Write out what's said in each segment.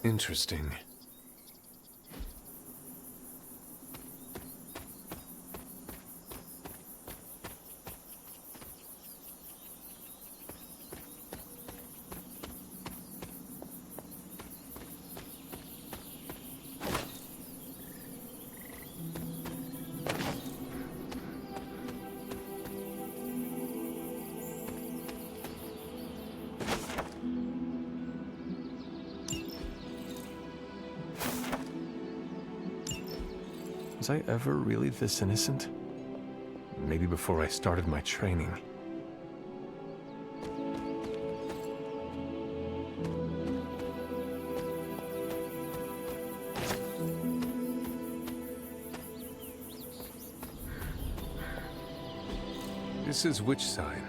Interesting. Was I ever really this innocent? Maybe before I started my training. This is which sign?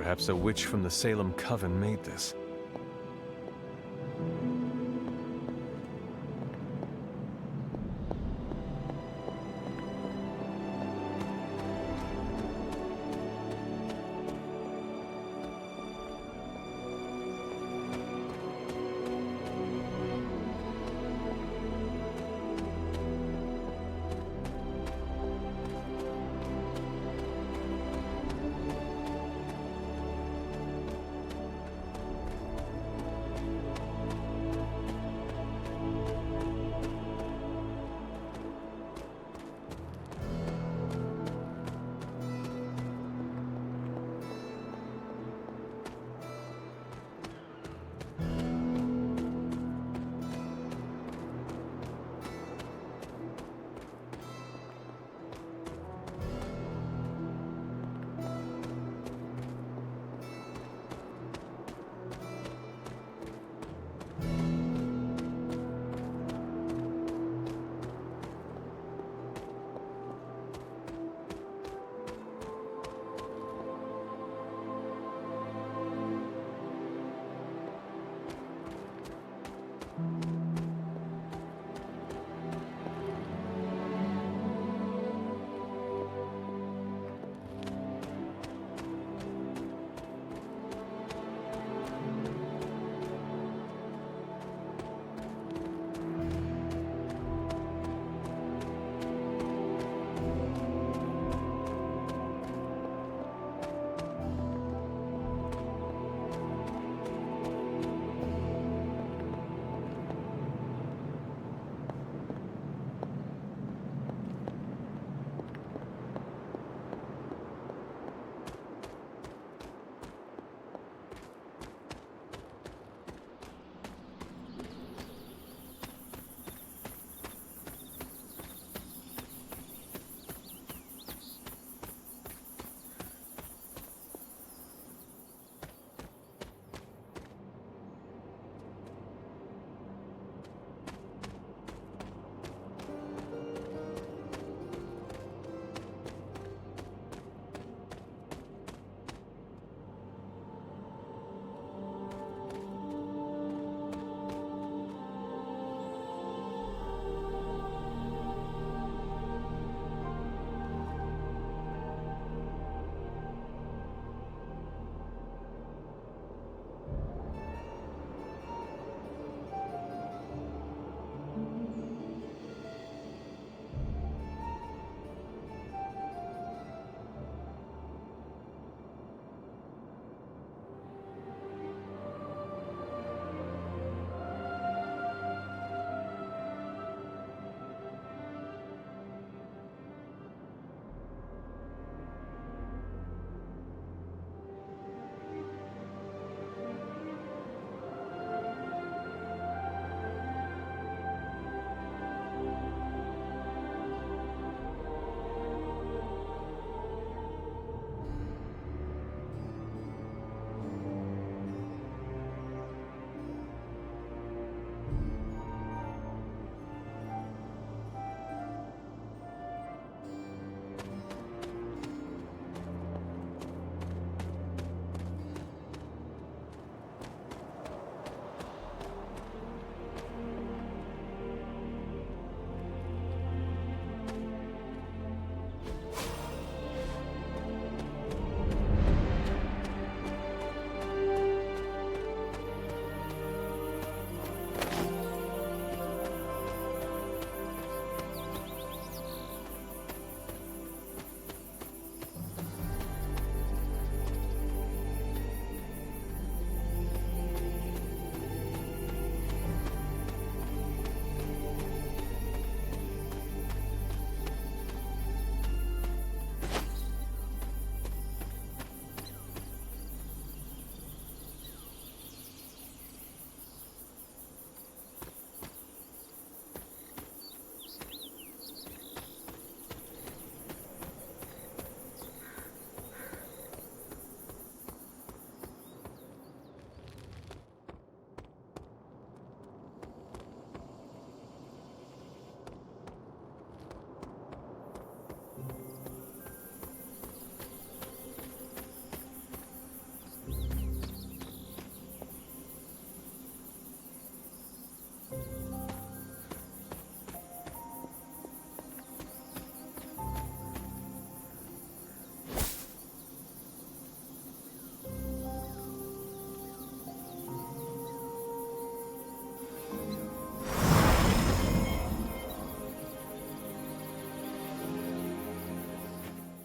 Perhaps a witch from the Salem Coven made this.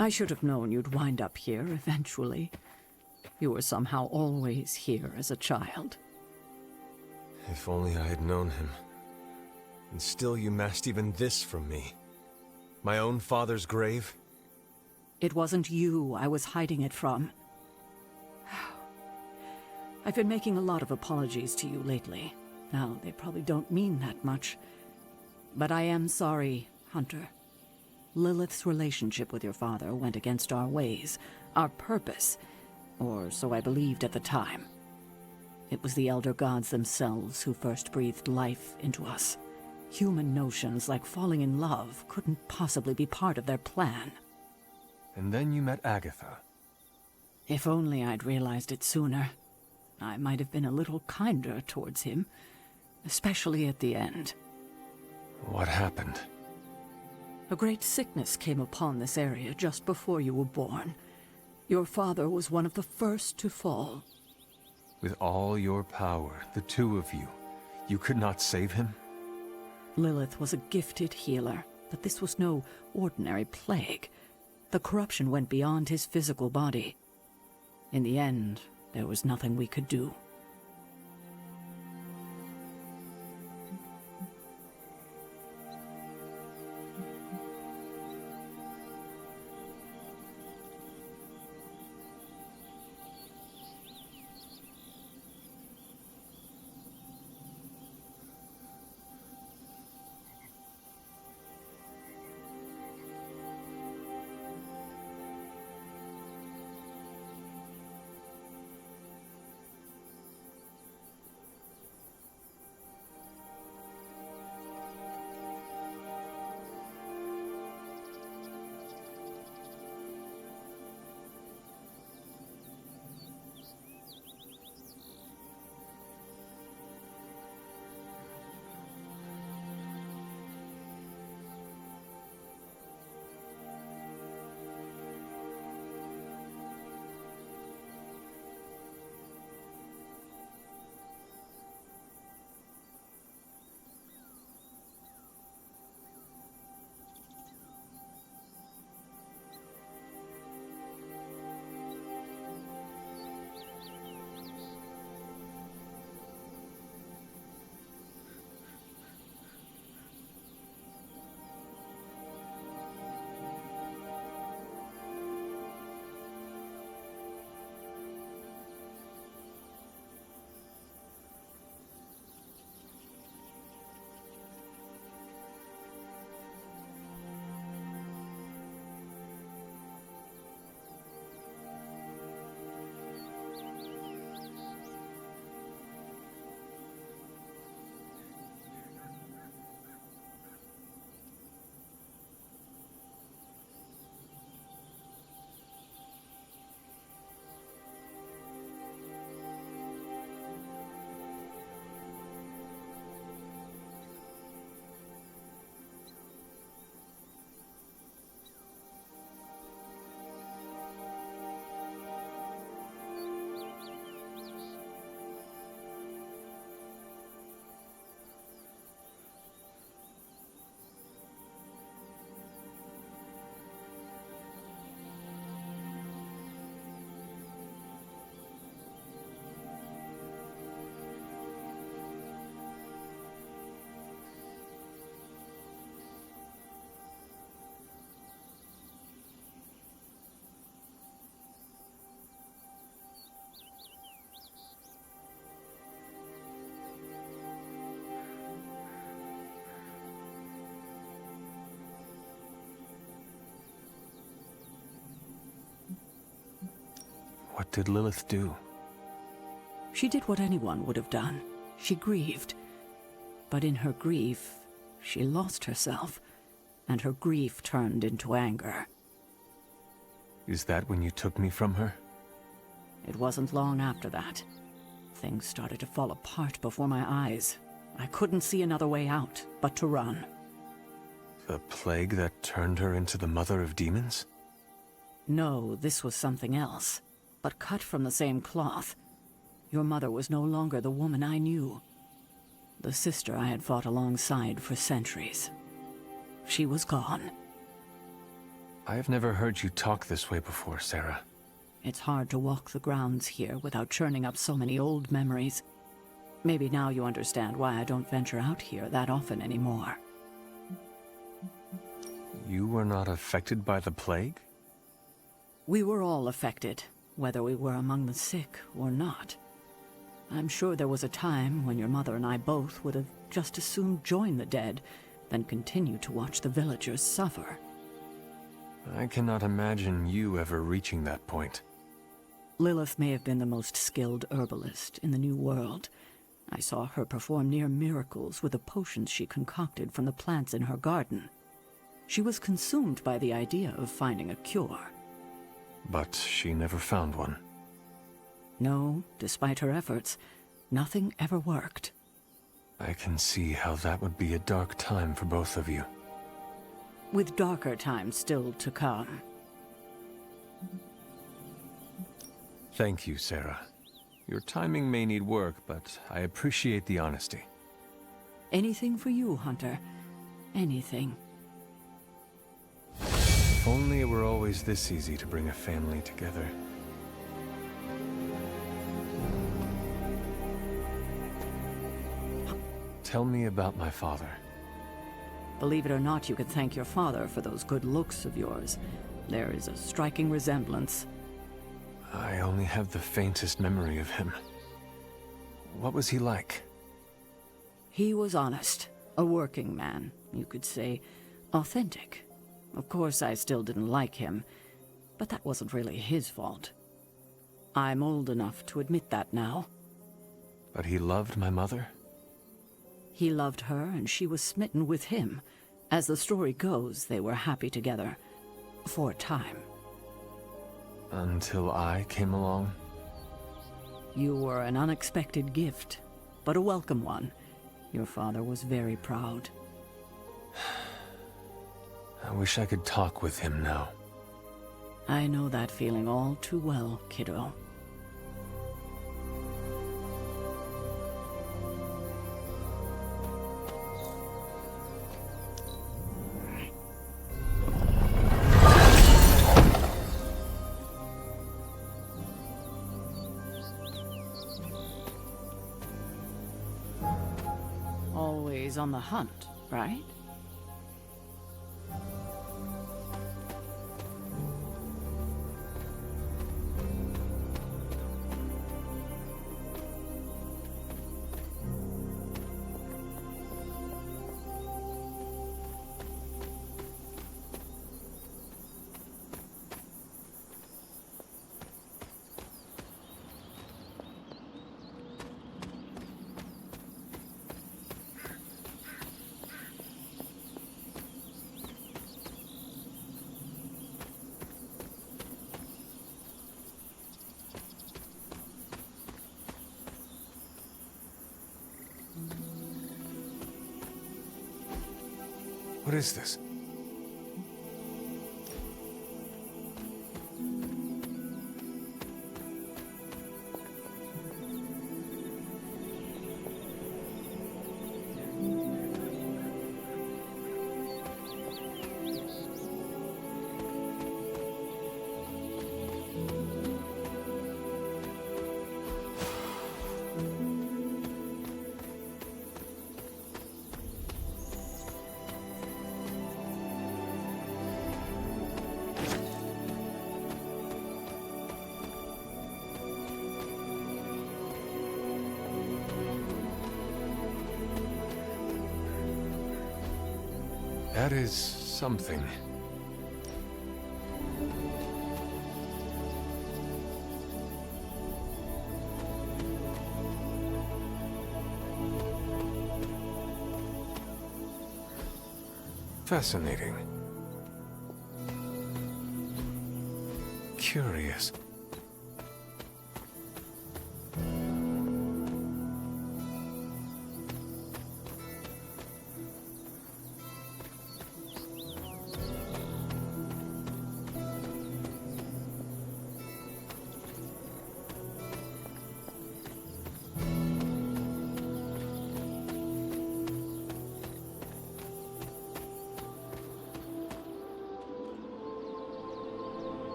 I should have known you'd wind up here eventually. You were somehow always here as a child. If only I had known him. And still you masked even this from me. My own father's grave? It wasn't you I was hiding it from. I've been making a lot of apologies to you lately. Now, they probably don't mean that much. But I am sorry, Hunter. Lilith's relationship with your father went against our ways, our purpose, or so I believed at the time. It was the Elder Gods themselves who first breathed life into us. Human notions like falling in love couldn't possibly be part of their plan. And then you met Agatha. If only I'd realized it sooner. I might have been a little kinder towards him, especially at the end. What happened? A great sickness came upon this area just before you were born. Your father was one of the first to fall. With all your power, the two of you could not save him? Lilith was a gifted healer, but this was no ordinary plague. The corruption went beyond his physical body. In the end, there was nothing we could do. What did Lilith do? She did what anyone would have done. She grieved. But in her grief, she lost herself, and her grief turned into anger. Is that when you took me from her? It wasn't long after that. Things started to fall apart before my eyes. I couldn't see another way out but to run. The plague that turned her into the mother of demons? No, this was something else, but cut from the same cloth. Your mother was no longer the woman I knew. The sister I had fought alongside for centuries. She was gone. I have never heard you talk this way before, Sarah. It's hard to walk the grounds here without churning up so many old memories. Maybe now you understand why I don't venture out here that often anymore. You were not affected by the plague? We were all affected, whether we were among the sick or not. I'm sure there was a time when your mother and I both would have just as soon join the dead than continue to watch the villagers suffer. I cannot imagine you ever reaching that point. Lilith may have been the most skilled herbalist in the New World. I saw her perform near miracles with the potions she concocted from the plants in her garden. She was consumed by the idea of finding a cure. But she never found one. No, despite her efforts, nothing ever worked. I can see how that would be a dark time for both of you. With darker times still to come. Thank you, Sarah. Your timing may need work, but I appreciate the honesty. Anything for you, Hunter. Anything. If only it were always this easy to bring a family together. Tell me about my father. Believe it or not, you could thank your father for those good looks of yours. There is a striking resemblance. I only have the faintest memory of him. What was he like? He was honest, a working man, you could say, authentic. Of course, I still didn't like him, but that wasn't really his fault. I'm old enough to admit that now. But he loved my mother? He loved her, and she was smitten with him. As the story goes, they were happy together. For a time. Until I came along? You were an unexpected gift, but a welcome one. Your father was very proud. I wish I could talk with him now. I know that feeling all too well, kiddo. Always on the hunt, right? What is this? That is something. Fascinating. Curious.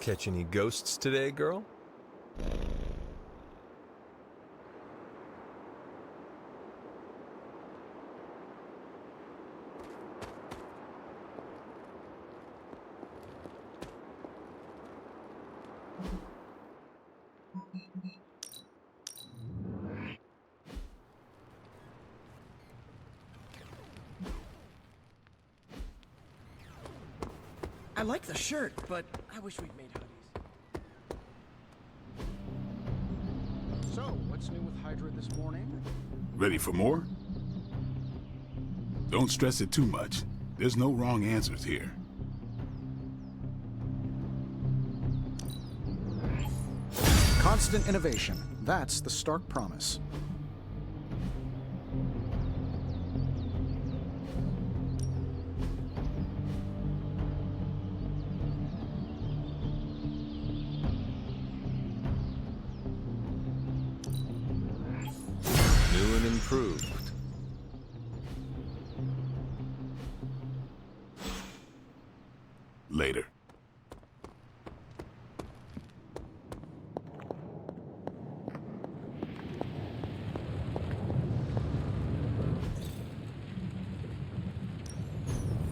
Catch any ghosts today, girl? I like the shirt, but I wish we'd made hoodies. So, what's new with Hydra this morning? Ready for more? Don't stress it too much. There's no wrong answers here. Constant innovation. That's the Stark promise. New and improved. Later.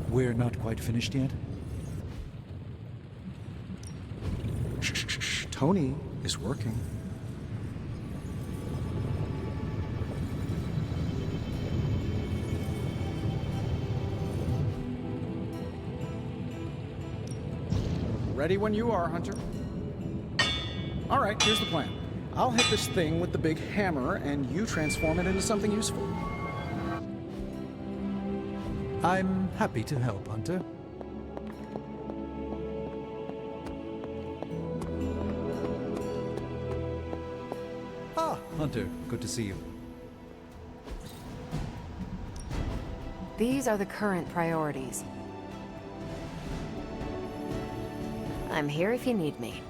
We're not quite finished yet? Shh. Tony is working. Ready when you are, Hunter. All right, here's the plan. I'll hit this thing with the big hammer, and you transform it into something useful. I'm happy to help, Hunter. Ah, Hunter, good to see you. These are the current priorities. I'm here if you need me.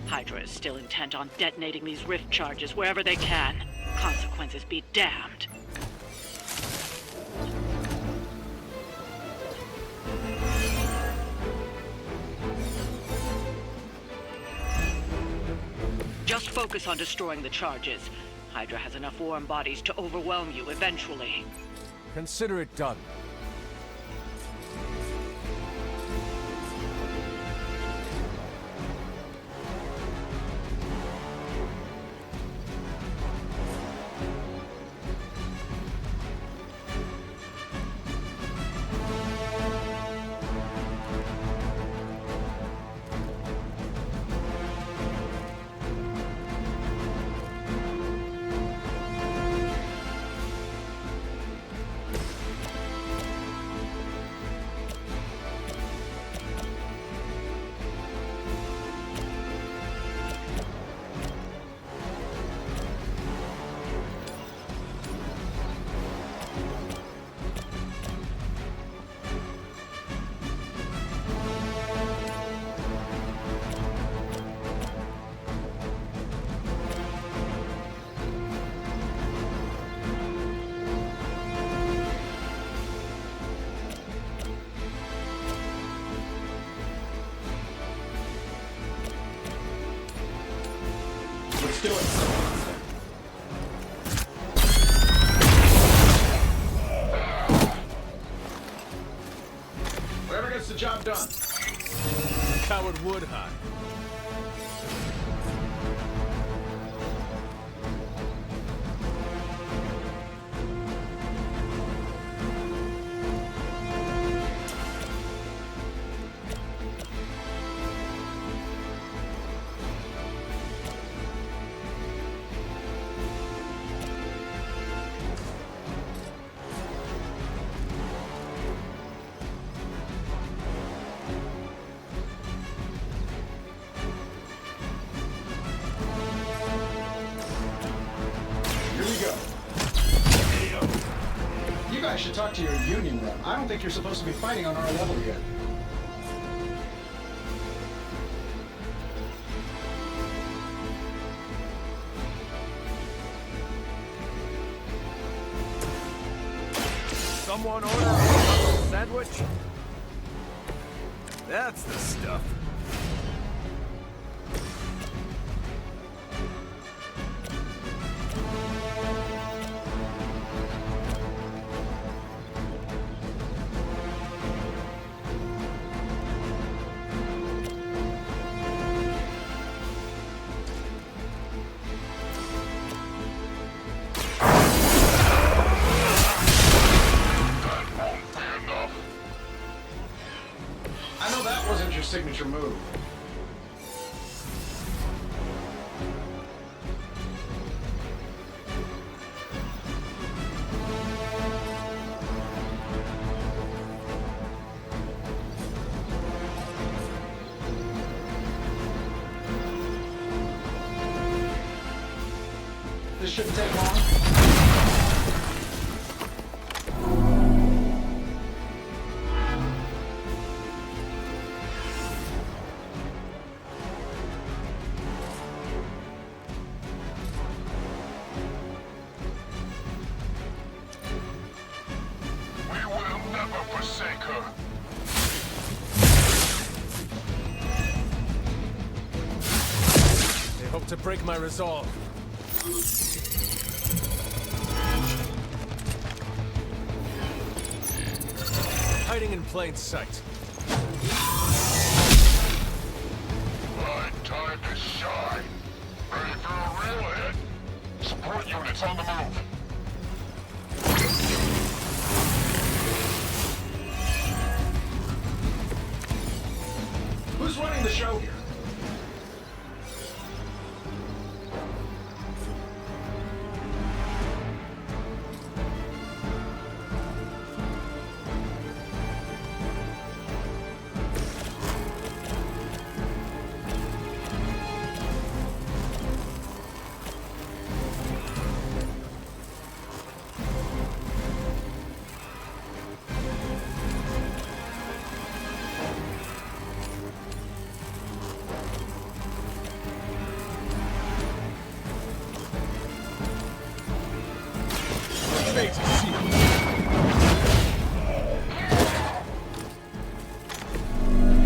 Hydra is still intent on detonating these rift charges wherever they can. Consequences be damned. Just focus on destroying the charges. Hydra has enough warm bodies to overwhelm you eventually. Consider it done. Let's do it. Whatever gets the job done. Coward would hide. I should talk to your union rep. I don't think you're supposed to be fighting on our level yet. Someone order a knuckle sandwich? That's the stuff. I know that wasn't your signature move. This shouldn't take long. They hope to break my resolve. Hiding in plain sight. My time to shine. Ready for a real hit? Support units on the move. Who's running the show here? Fate sealed.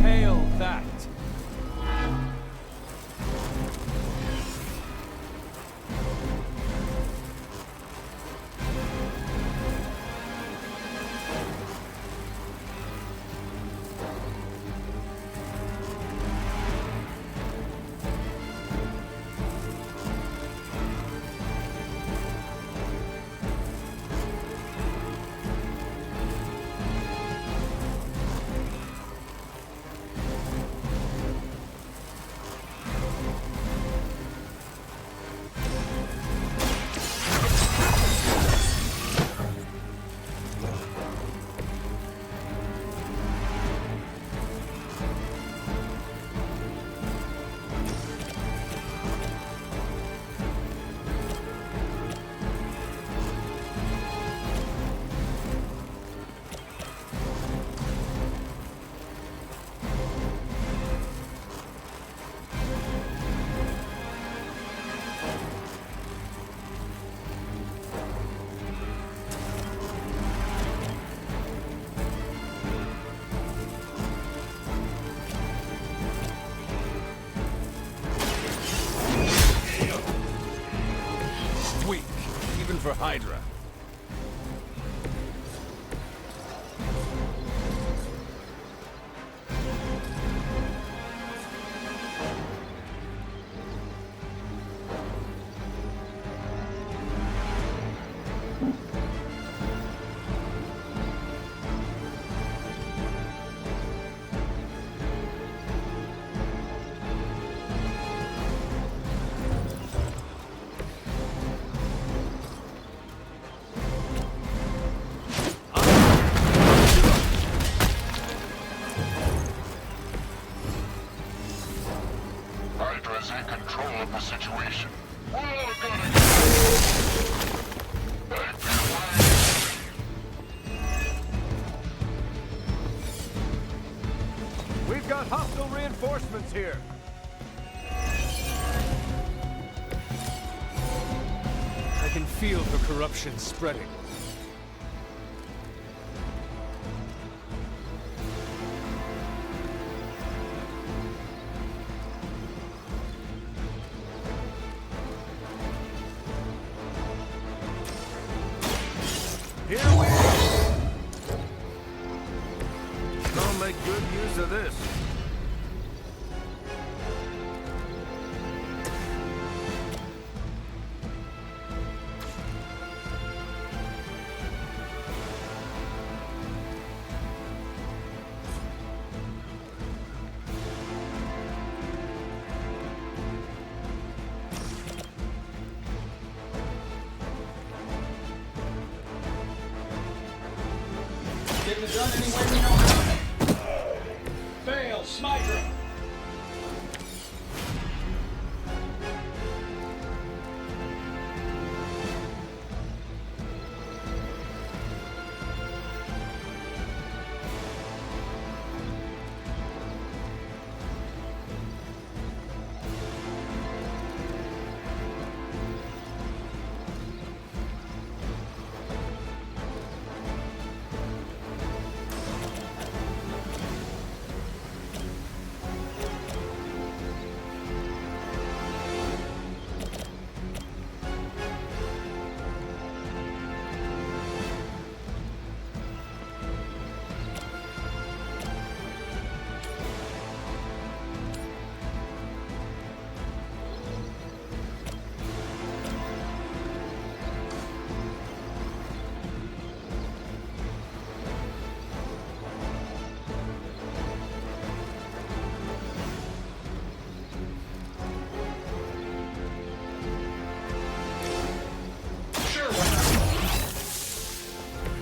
Hail that. for Hydra. Hydra's in control of the situation. We're all gonna get We've got hostile reinforcements here. I can feel the corruption spreading. Here we go! I'll make good use of this. Getting it done any way we know how. Fail, Smydra.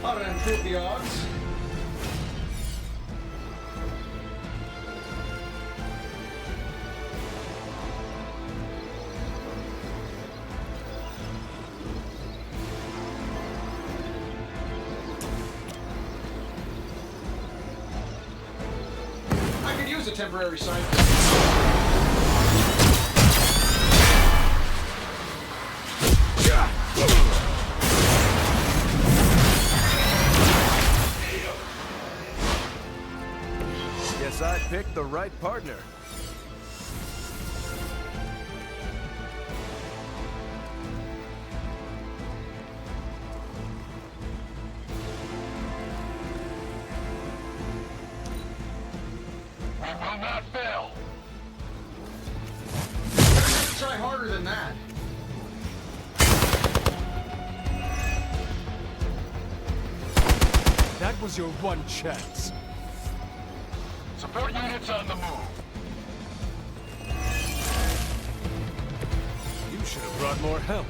How to improve the odds? I could use a temporary sight. Guess I picked the right partner. We will not fail. Try harder than that. That was your one chance. Support units on the move. You should have brought more help.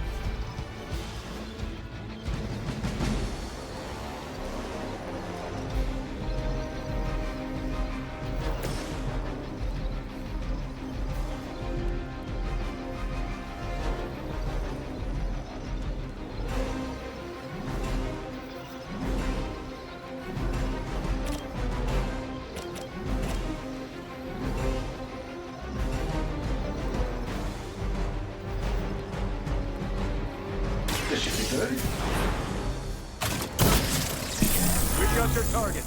This should be good. We've got your target.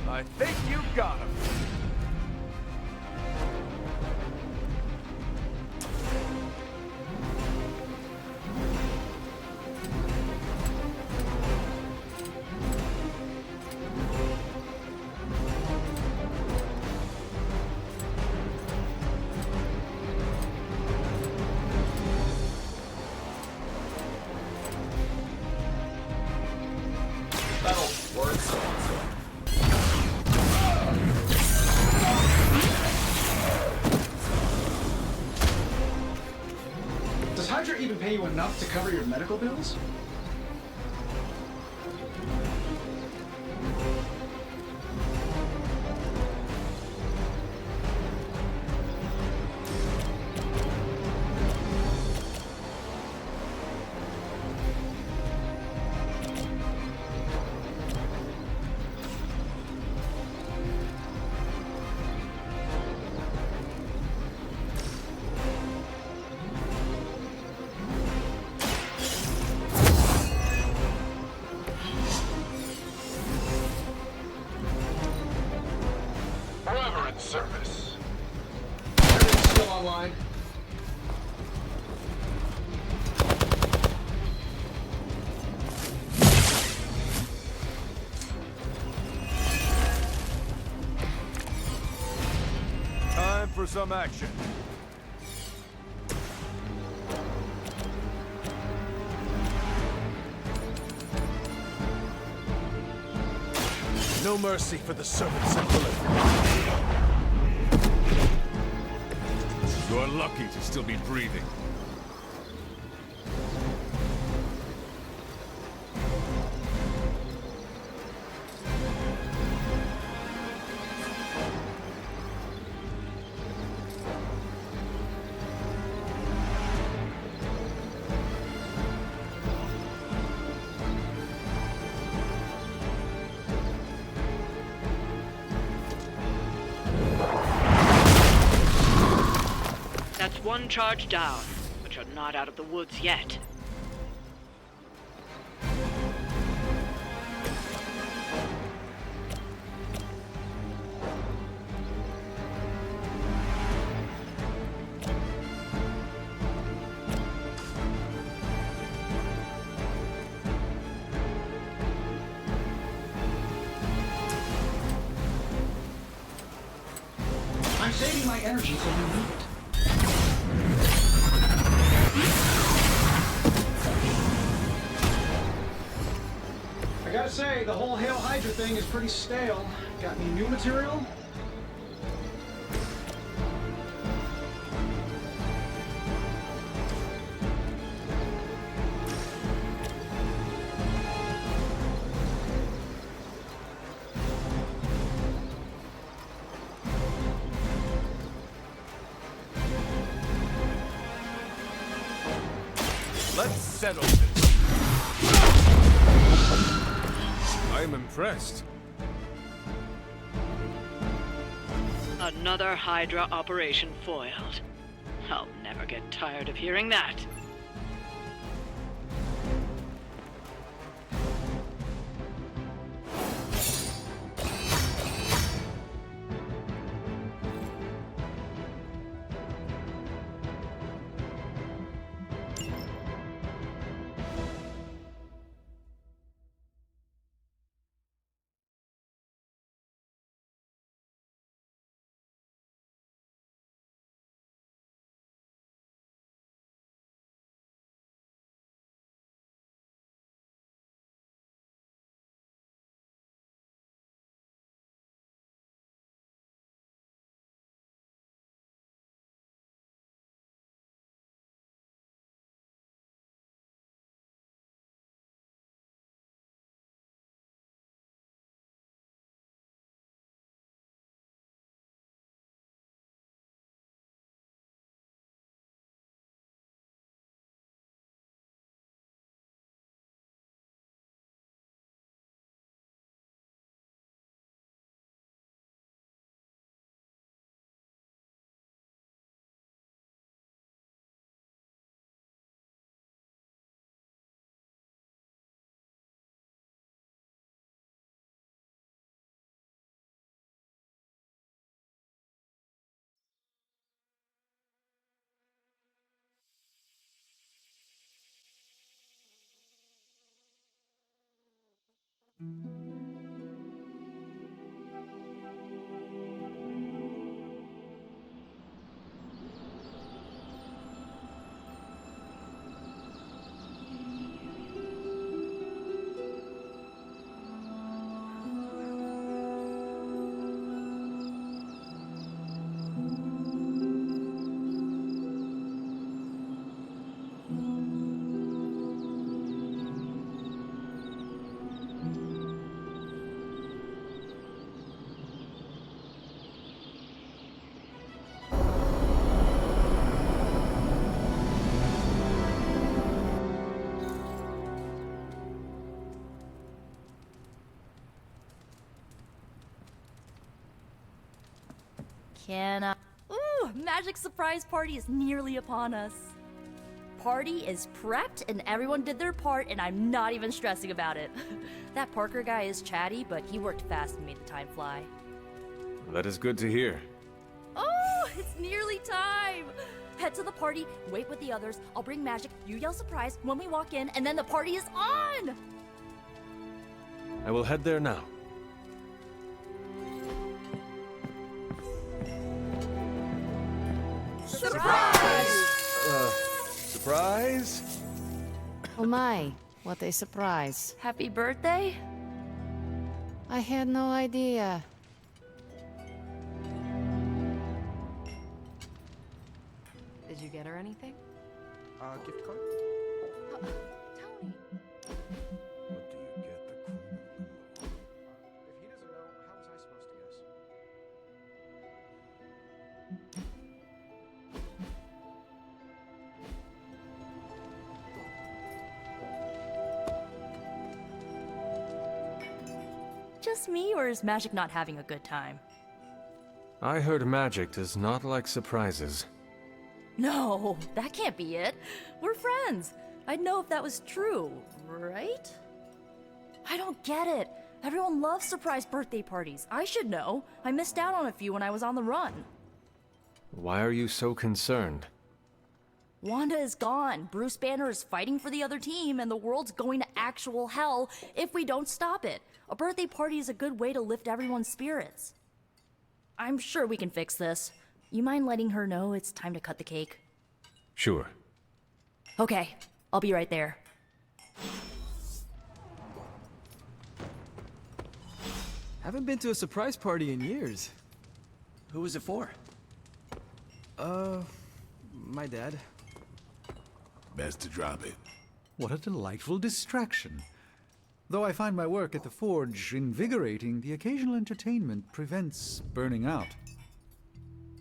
I think you got him. even pay you enough to cover your medical bills? Forever in service. Everything's still online. Time for some action. No mercy for the servants of Lilith. You're lucky to still be breathing. That's one charge down, but you're not out of the woods yet. I'm saving my energy so we need it. I gotta say, the whole Hail Hydra thing is pretty stale. Got any new material? Let's settle this. I am impressed. Another Hydra operation foiled. I'll never get tired of hearing that. Ooh, magic surprise party is nearly upon us. Party is prepped and everyone did their part and I'm not even stressing about it. That Parker guy is chatty, but he worked fast and made the time fly. That is good to hear. Oh, it's nearly time! Head to the party, wait with the others, I'll bring magic, you yell surprise when we walk in, and then the party is on! I will head there now. Surprise? Oh my, what a surprise. Happy birthday? I had no idea. Did you get her anything? Gift card? Tony. What do you get the crew? If he doesn't know, how was I supposed to guess? Just me, or is Magic not having a good time? I heard magic does not like surprises. No, that can't be it. We're friends. I'd know if that was true, right? I don't get it. Everyone loves surprise birthday parties. I should know. I missed out on a few when I was on the run. Why are you so concerned? Wanda is gone. Bruce Banner is fighting for the other team, and the world's going to actual hell if we don't stop it. A birthday party is a good way to lift everyone's spirits. I'm sure we can fix this. You mind letting her know it's time to cut the cake? Sure. Okay, I'll be right there. Haven't been to a surprise party in years. Who was it for? My dad. Best to drop it. What a delightful distraction. Though I find my work at the forge invigorating, the occasional entertainment prevents burning out.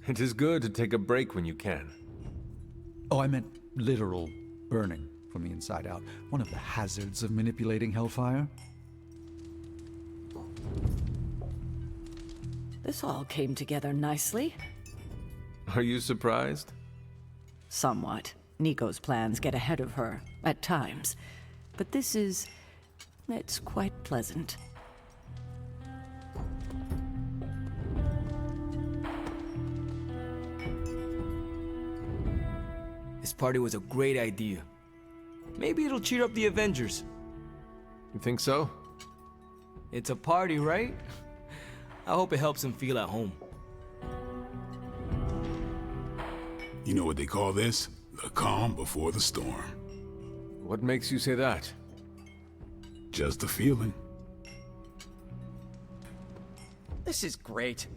It is good to take a break when you can. Oh, I meant literal burning from the inside out. One of the hazards of manipulating Hellfire. This all came together nicely. Are you surprised? Somewhat. Nico's plans get ahead of her, at times. But it's quite pleasant. This party was a great idea. Maybe it'll cheer up the Avengers. You think so? It's a party, right? I hope it helps them feel at home. You know what they call this? The calm before the storm. What makes you say that? Just a feeling. This is great.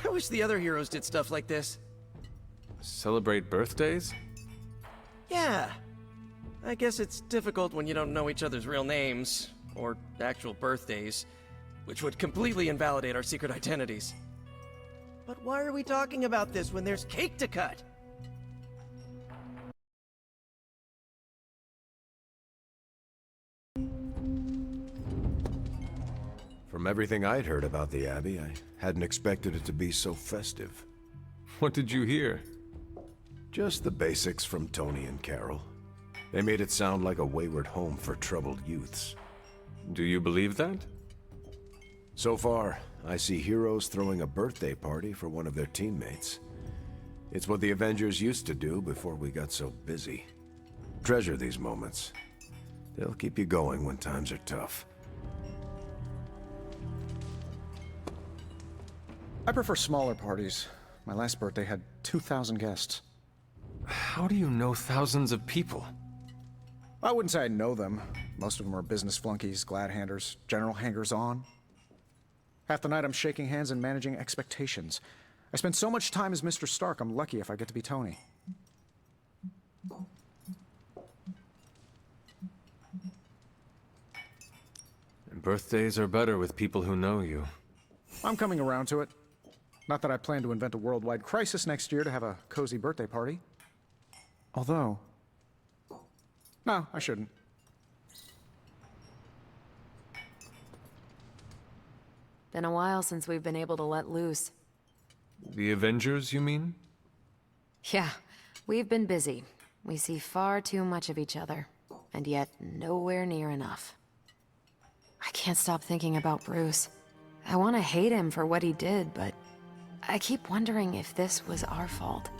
I wish the other heroes did stuff like this. Celebrate birthdays? Yeah. I guess it's difficult when you don't know each other's real names, or actual birthdays, which would completely invalidate our secret identities. But why are we talking about this when there's cake to cut? From everything I'd heard about the Abbey, I hadn't expected it to be so festive. What did you hear? Just the basics from Tony and Carol. They made it sound like a wayward home for troubled youths. Do you believe that? So far, I see heroes throwing a birthday party for one of their teammates. It's what the Avengers used to do before we got so busy. Treasure these moments. They'll keep you going when times are tough. I prefer smaller parties. My last birthday had 2,000 guests. How do you know thousands of people? I wouldn't say I know them. Most of them are business flunkies, glad-handers, general hangers-on. Half the night I'm shaking hands and managing expectations. I spend so much time as Mr. Stark, I'm lucky if I get to be Tony. And birthdays are better with people who know you. I'm coming around to it. Not that I plan to invent a worldwide crisis next year to have a cozy birthday party. Although... No, I shouldn't. Been a while since we've been able to let loose. The Avengers, you mean? Yeah, we've been busy. We see far too much of each other, and yet nowhere near enough. I can't stop thinking about Bruce. I want to hate him for what he did, but I keep wondering if this was our fault.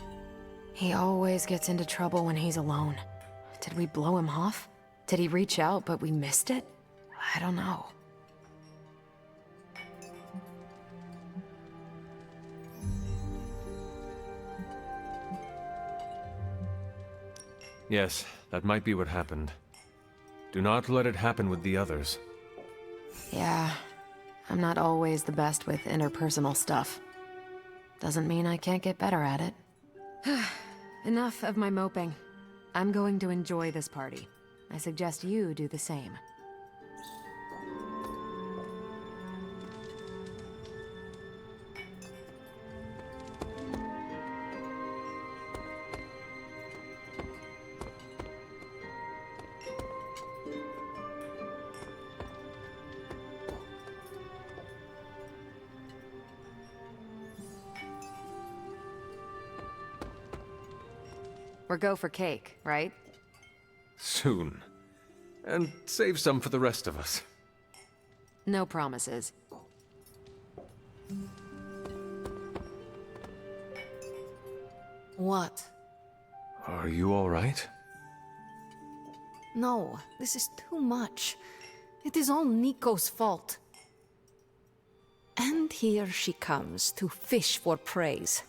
He always gets into trouble when he's alone. Did we blow him off? Did he reach out, but we missed it? I don't know. Yes, that might be what happened. Do not let it happen with the others. Yeah, I'm not always the best with interpersonal stuff. Doesn't mean I can't get better at it. Enough of my moping. I'm going to enjoy this party. I suggest you do the same. We're go for cake, right? Soon. And save some for the rest of us. No promises. What? Are you all right? No, this is too much. It is all Nico's fault. And here she comes to fish for praise.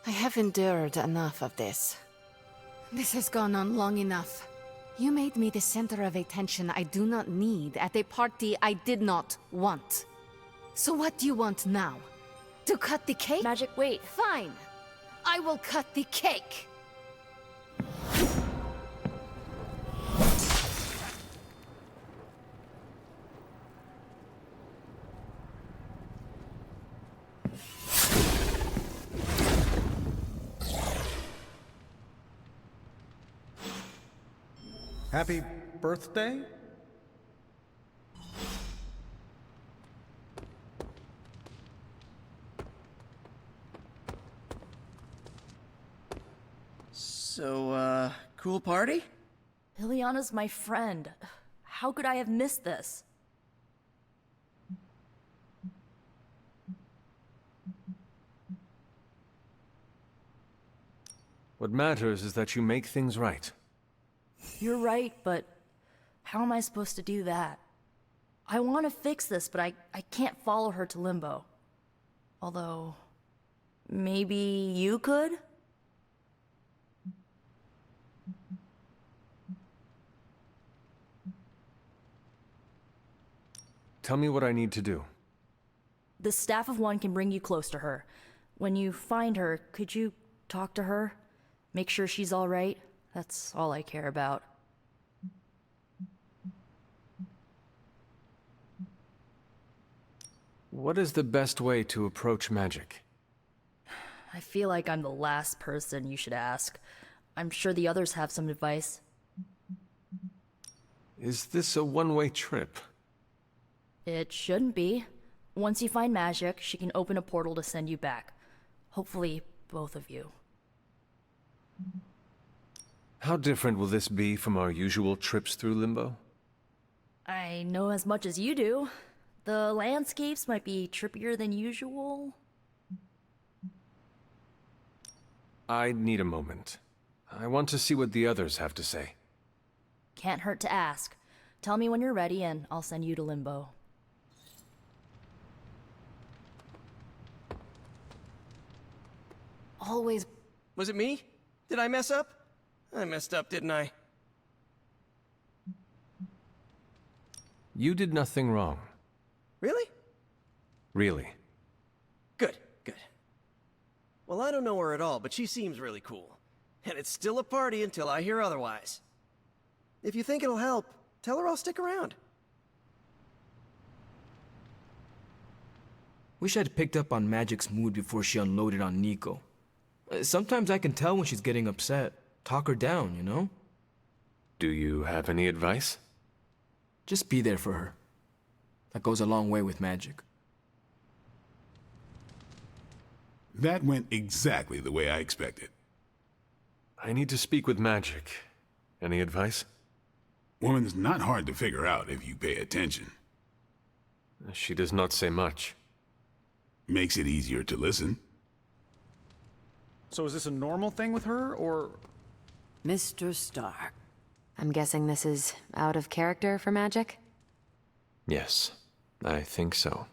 I have endured enough of this. This has gone on long enough. You made me the center of attention I do not need at a party I did not want. So what do you want now? To cut the cake? Magic, wait. Fine. I will cut the cake. Happy birthday? So, cool party? Ileana's my friend. How could I have missed this? What matters is that you make things right. You're right, but how am I supposed to do that? I want to fix this, but I can't follow her to Limbo. Although, maybe you could? Tell me what I need to do. The Staff of One can bring you close to her. When you find her, could you talk to her? Make sure she's all right? That's all I care about. What is the best way to approach magic? I feel like I'm the last person you should ask. I'm sure the others have some advice. Is this a one-way trip? It shouldn't be. Once you find magic, she can open a portal to send you back. Hopefully, both of you. How different will this be from our usual trips through Limbo? I know as much as you do. The landscapes might be trippier than usual. I need a moment. I want to see what the others have to say. Can't hurt to ask. Tell me when you're ready and I'll send you to Limbo. Always. Was it me? Did I mess up? I messed up, didn't I? You did nothing wrong. Really? Really. Good, good. Well, I don't know her at all, but she seems really cool. And it's still a party until I hear otherwise. If you think it'll help, tell her I'll stick around. Wish I'd picked up on Magic's mood before she unloaded on Nico. Sometimes I can tell when she's getting upset. Talk her down, you know? Do you have any advice? Just be there for her. That goes a long way with Magic. That went exactly the way I expected. I need to speak with Magic. Any advice? Woman's not hard to figure out if you pay attention. She does not say much. Makes it easier to listen. So is this a normal thing with her, or...? Mr. Stark. I'm guessing this is out of character for Magic? Yes, I think so.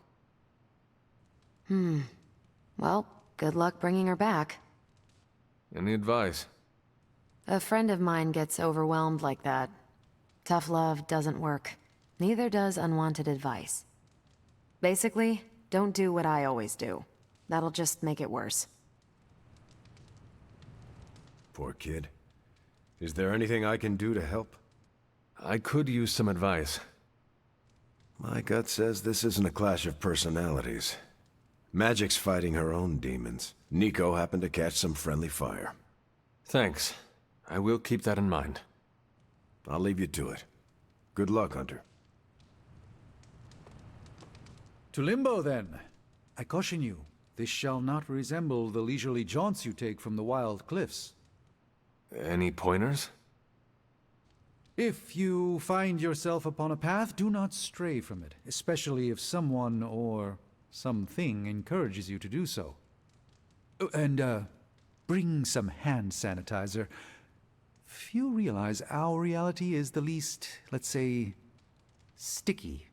Well, good luck bringing her back. Any advice? A friend of mine gets overwhelmed like that. Tough love doesn't work. Neither does unwanted advice. Basically, don't do what I always do. That'll just make it worse. Poor kid. Is there anything I can do to help? I could use some advice. My gut says this isn't a clash of personalities. Magic's fighting her own demons. Nico happened to catch some friendly fire. Thanks. I will keep that in mind. I'll leave you to it. Good luck, Hunter. To Limbo, then. I caution you, this shall not resemble the leisurely jaunts you take from the wild cliffs. Any pointers? If you find yourself upon a path, do not stray from it, especially if someone or something encourages you to do so. Oh, and, bring some hand sanitizer. Few realize our reality is the least, let's say, sticky.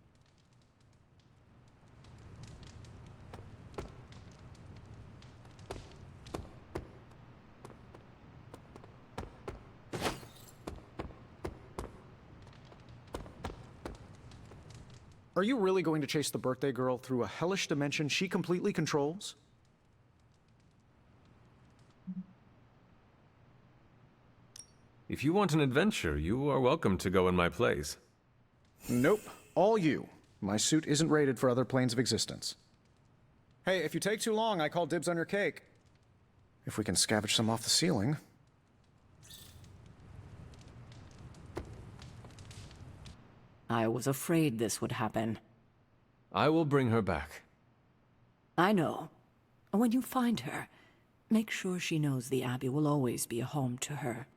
Are you really going to chase the birthday girl through a hellish dimension she completely controls? If you want an adventure, you are welcome to go in my place. Nope. All you. My suit isn't rated for other planes of existence. Hey, if you take too long, I call dibs on your cake. If we can scavenge some off the ceiling. I was afraid this would happen. I will bring her back. I know. When you find her, make sure she knows the Abbey will always be a home to her.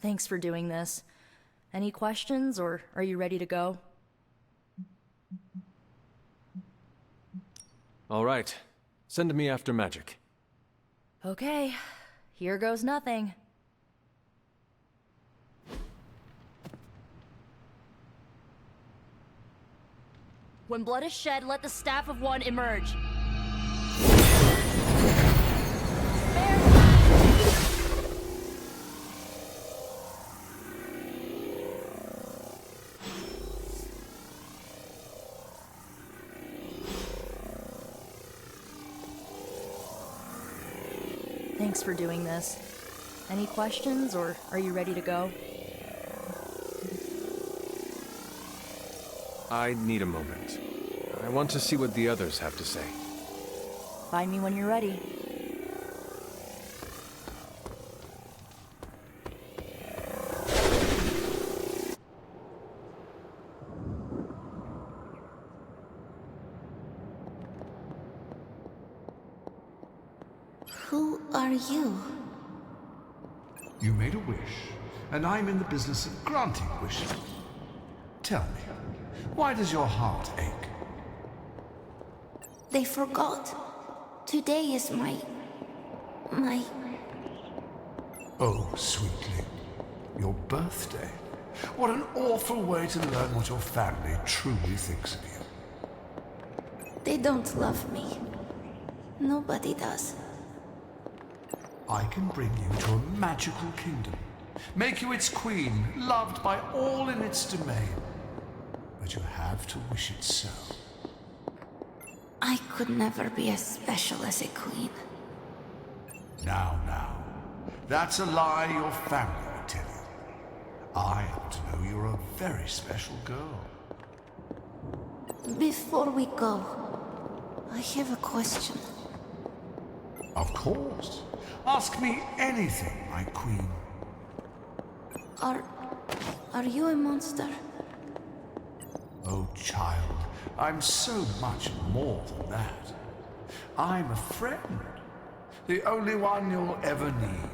Thanks for doing this. Any questions, or are you ready to go? All right. Send me after Magic. Okay, here goes nothing. When blood is shed, let the Staff of One emerge. Thanks for doing this. Any questions, or are you ready to go? I need a moment. I want to see what the others have to say. Find me when you're ready. Who are you? You made a wish, and I'm in the business of granting wishes. Tell me, why does your heart ache? They forgot. Today is my... Oh, sweetling. Your birthday. What an awful way to learn what your family truly thinks of you. They don't love me. Nobody does. I can bring you to a magical kingdom. Make you its queen, loved by all in its domain. But you have to wish it so. I could never be as special as a queen. Now. That's a lie your family would tell you. I happen to know you're a very special girl. Before we go, I have a question. Of course. Ask me anything, my queen. Are you a monster? Oh, child, I'm so much more than that. I'm a friend. The only one you'll ever need.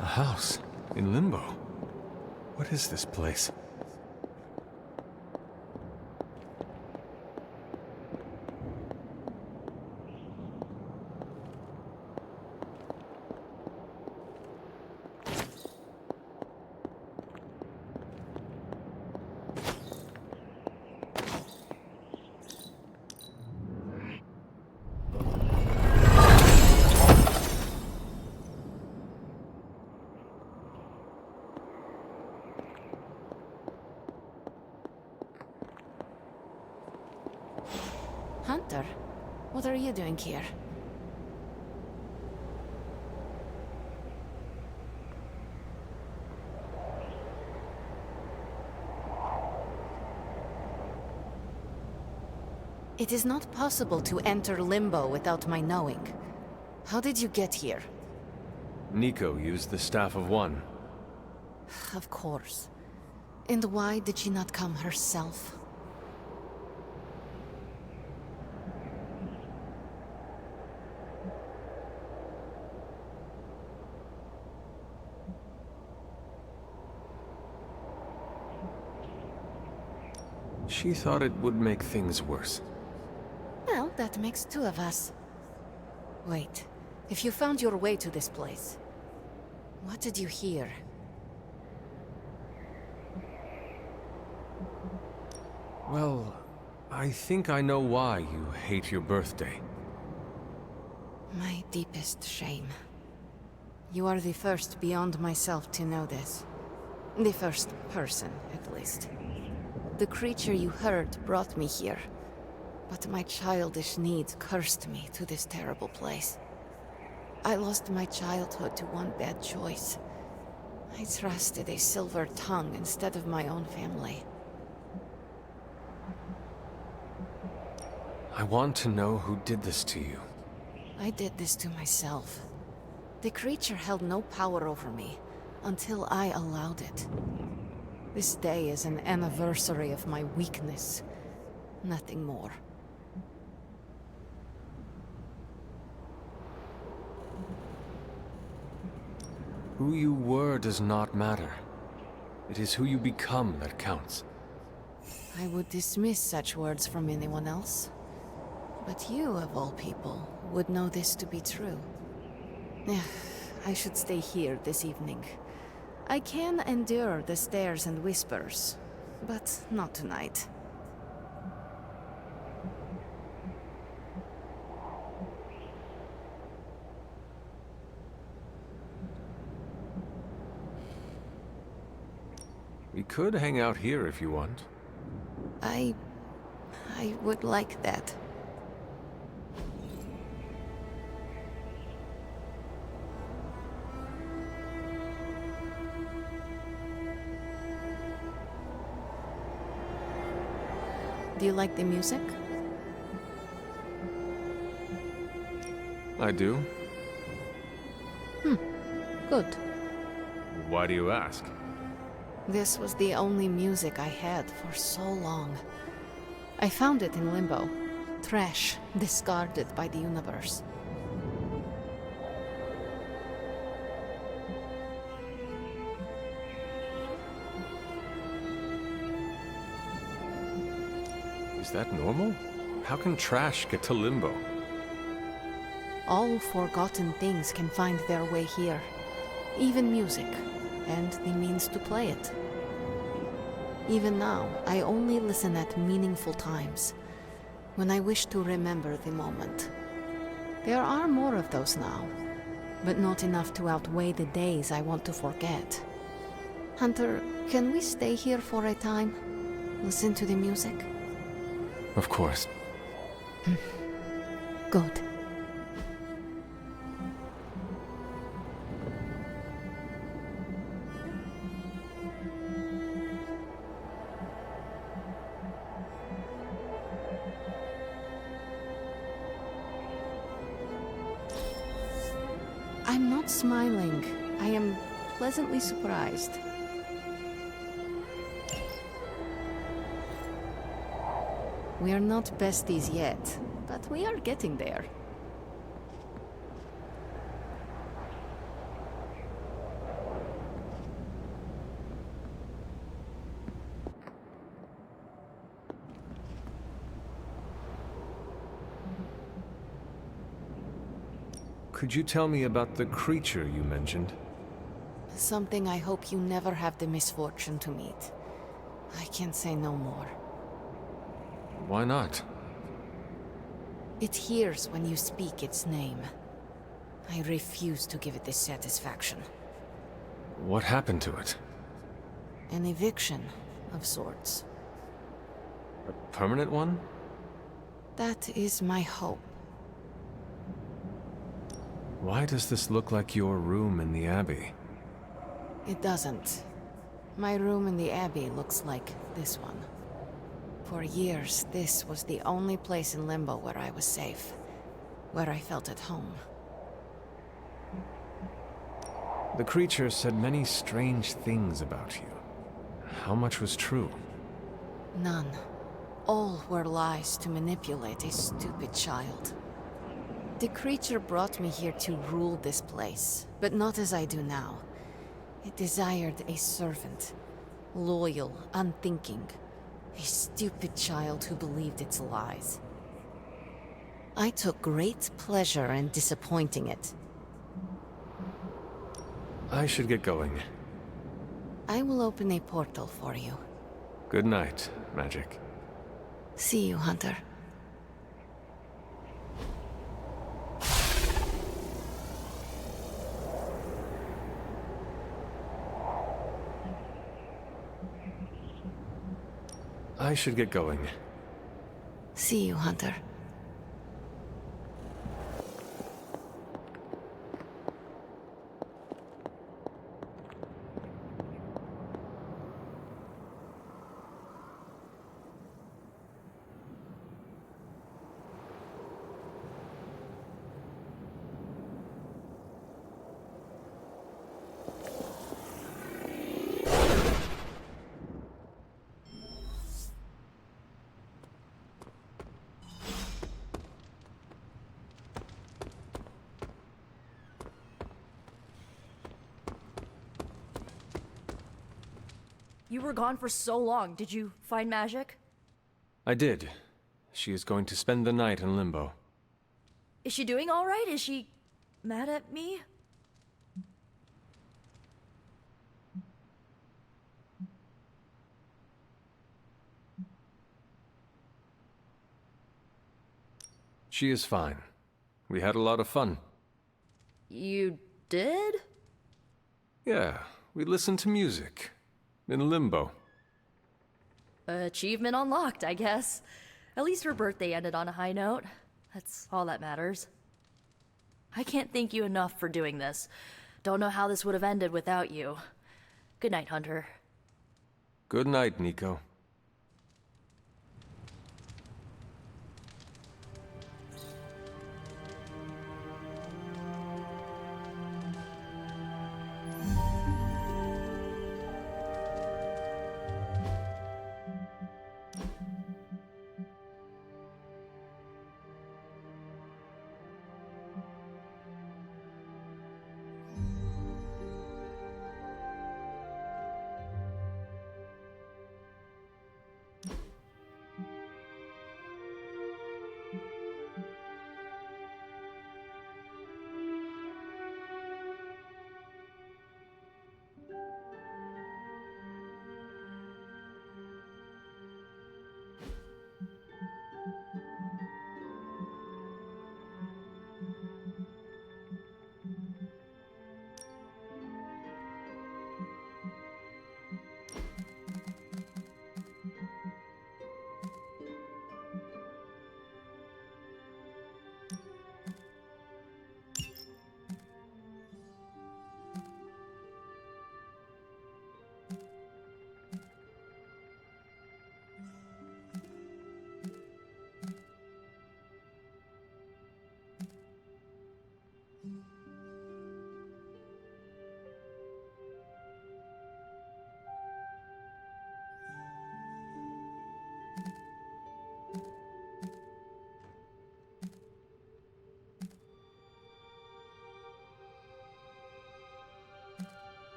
A house in Limbo. What is this place? Hunter, what are you doing here? It is not possible to enter Limbo without my knowing. How did you get here? Nico used the Staff of One. Of course. And why did she not come herself? She thought it would make things worse. Well, that makes two of us. Wait, if you found your way to this place, what did you hear? Well, I think I know why you hate your birthday. My deepest shame. You are the first beyond myself to know this. The first person, at least. The creature you heard brought me here, but my childish needs cursed me to this terrible place. I lost my childhood to one bad choice. I trusted a silver tongue instead of my own family. I want to know who did this to you. I did this to myself. The creature held no power over me until I allowed it. This day is an anniversary of my weakness. Nothing more. Who you were does not matter. It is who you become that counts. I would dismiss such words from anyone else. But you, of all people, would know this to be true. I should stay here this evening. I can endure the stares and whispers, but not tonight. We could hang out here if you want. I would like that. Do you like the music? I do. Good. Why do you ask? This was the only music I had for so long. I found it in Limbo. Trash, discarded by the universe. Is that normal? How can trash get to Limbo? All forgotten things can find their way here. Even music, and the means to play it. Even now, I only listen at meaningful times, when I wish to remember the moment. There are more of those now, but not enough to outweigh the days I want to forget. Hunter, can we stay here for a time? Listen to the music? Of course. Good. I'm not smiling. I am pleasantly surprised. We are not besties yet, but we are getting there. Could you tell me about the creature you mentioned? Something I hope you never have the misfortune to meet. I can say no more. Why not? It hears when you speak its name. I refuse to give it this satisfaction. What happened to it? An eviction of sorts. A permanent one? That is my hope. Why does this look like your room in the Abbey? It doesn't. My room in the Abbey looks like this one. For years, this was the only place in Limbo where I was safe. Where I felt at home. The creature said many strange things about you. How much was true? None. All were lies to manipulate a stupid child. The creature brought me here to rule this place, but not as I do now. It desired a servant. Loyal, unthinking. A stupid child who believed its lies. I took great pleasure in disappointing it. I should get going. I will open a portal for you. Good night, Magic. See you, Hunter. I should get going. See you, Hunter. You were gone for so long. Did you find magic? I did. She is going to spend the night in Limbo. Is she doing all right? Is she mad at me? She is fine. We had a lot of fun. You did? Yeah, we listened to music. In Limbo. Achievement unlocked, I guess. At least her birthday ended on a high note. That's all that matters. I can't thank you enough for doing this. Don't know how this would have ended without you. Good night, Hunter. Good night, Nico.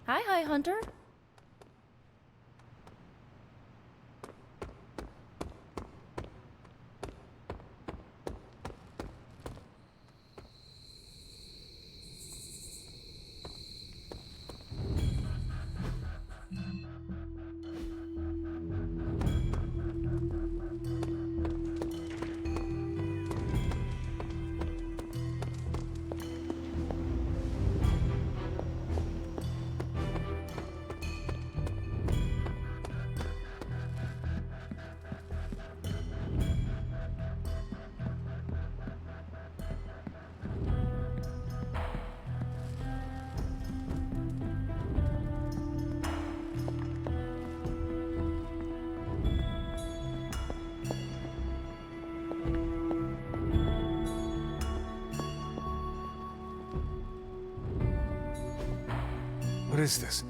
Hi, Hunter. What is this?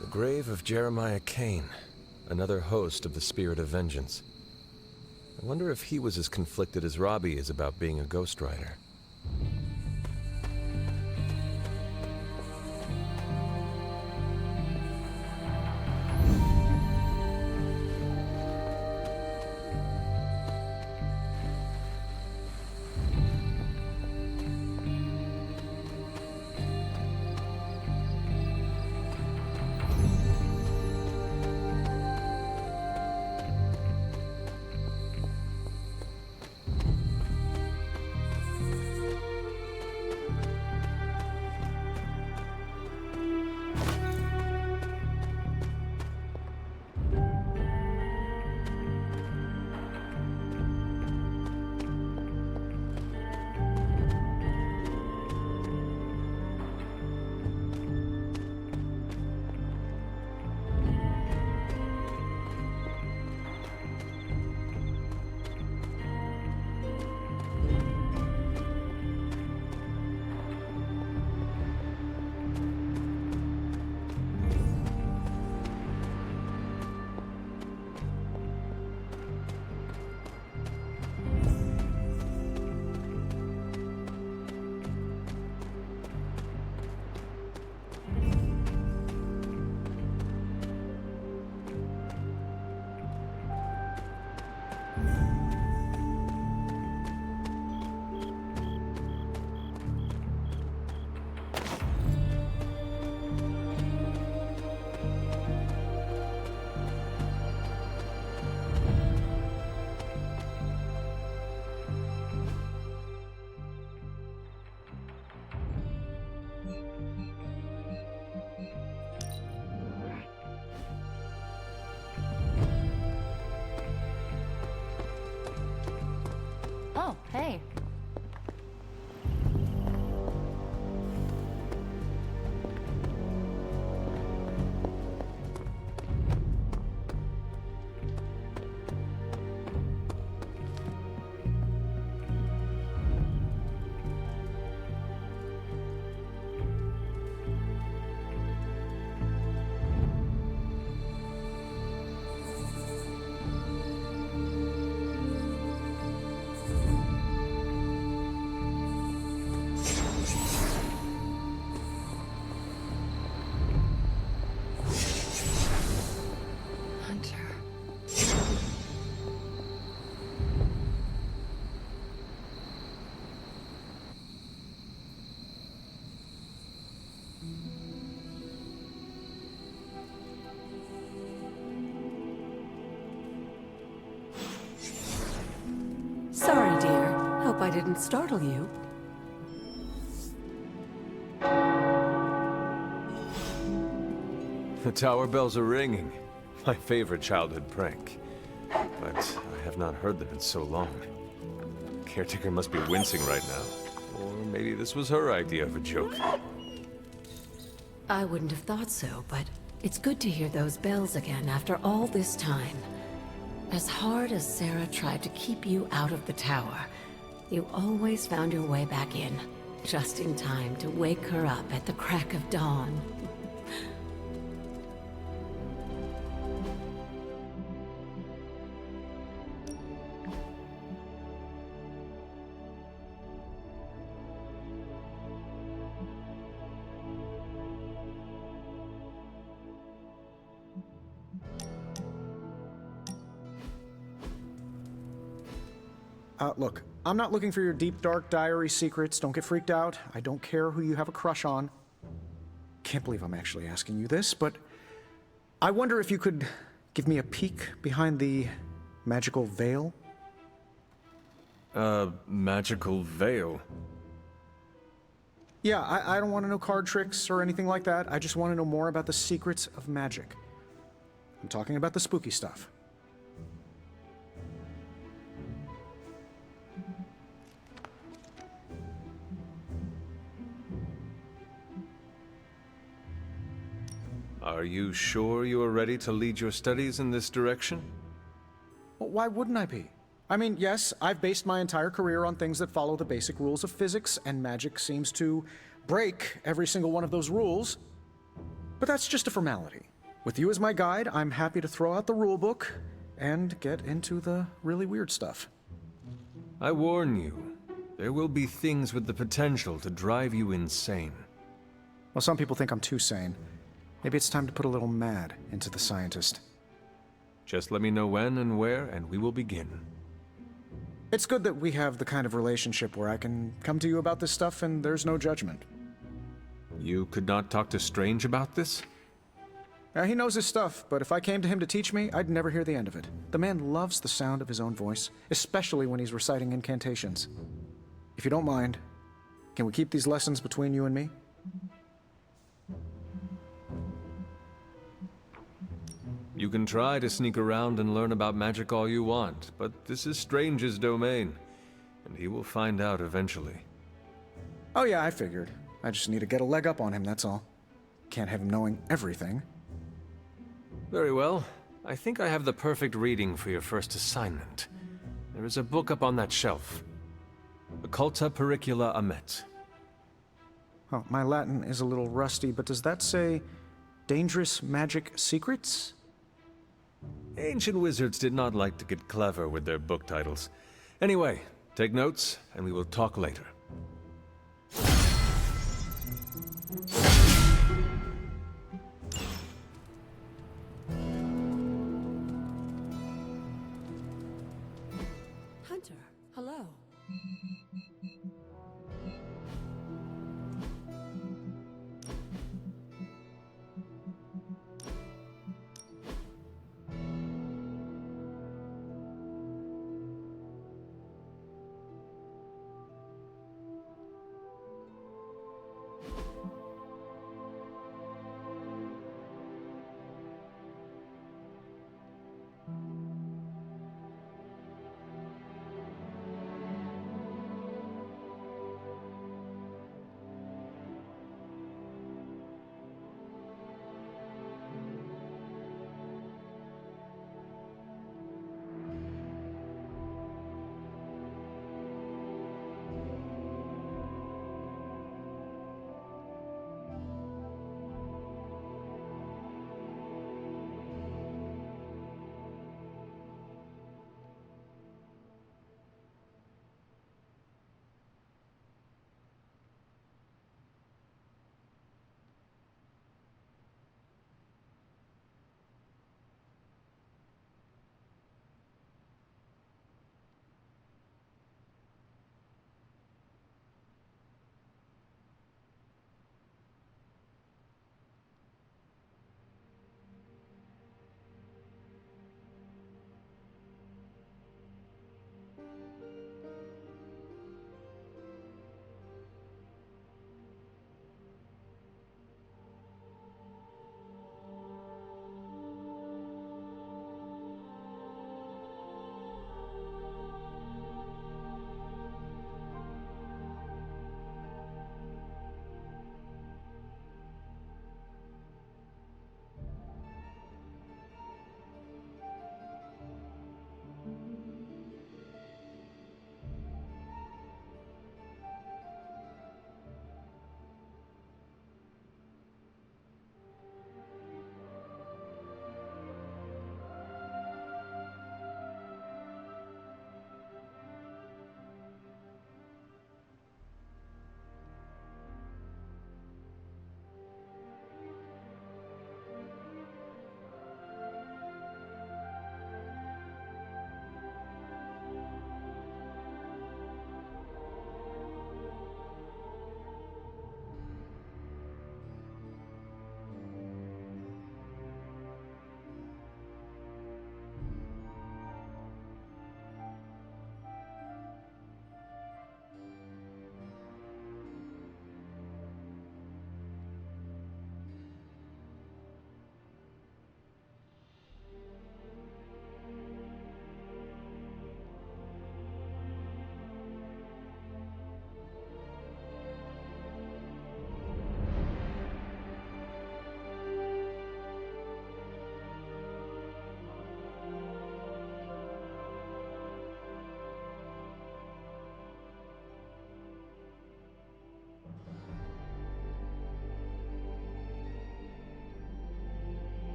The grave of Jeremiah Kane, another host of the Spirit of Vengeance. I wonder if he was as conflicted as Robbie is about being a Ghost Rider. Sorry, dear. Hope I didn't startle you. The tower bells are ringing. My favorite childhood prank. But I have not heard them in so long. Caretaker must be wincing right now. Or maybe this was her idea of a joke. I wouldn't have thought so, but it's good to hear those bells again after all this time. As hard as Sarah tried to keep you out of the tower, you always found your way back in, just in time to wake her up at the crack of dawn. Look, I'm not looking for your deep, dark diary secrets. Don't get freaked out. I don't care who you have a crush on. Can't believe I'm actually asking you this, but I wonder if you could give me a peek behind the magical veil? Magical veil? Yeah, I don't want to know card tricks or anything like that. I just want to know more about the secrets of magic. I'm talking about the spooky stuff. Are you sure you are ready to lead your studies in this direction? Well, why wouldn't I be? I mean, yes, I've based my entire career on things that follow the basic rules of physics, and magic seems to break every single one of those rules. But that's just a formality. With you as my guide, I'm happy to throw out the rulebook and get into the really weird stuff. I warn you, there will be things with the potential to drive you insane. Well, some people think I'm too sane. Maybe it's time to put a little mad into the scientist. Just let me know when and where, and we will begin. It's good that we have the kind of relationship where I can come to you about this stuff and there's no judgment. You could not talk to Strange about this? He knows his stuff, but if I came to him to teach me, I'd never hear the end of it. The man loves the sound of his own voice, especially when he's reciting incantations. If you don't mind, can we keep these lessons between you and me? You can try to sneak around and learn about magic all you want, but this is Strange's domain, and he will find out eventually. Oh yeah, I figured. I just need to get a leg up on him, that's all. Can't have him knowing everything. Very well. I think I have the perfect reading for your first assignment. There is a book up on that shelf. Occulta Pericula Amet. Oh, my Latin is a little rusty, but does that say Dangerous Magic Secrets? Ancient wizards did not like to get clever with their book titles. Anyway, take notes, and we will talk later. Hunter, hello.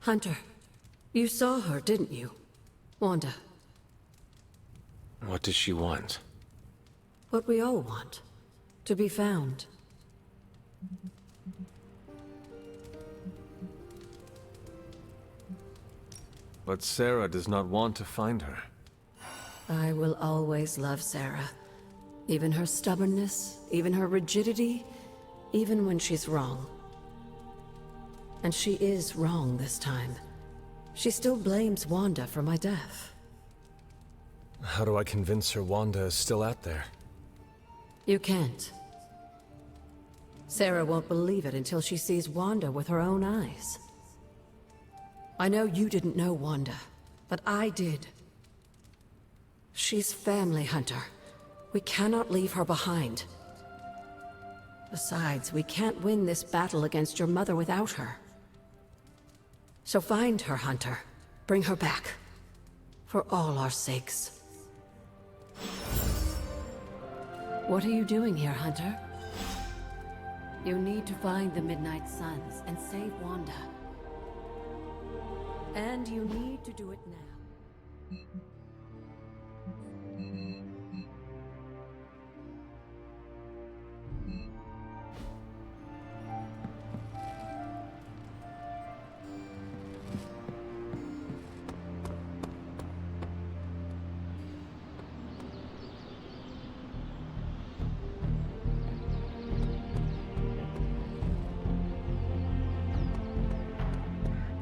Hunter, you saw her, didn't you? Wanda. What does she want? What we all want. To be found. But Sarah does not want to find her. I will always love Sarah. Even her stubbornness, even her rigidity, even when she's wrong. And she is wrong this time. She still blames Wanda for my death. How do I convince her Wanda is still out there? You can't. Sarah won't believe it until she sees Wanda with her own eyes. I know you didn't know Wanda, but I did. She's family, Hunter. We cannot leave her behind. Besides, we can't win this battle against your mother without her. So find her, Hunter. Bring her back. For all our sakes. What are you doing here, Hunter? You need to find the Midnight Suns and save Wanda. And you need to do it now.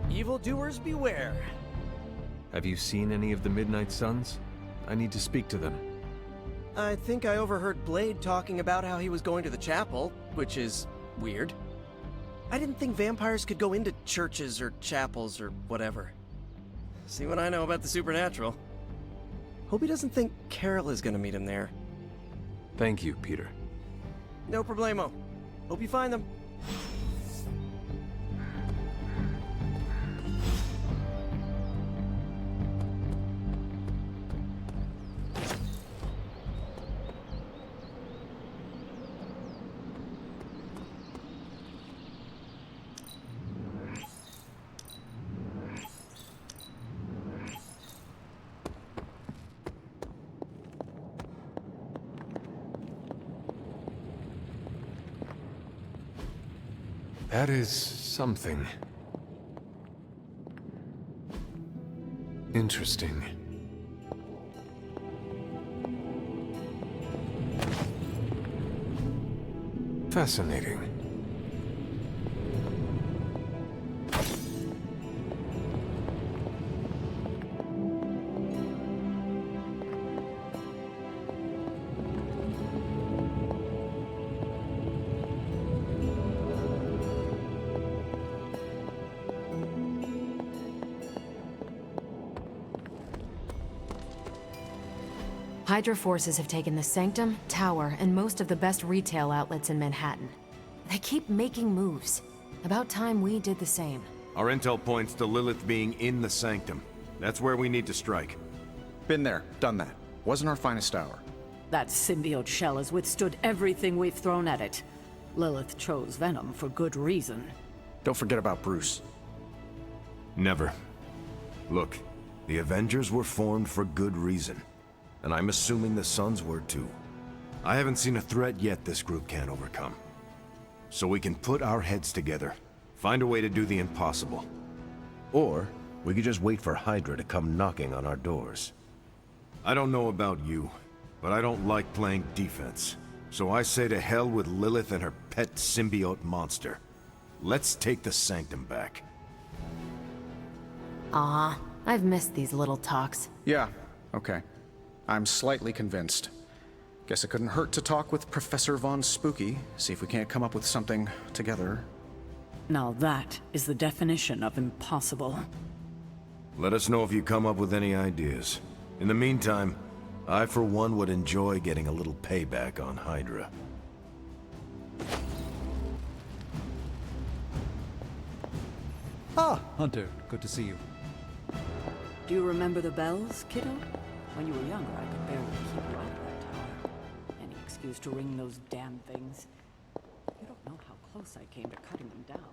Evildoers beware. Have you seen any of the Midnight Suns? I need to speak to them. I think I overheard Blade talking about how he was going to the chapel, which is weird. I didn't think vampires could go into churches or chapels or whatever. See what I know about the supernatural. Hope he doesn't think Carol is gonna meet him there. Thank you, Peter. No problemo. Hope you find them. That is something. Interesting. Fascinating. Hydra forces have taken the Sanctum, Tower, and most of the best retail outlets in Manhattan. They keep making moves. About time we did the same. Our intel points to Lilith being in the Sanctum. That's where we need to strike. Been there, done that. Wasn't our finest hour. That symbiote shell has withstood everything we've thrown at it. Lilith chose Venom for good reason. Don't forget about Bruce. Never. Look, the Avengers were formed for good reason. And I'm assuming the Suns were too. I haven't seen a threat yet this group can't overcome. So we can put our heads together, find a way to do the impossible. Or we could just wait for Hydra to come knocking on our doors. I don't know about you, but I don't like playing defense. So I say to hell with Lilith and her pet symbiote monster. Let's take the Sanctum back. Ah, I've missed these little talks. Yeah, okay. I'm slightly convinced. Guess it couldn't hurt to talk with Professor Von Spooky, see if we can't come up with something together. Now that is the definition of impossible. Let us know if you come up with any ideas. In the meantime, I for one would enjoy getting a little payback on Hydra. Ah, Hunter, good to see you. Do you remember the bells, kiddo? When you were younger, I could barely keep you out of that tower. Any excuse to ring those damn things. You don't know how close I came to cutting them down.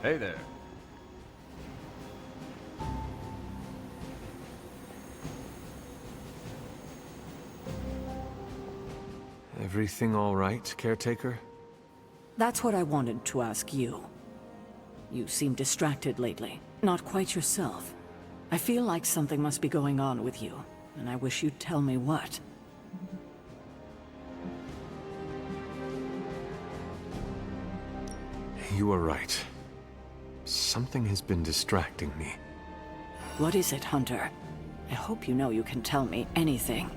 Hey there. Everything all right, caretaker? That's what I wanted to ask you. You seem distracted lately, not quite yourself. I feel like something must be going on with you, and I wish you'd tell me what. You are right. Something has been distracting me. What is it, Hunter? I hope you know you can tell me anything.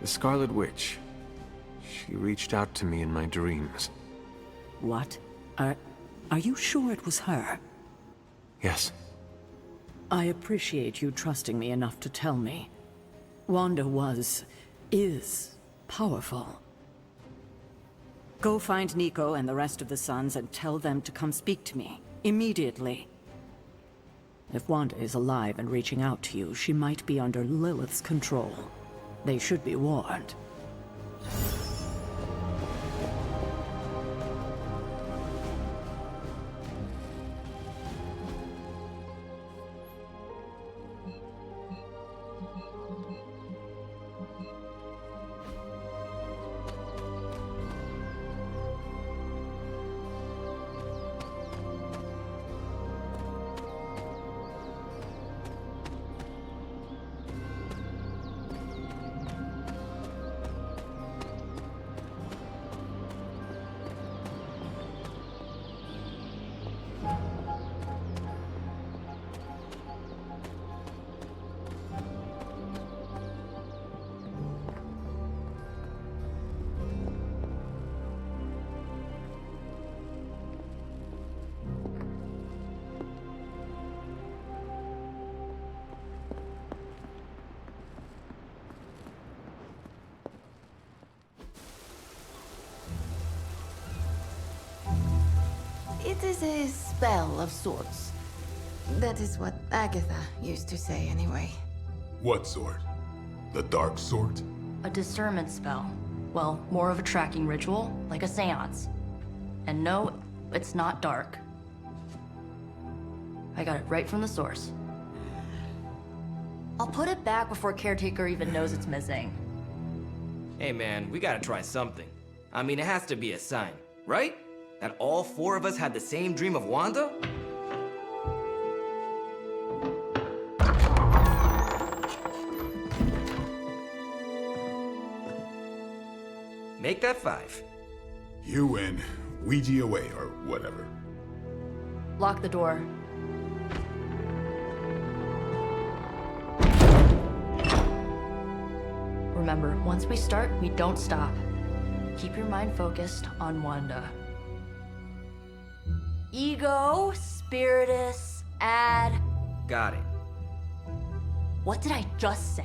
The Scarlet Witch. She reached out to me in my dreams. What? Are you sure it was her? Yes. I appreciate you trusting me enough to tell me. Wanda is powerful. Go find Nico and the rest of the Sons and tell them to come speak to me, immediately. If Wanda is alive and reaching out to you, she might be under Lilith's control. They should be warned. It is a spell of sorts. That is what Agatha used to say, anyway. What sort? The dark sort? A discernment spell. Well, more of a tracking ritual, like a seance. And no, it's not dark. I got it right from the source. I'll put it back before Caretaker even knows it's missing. Hey man, we gotta try something. I mean, it has to be a sign, right? That all four of us had the same dream of Wanda? Make that 5. You win. Ouija away, or whatever. Lock the door. Remember, once we start, we don't stop. Keep your mind focused on Wanda. Ego, Spiritus, add... Got it. What did I just say?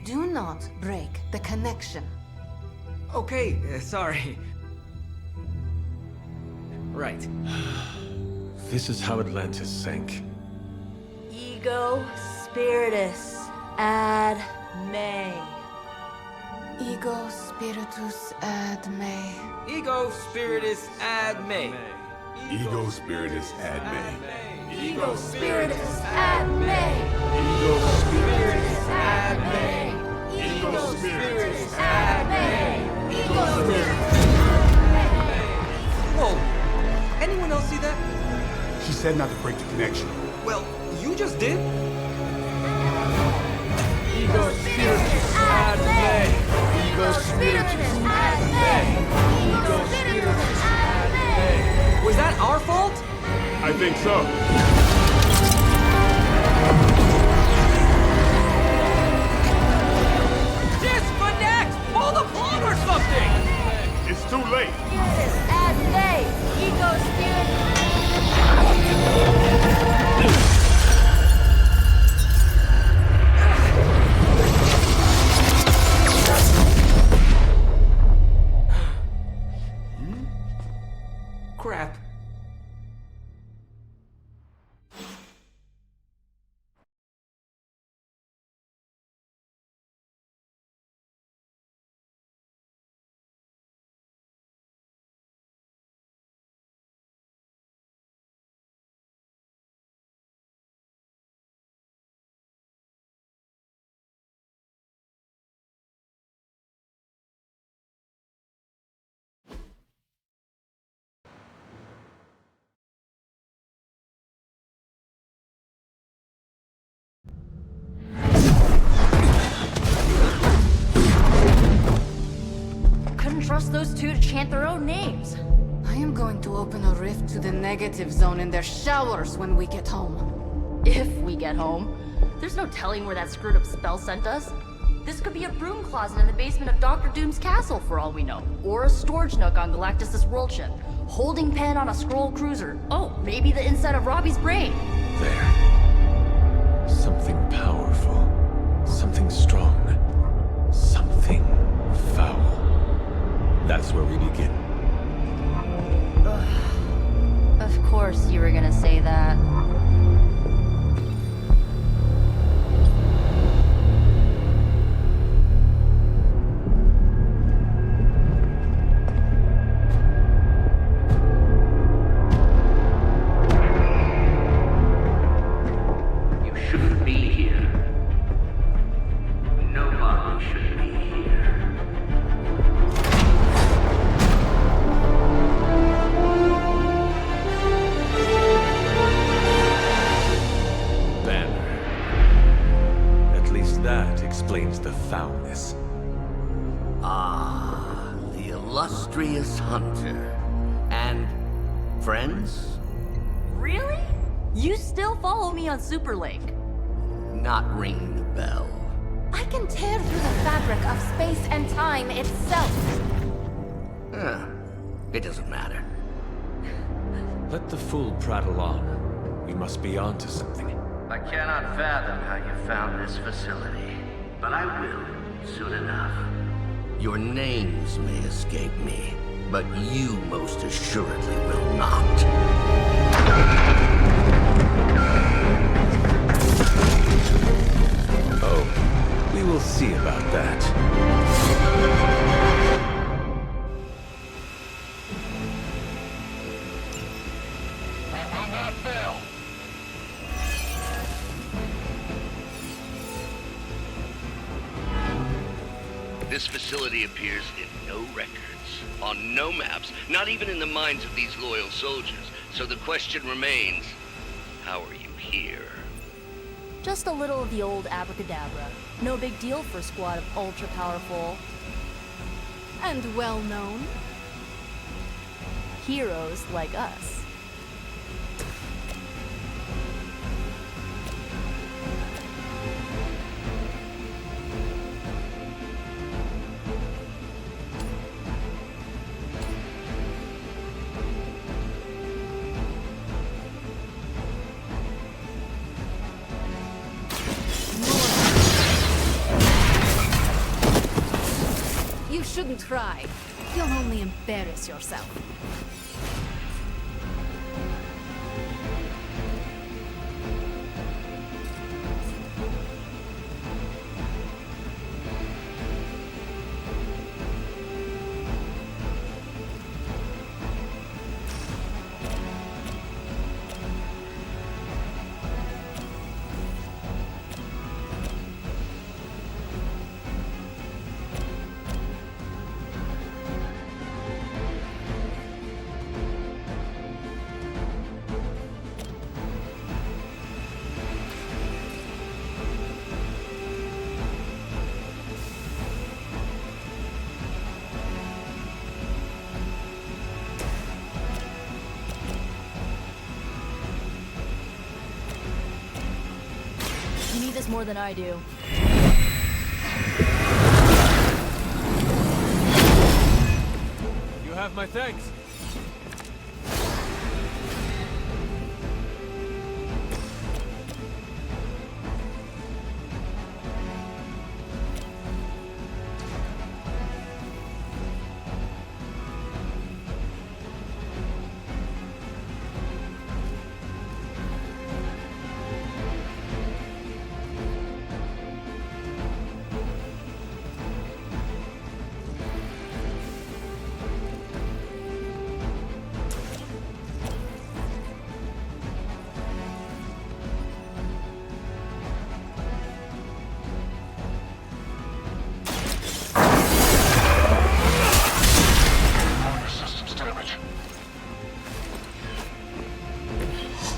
Do not break the connection. Okay, sorry. Right. This is how Atlantis sank. Ego, Spiritus, add May. Ego spiritus ad me. Ego spiritus ad me. Ego spiritus ad me. Ego, Spiritus, add May. Ego spiritus Add May. Ego, Spiritus, add May. Ego, Spiritus. Whoa! Anyone else see that? She said not to break the connection. Well, you just did. Ego, Spiritus, add May. Ego, Spiritus, add May. Ego, Spiritus, add May. Was that our fault? I think so. Disconnect! Pull the plug or something! It's too late. Spiritus, add May. Ego, Spiritus. Crap. shouldn't trust those two to chant their own names. I am going to open a rift to the negative zone in their showers when we get home. If we get home. There's no telling where that screwed up spell sent us. This could be a broom closet in the basement of Dr. Doom's castle for all we know. Or a storage nook on Galactus' world ship. Holding pen on a scroll cruiser. Oh, maybe the inside of Robbie's brain. There. Something powerful. Something strong. Something foul. That's where we begin. Of course you were gonna say that. The foulness. Ah, the illustrious hunter. And friends? Really? You still follow me on Super Lake? Not ringing the bell. I can tear through the fabric of space and time itself. It doesn't matter. Let the fool prattle on. We must be on to something. I cannot fathom how you found this facility. But I will, soon enough. Your names may escape me, but you most assuredly will not. Oh, we will see about that. I will not fail. This facility appears in no records, on no maps, not even in the minds of these loyal soldiers. So the question remains, how are you here? Just a little of the old abracadabra. No big deal for a squad of ultra-powerful... and well-known heroes like us. You shouldn't try. You'll only embarrass yourself. You need this more than I do. You have my thanks.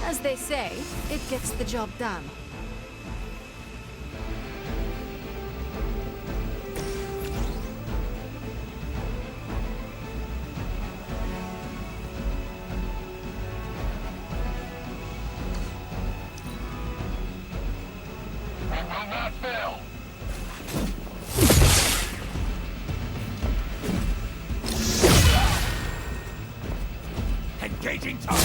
As they say, it gets the job done. Engaging target.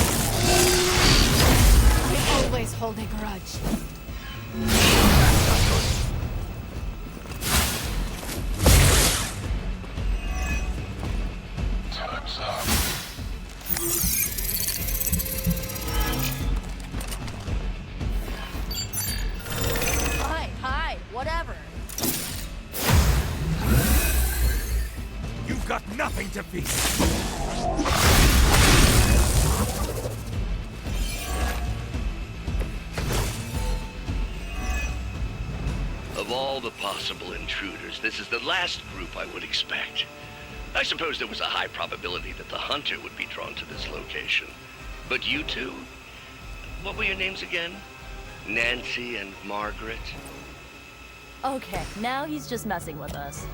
I always hold a grudge. Time's up. Hi, whatever. You've got nothing to fear. Of all the possible intruders, this is the last group I would expect. I suppose there was a high probability that the hunter would be drawn to this location. But you two? What were your names again? Nancy and Margaret? Okay, now he's just messing with us.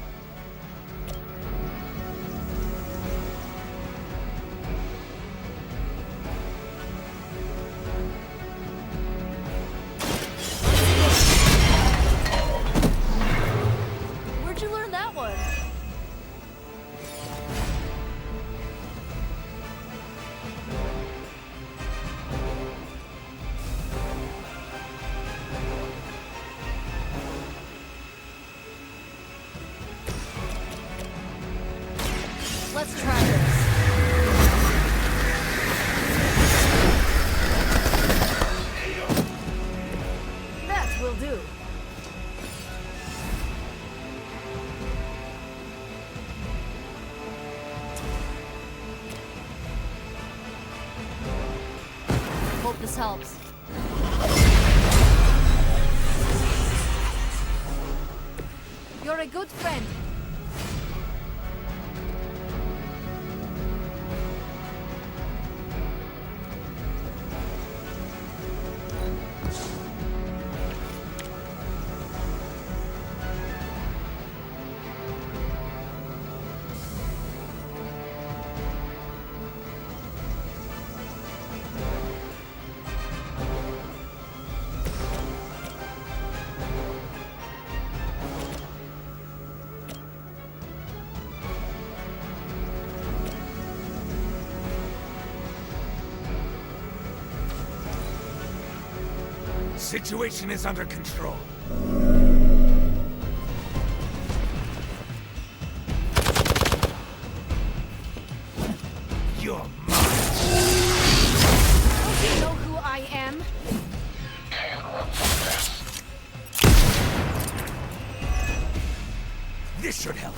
Where'd you learn that one? Let's try this. That will do. Hope this helps. You're a good friend. Situation is under control. You're mine. Don't you know who I am? Can't run from this. This should help.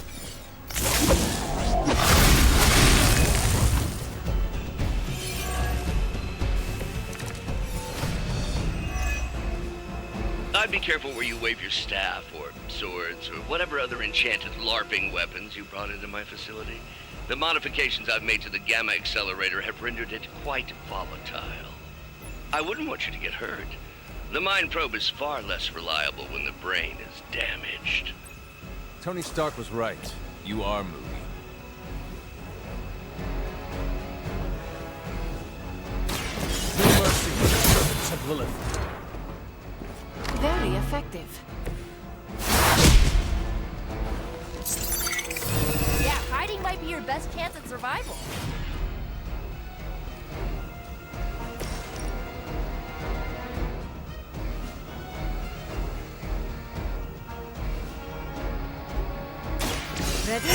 I'd be careful where you wave your staff, or swords, or whatever other enchanted LARPing weapons you brought into my facility. The modifications I've made to the Gamma Accelerator have rendered it quite volatile. I wouldn't want you to get hurt. The Mind Probe is far less reliable when the brain is damaged. Tony Stark was right. You are moody. No mercy for the servants of Lilith. Very effective. Yeah, hiding might be your best chance at survival. Ready?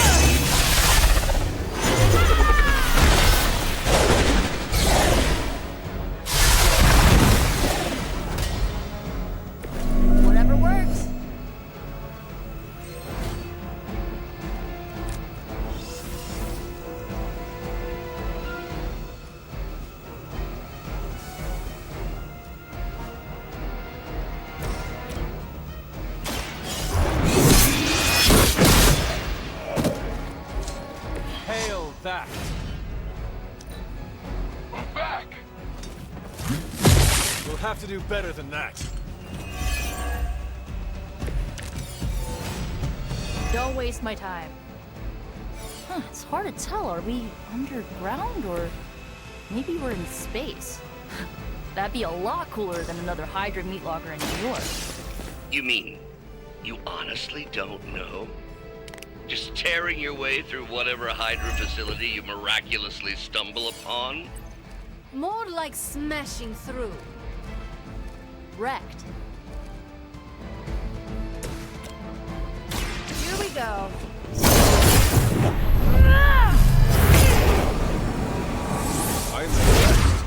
Whatever works. Hail that! Move back! We'll have to do better than that. Don't waste my time. Huh, it's hard to tell. Are we underground or maybe we're in space? That'd be a lot cooler than another Hydra meat locker in New York. You mean, you honestly don't know? Just tearing your way through whatever Hydra facility you miraculously stumble upon? More like smashing through. Wrecked. Here we go. I'm impressed.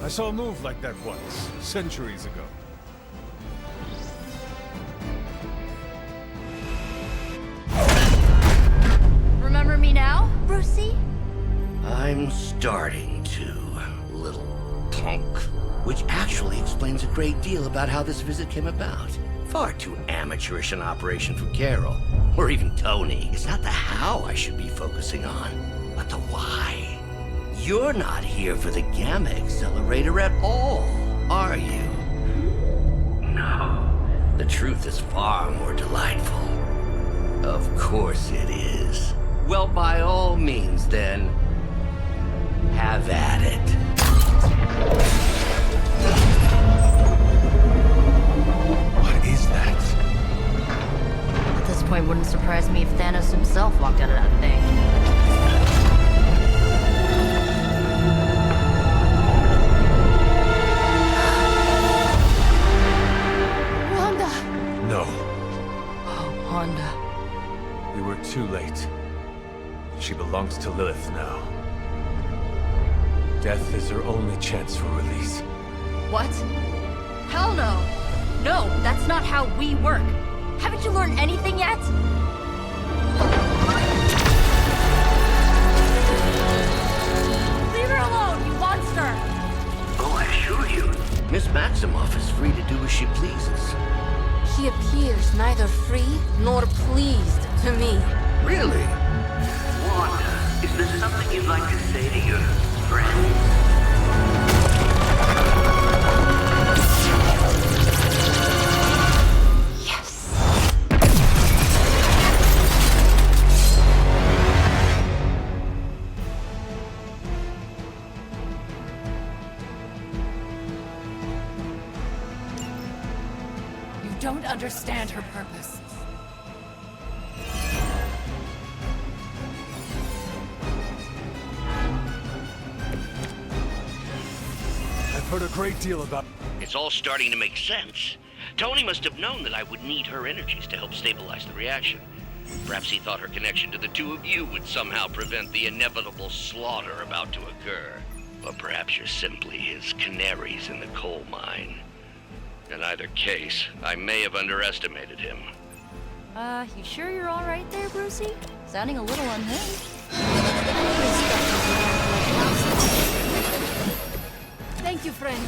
I saw a move like that once, centuries ago. Remember me now, Brucey? I'm starting to, little punk. Which actually explains a great deal about how this visit came about. Far too amateurish an operation for Carol, or even Tony. It's not the how I should be focusing on, but the why. You're not here for the Gamma Accelerator at all, are you? No. The truth is far more delightful. Of course it is. Well, by all means, then, have at it. What is that? At this point, wouldn't surprise me if Thanos himself walked out of that thing. Wanda! No. Oh, Wanda. We were too late. She belongs to Lilith now. Death is her only chance for release. What? Hell no! No, that's not how we work. Haven't you learned anything yet? Leave her alone, you monster! Oh, I assure you, Miss Maximoff is free to do as she pleases. She appears neither free nor pleased to me. Really? Wanda, is there something you'd like to say to your friends? You don't understand her purpose. I've heard a great deal about... It's all starting to make sense. Tony must have known that I would need her energies to help stabilize the reaction. Perhaps he thought her connection to the two of you would somehow prevent the inevitable slaughter about to occur. Or perhaps you're simply his canaries in the coal mine. In either case, I may have underestimated him. You sure you're alright there, Brucey? Sounding a little unhinged. Thank you, friend.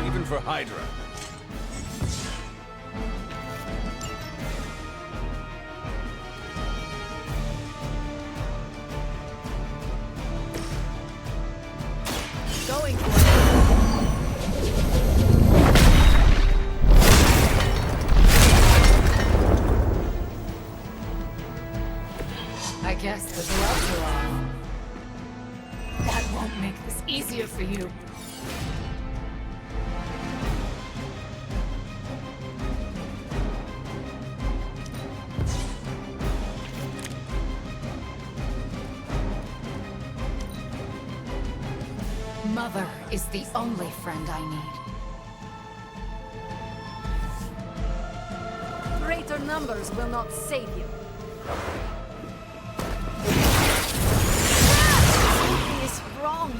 Even for Hydra. Going for it. I guess the gloves are off. That won't make this easier for you. Mother is the only friend I need. Greater numbers will not save you. Something is wrong.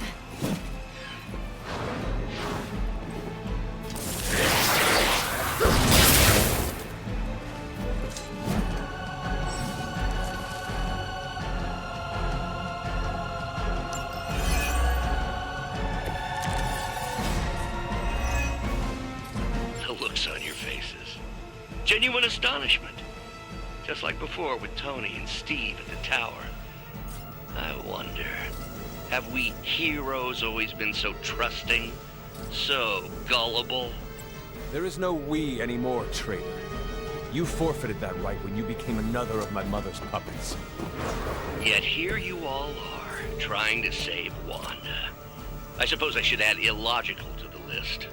The looks on your faces. Genuine astonishment. Just like before with Tony and Steve at the tower. I wonder, have we heroes always been so trusting? So gullible? There is no we anymore, traitor. You forfeited that right when you became another of my mother's puppets. Yet here you all are, trying to save Wanda. I suppose I should add illogical to the list.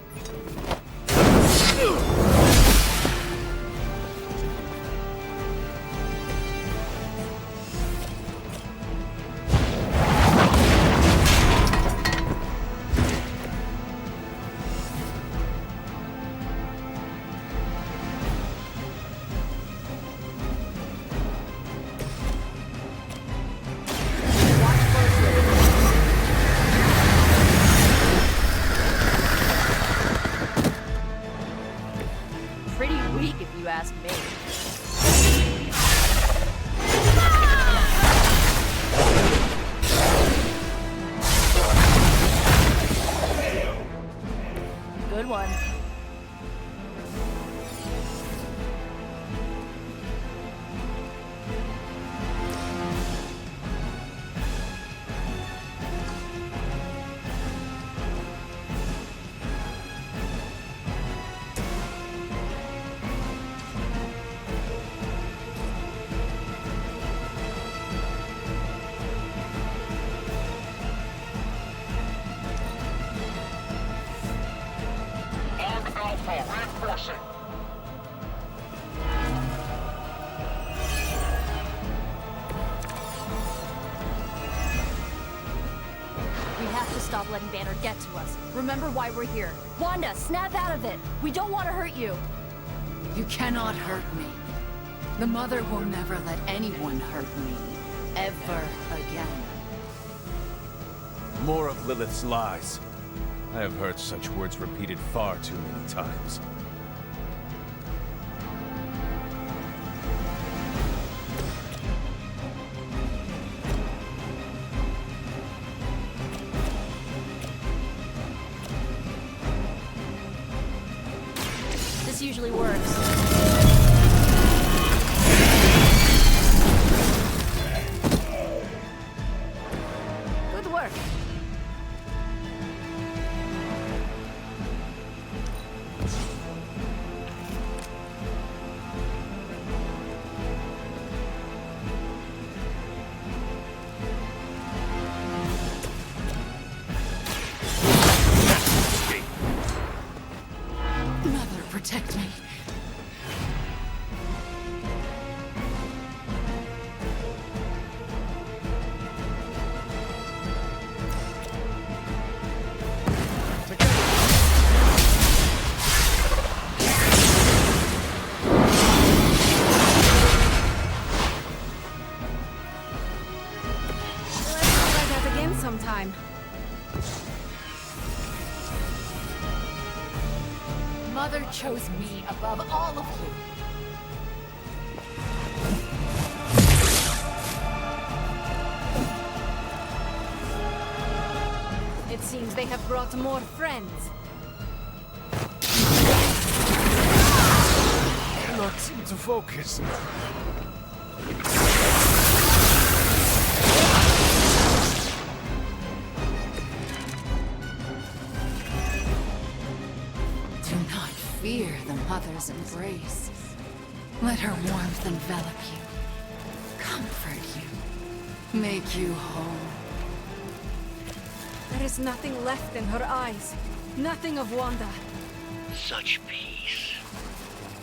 Pretty weak if you ask me. Good one. On Alpha, reinforcing. We have to stop letting Banner get to us. Remember why we're here. Wanda, snap out of it. We don't want to hurt you. You cannot hurt me. The Mother will never let anyone hurt me. Ever again. More of Lilith's lies. I have heard such words repeated far too many times. This usually works. Good work. Mother, protect me. Let's try that again sometime. Mother chose me above all of you. It seems they have brought more friends. Cannot seem to focus. Do not fear the Mother's embrace. Let her warmth envelop you, comfort you, make you whole. There is nothing left in her eyes. Nothing of Wanda. Such peace.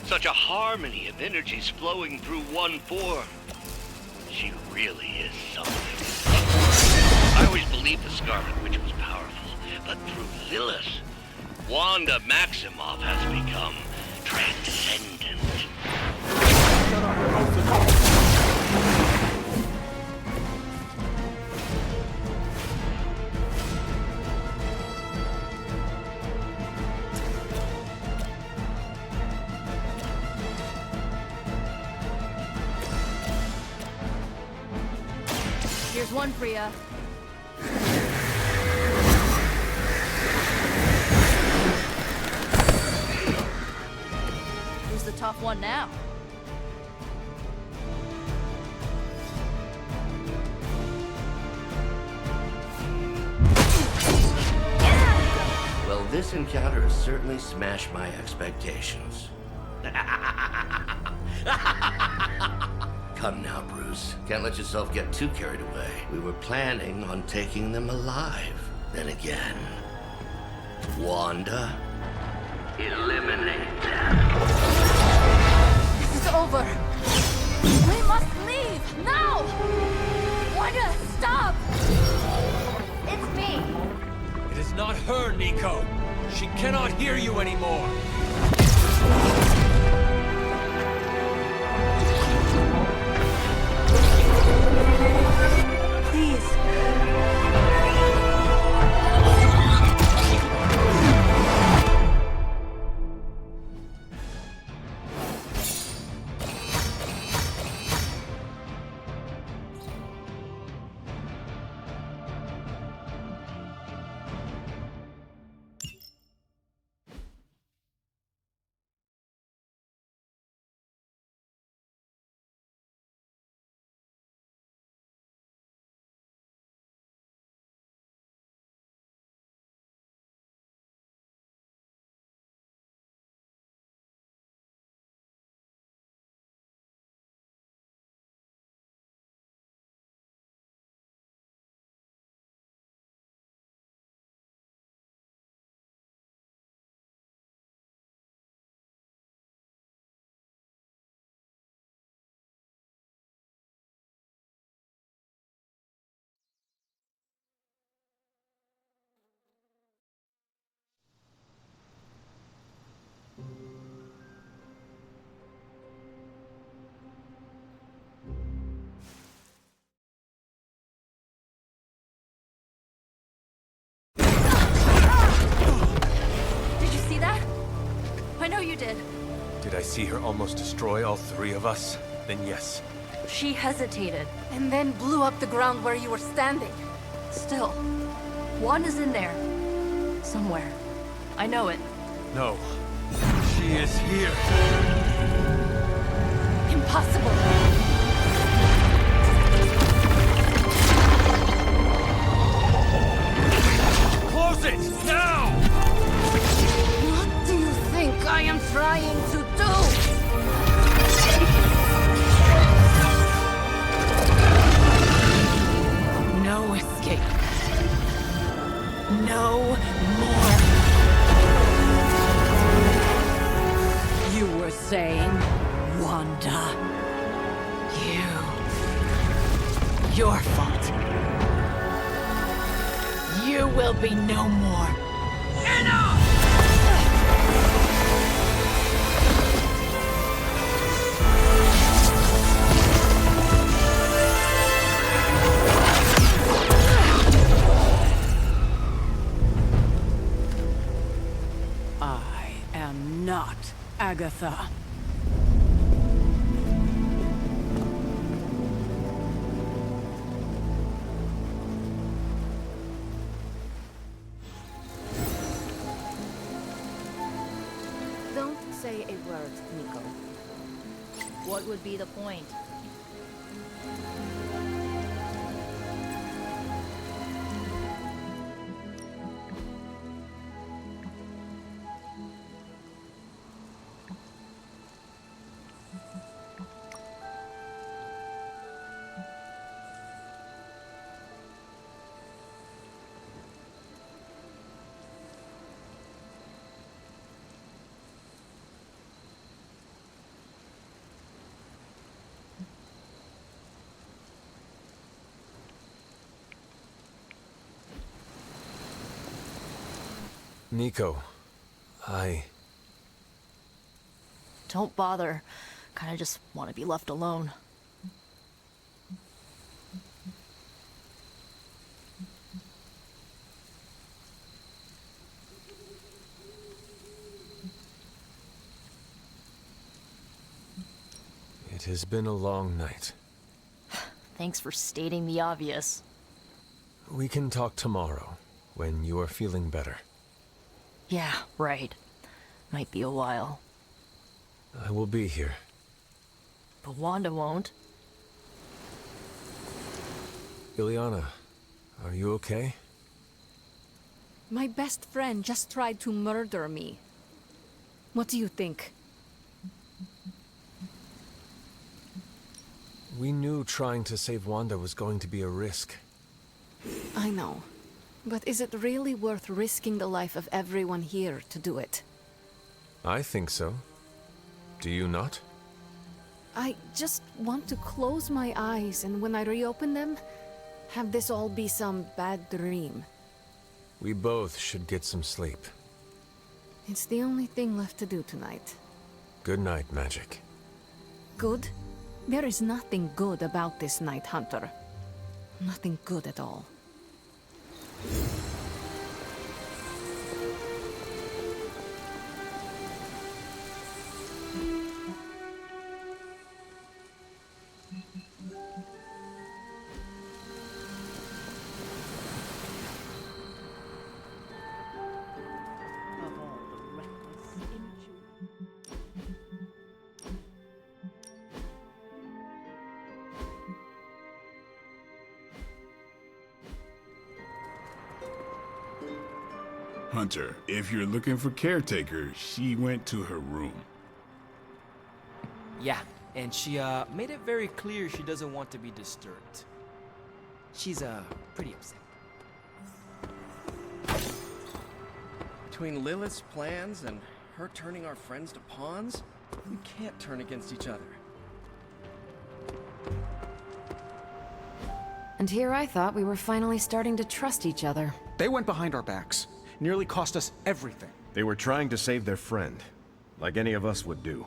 Such a harmony of energies flowing through one form. She really is something. I always believed the Scarlet Witch was powerful, but through Lilith, Wanda Maximoff has become transcendent. Here's one for ya. Who's the tough one now? Well, Well, this encounter has certainly smashed my expectations. Come now, Bruce. Can't let yourself get too carried away. We were planning on taking them alive. Then again, Wanda, eliminate them. This is over. We must leave now. Wanda, stop. It's me. It is not her, Nico. She cannot hear you anymore. Please. I know you did. Did I see her almost destroy all three of us? Then yes. She hesitated. And then blew up the ground where you were standing. Still, Wanda's in there. Somewhere. I know it. No. She is here. Impossible. Close it! Now! What do you think I am trying to do? No escape. No more. You were saying, Wanda. Your fault. You will be no more. Enough! I am not Agatha. Don't say a word, Nico. What would be the point? Nico, Don't bother. Kinda just want to be left alone. It has been a long night. Thanks for stating the obvious. We can talk tomorrow, when you are feeling better. Yeah, right. Might be a while. I will be here. But Wanda won't. Ileana, are you okay? My best friend just tried to murder me. What do you think? We knew trying to save Wanda was going to be a risk. I know. But is it really worth risking the life of everyone here to do it? I think so. Do you not? I just want to close my eyes, and when I reopen them, have this all be some bad dream. We both should get some sleep. It's the only thing left to do tonight. Good night, Magic. Good? There is nothing good about this night, Hunter. Nothing good at all. Hunter, if you're looking for Caretaker, she went to her room. Yeah, and she made it very clear she doesn't want to be disturbed. She's pretty upset. Between Lilith's plans and her turning our friends to pawns, we can't turn against each other. And here I thought we were finally starting to trust each other. They went behind our backs. Nearly cost us everything. They were trying to save their friend, like any of us would do.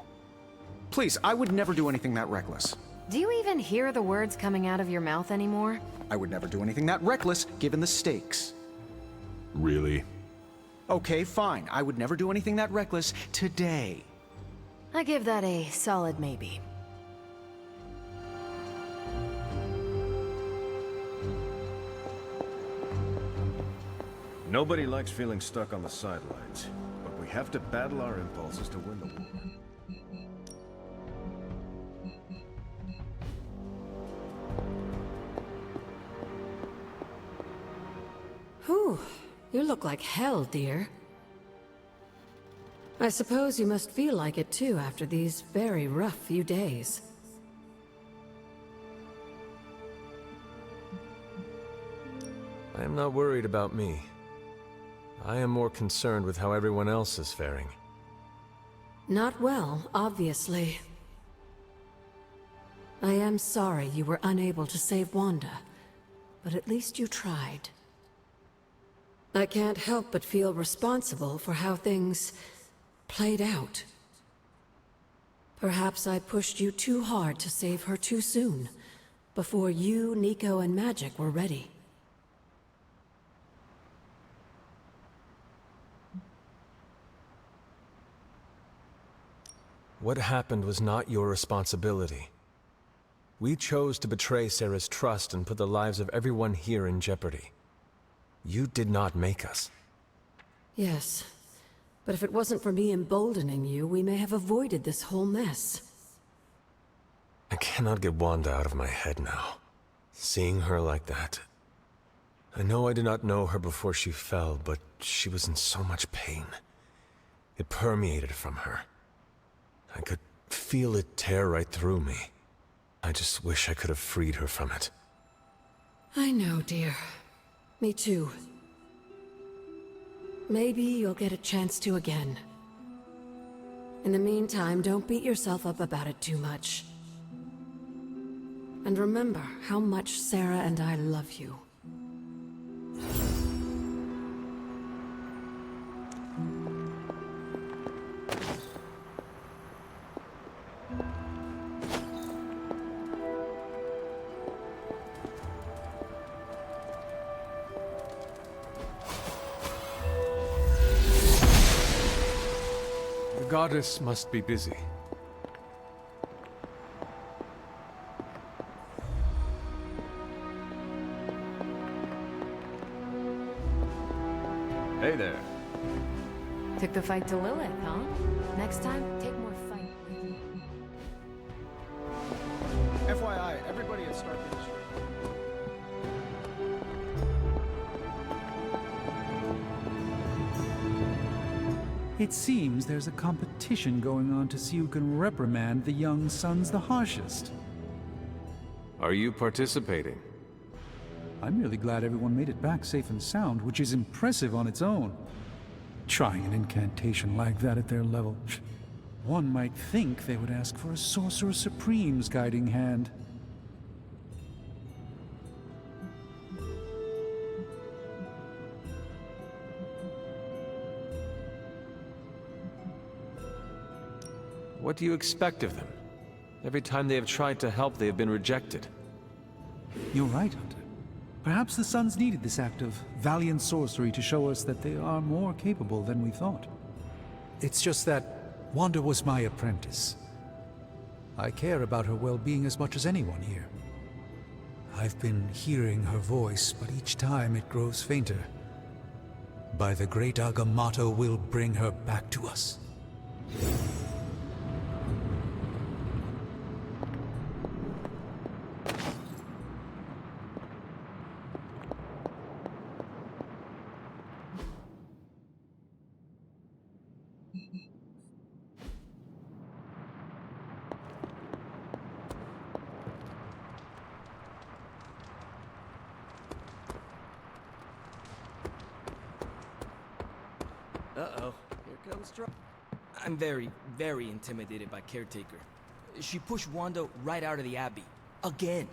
Please, I would never do anything that reckless. Do you even hear the words coming out of your mouth anymore? I would never do anything that reckless, given the stakes. Really? Okay, fine. I would never do anything that reckless today. I give that a solid maybe. Nobody likes feeling stuck on the sidelines, but we have to battle our impulses to win the war. Whew, you look like hell, dear. I suppose you must feel like it too after these very rough few days. I am not worried about me. I am more concerned with how everyone else is faring. Not well, obviously. I am sorry you were unable to save Wanda, but at least you tried. I can't help but feel responsible for how things played out. Perhaps I pushed you too hard to save her too soon, before you, Nico, and Magic were ready. What happened was not your responsibility. We chose to betray Sarah's trust and put the lives of everyone here in jeopardy. You did not make us. Yes, but if it wasn't for me emboldening you, we may have avoided this whole mess. I cannot get Wanda out of my head now. Seeing her like that. I know I did not know her before she fell, but she was in so much pain. It permeated from her. I could feel it tear right through me. I just wish I could have freed her from it. I know, dear. Me too. Maybe you'll get a chance to again. In the meantime, don't beat yourself up about it too much. And remember how much Sarah and I love you. The goddess must be busy. Hey there. Took the fight to Lilith, huh? Next time, take more fight with you. FYI, everybody at Starfield. It seems there's a competition going on to see who can reprimand the young sons the harshest. Are you participating? I'm really glad everyone made it back safe and sound, which is impressive on its own. Trying an incantation like that at their level. One might think they would ask for a Sorcerer Supreme's guiding hand. What do you expect of them? Every time they have tried to help, they have been rejected. You're right, Hunter. Perhaps the Sons needed this act of valiant sorcery to show us that they are more capable than we thought. It's just that Wanda was my apprentice. I care about her well-being as much as anyone here. I've been hearing her voice, but each time it grows fainter. By the great Agamotto will bring her back to us. Uh-oh, here comes trouble. I'm very, very intimidated by Caretaker. She pushed Wanda right out of the Abbey. Again.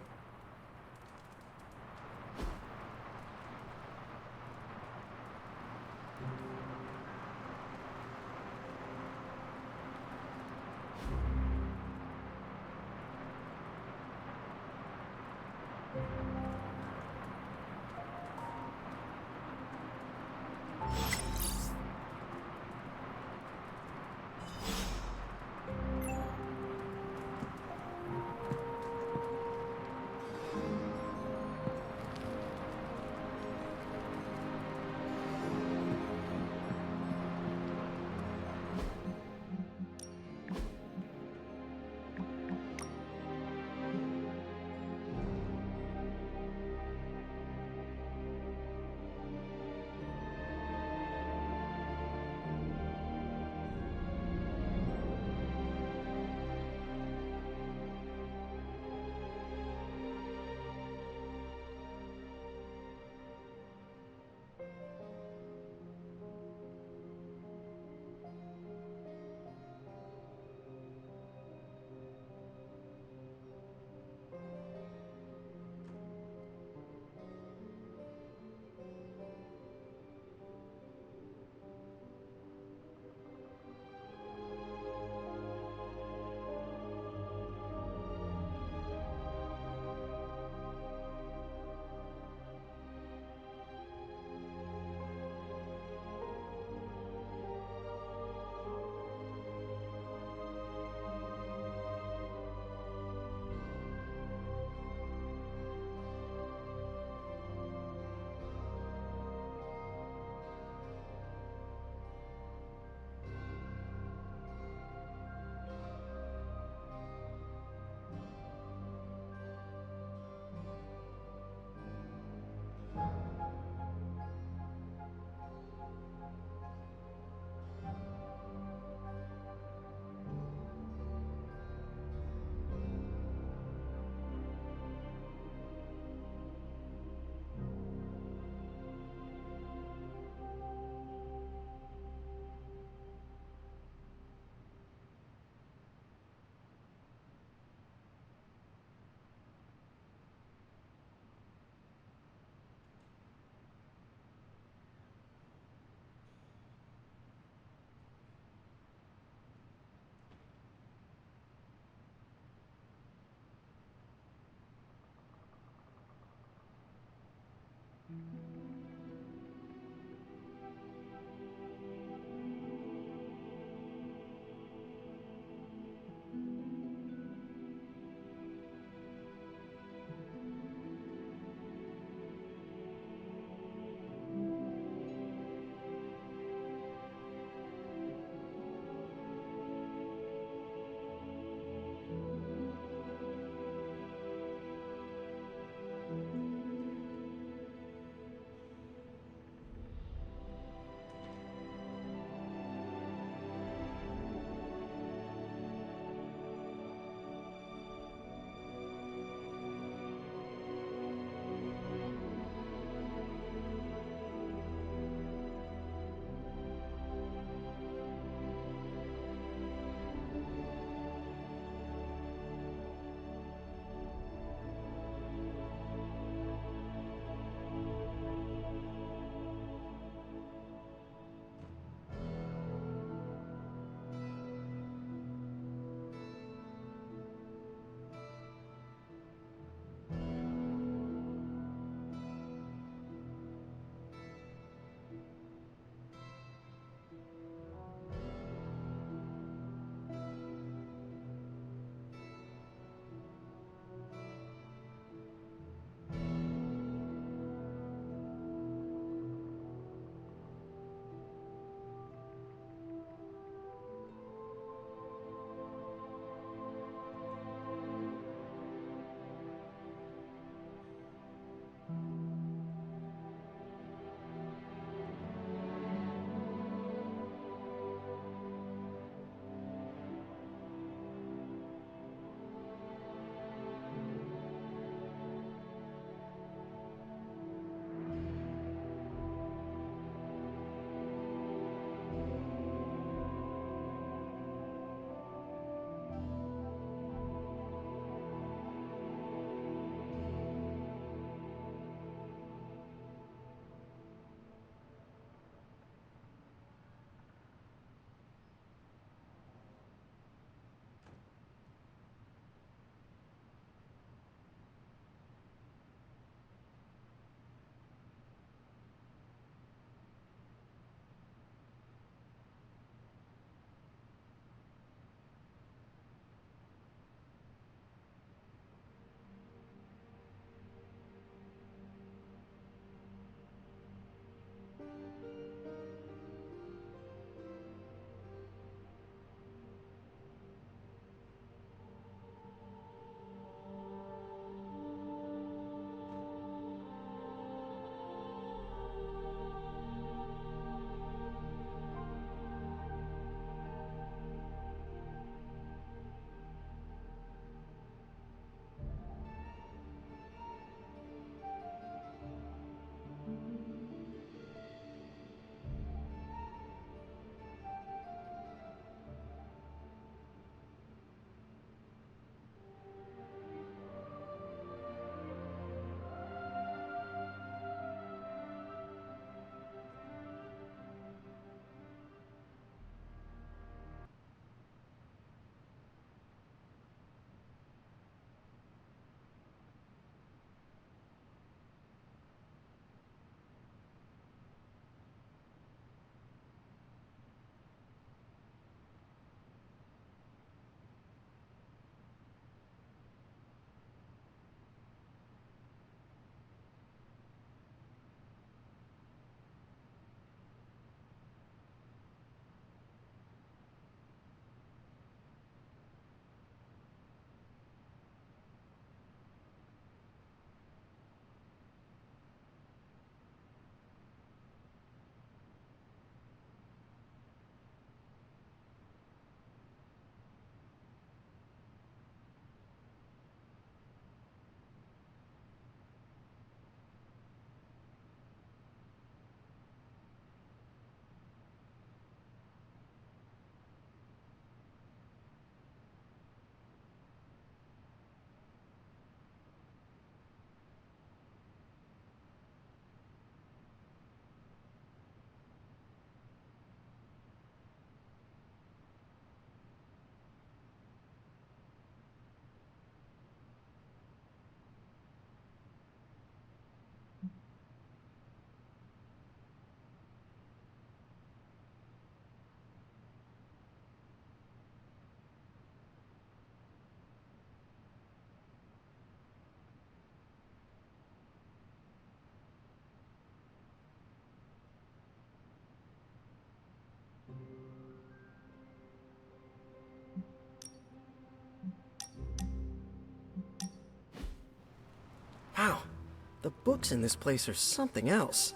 The books in this place are something else.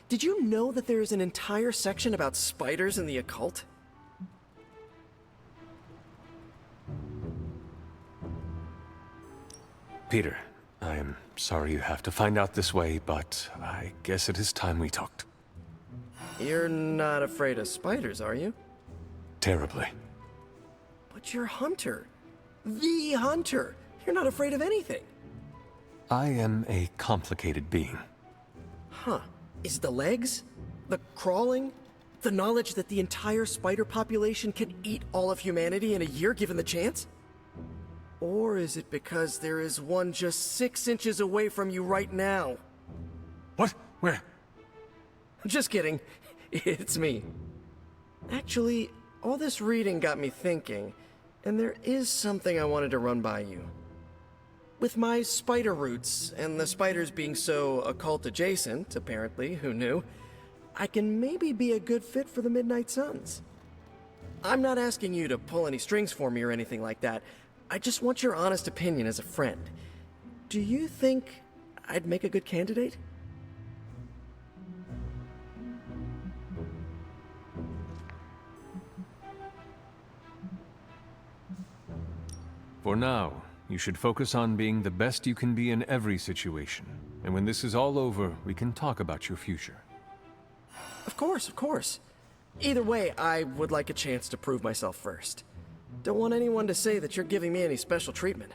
Did you know that there is an entire section about spiders and the occult? Peter, I am sorry you have to find out this way, but I guess it is time we talked. You're not afraid of spiders, are you? Terribly. But you're Hunter. The Hunter. You're not afraid of anything. I am a complicated being. Huh. Is it the legs? The crawling? The knowledge that the entire spider population can eat all of humanity in a year given the chance? Or is it because there is one just 6 inches away from you right now? What? Where? Just kidding. It's me. Actually, all this reading got me thinking, and there is something I wanted to run by you. With my spider roots, and the spiders being so occult adjacent, apparently, who knew, I can maybe be a good fit for the Midnight Suns. I'm not asking you to pull any strings for me or anything like that. I just want your honest opinion as a friend. Do you think I'd make a good candidate? For now, you should focus on being the best you can be in every situation. And when this is all over, we can talk about your future. Of course, of course. Either way, I would like a chance to prove myself first. Don't want anyone to say that you're giving me any special treatment.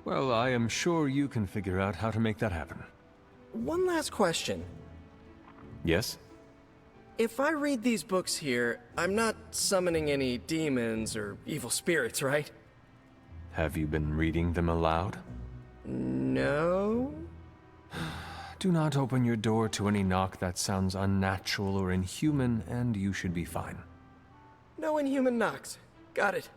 Well, I am sure you can figure out how to make that happen. One last question. Yes? If I read these books here, I'm not summoning any demons or evil spirits, right? Have you been reading them aloud? No? Do not open your door to any knock that sounds unnatural or inhuman, and you should be fine. No inhuman knocks. Got it.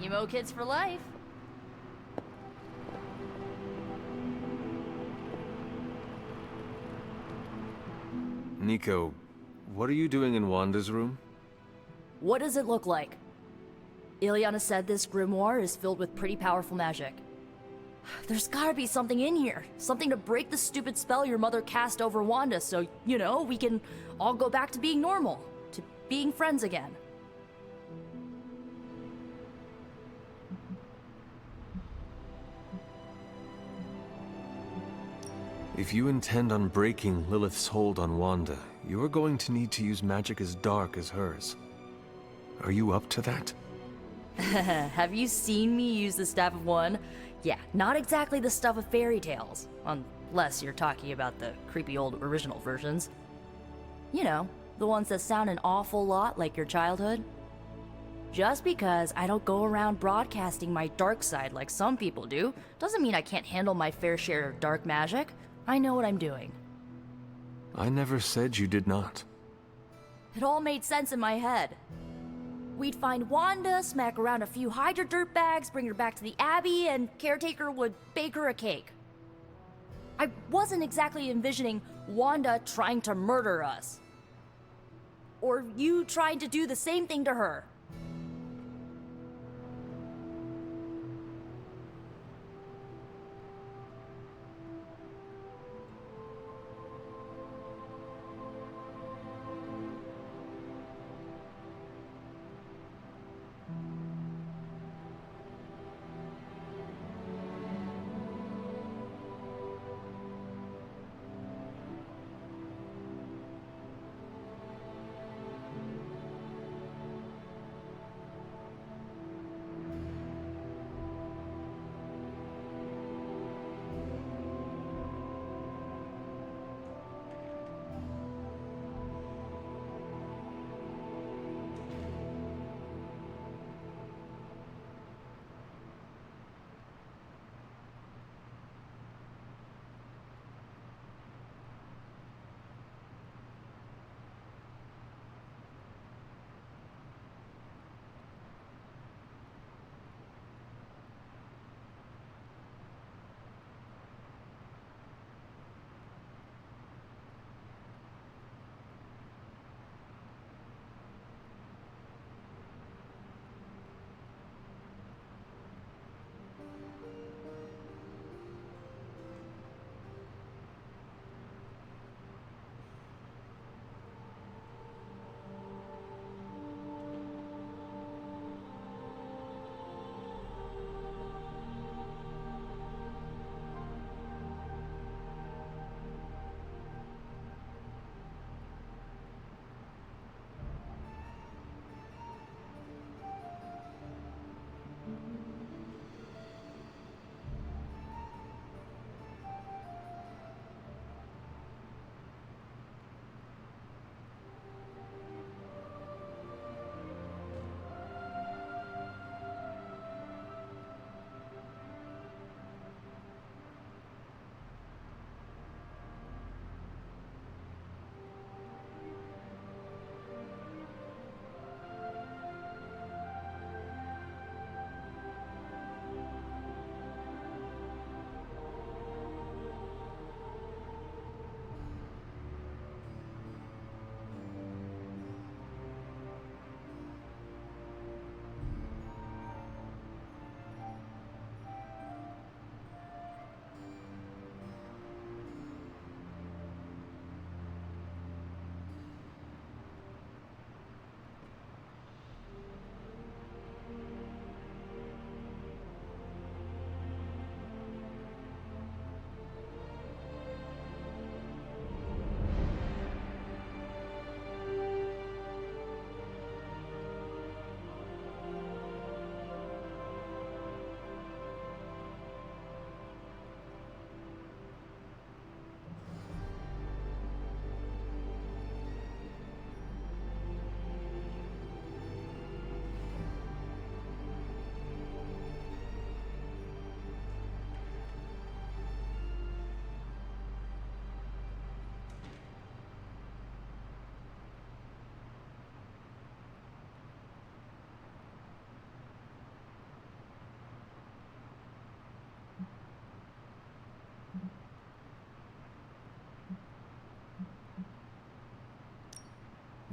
Emo kids for life. Nico, what are you doing in Wanda's room? What does it look like? Ileana said this grimoire is filled with pretty powerful magic. There's gotta be something in here. Something to break the stupid spell your mother cast over Wanda so, you know, we can all go back to being normal. To being friends again. If you intend on breaking Lilith's hold on Wanda, you're going to need to use magic as dark as hers. Are you up to that? Have you seen me use the Staff of One? Yeah, not exactly the stuff of fairy tales. Unless you're talking about the creepy old original versions. You know, the ones that sound an awful lot like your childhood. Just because I don't go around broadcasting my dark side like some people do, doesn't mean I can't handle my fair share of dark magic. I know what I'm doing. I never said you did not. It all made sense in my head. We'd find Wanda, smack around a few Hydra dirtbags, bring her back to the Abbey, and Caretaker would bake her a cake. I wasn't exactly envisioning Wanda trying to murder us. Or you trying to do the same thing to her.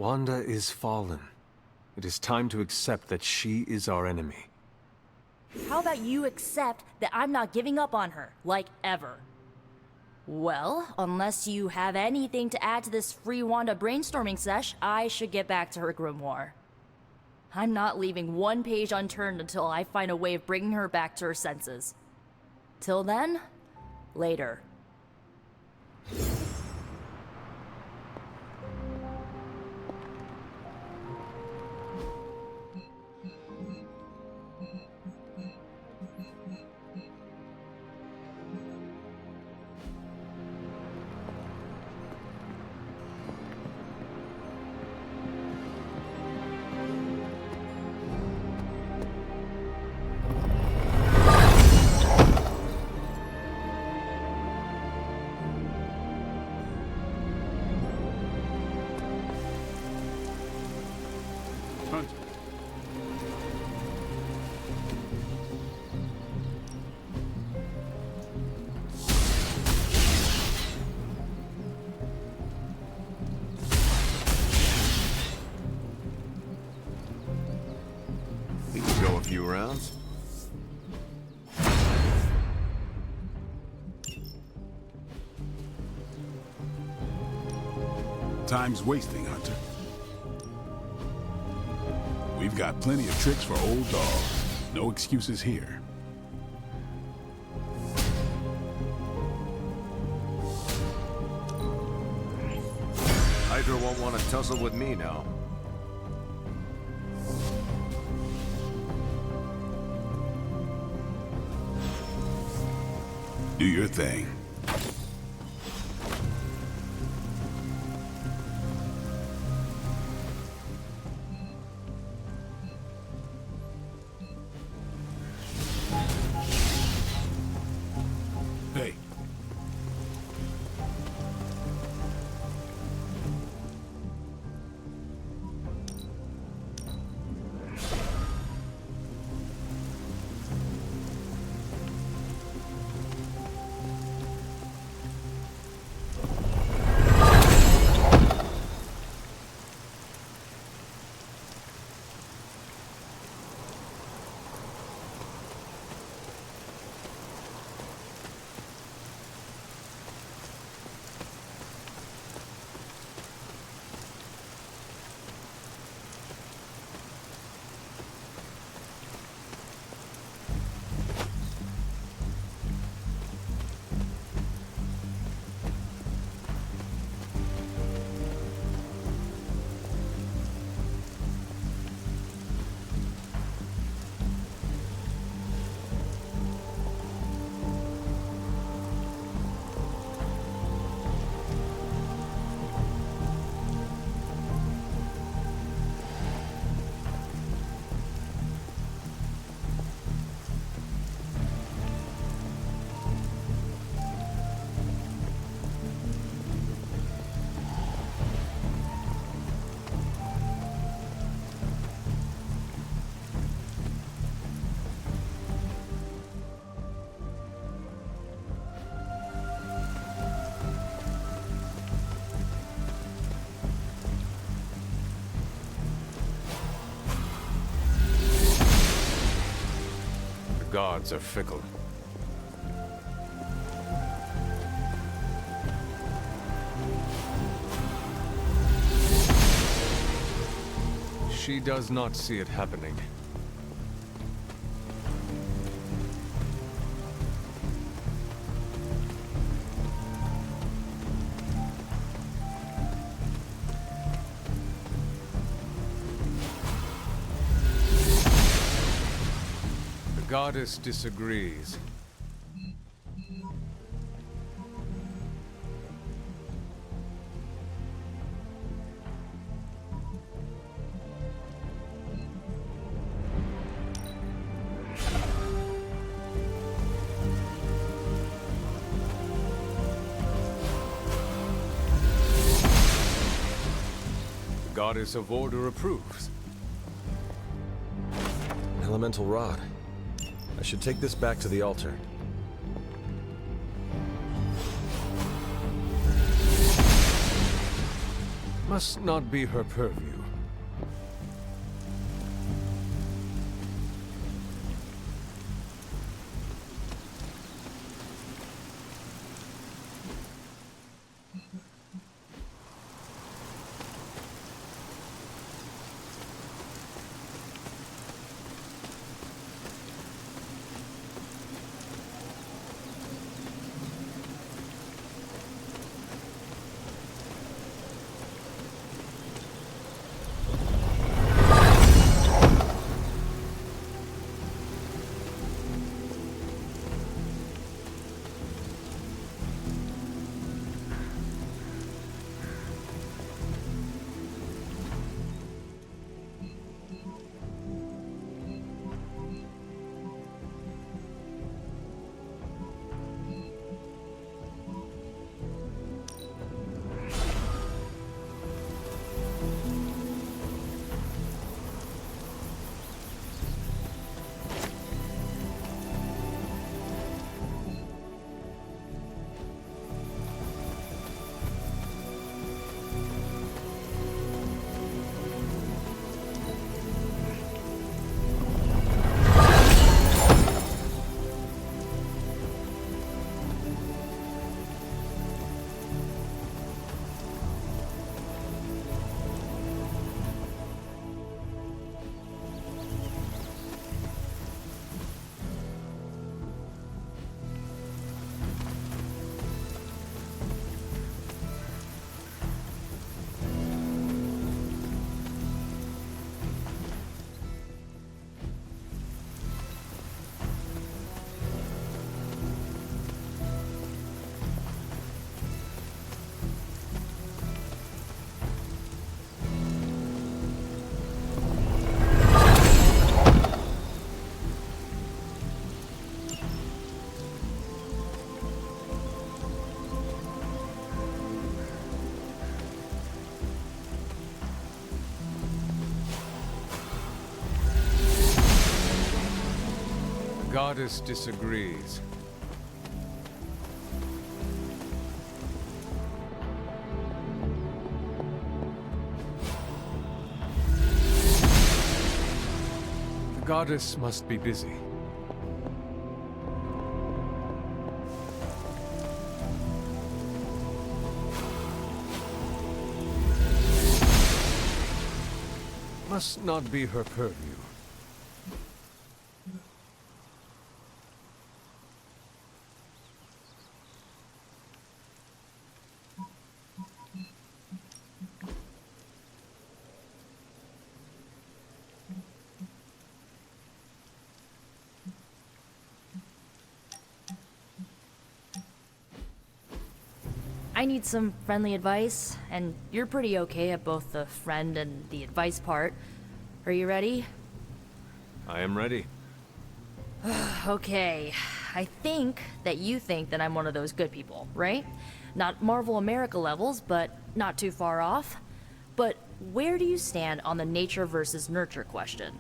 Wanda is fallen. It is time to accept that she is our enemy. How about you accept that I'm not giving up on her, like ever? Well, unless you have anything to add to this free Wanda brainstorming sesh, I should get back to her grimoire. I'm not leaving one page unturned until I find a way of bringing her back to her senses. Till then, later. We can go a few rounds. Time's wasting, Hunter. We've got plenty of tricks for old dogs. No excuses here. Hydra won't want to tussle with me now. Do your thing. Hey. The gods are fickle. She does not see it happening. The goddess disagrees. The goddess of order approves. An elemental rod. I should take this back to the altar. Must not be her purview. Goddess disagrees. The goddess must be busy. Must not be her purview. I need some friendly advice, and you're pretty okay at both the friend and the advice part. Are you ready? I am ready. Okay, I think that you think that I'm one of those good people, right? Not Marvel America levels, but not too far off. But where do you stand on the nature versus nurture question?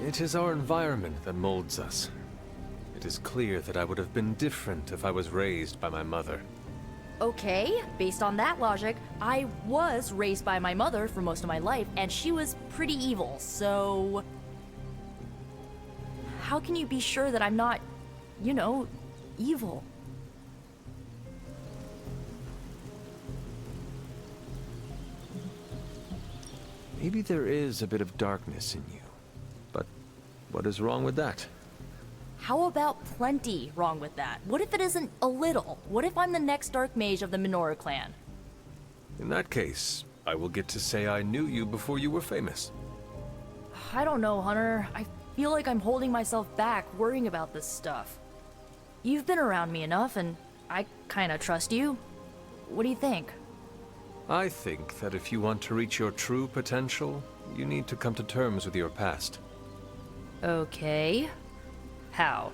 It is our environment that molds us. It is clear that I would have been different if I was raised by my mother. Okay, based on that logic, I was raised by my mother for most of my life, and she was pretty evil, so... How can you be sure that I'm not, you know, evil? Maybe there is a bit of darkness in you. But what is wrong with that? How about plenty wrong with that? What if it isn't a little? What if I'm the next Dark Mage of the Minoru clan? In that case, I will get to say I knew you before you were famous. I don't know, Hunter. I feel like I'm holding myself back, worrying about this stuff. You've been around me enough, and I kinda trust you. What do you think? I think that if you want to reach your true potential, you need to come to terms with your past. Okay. How?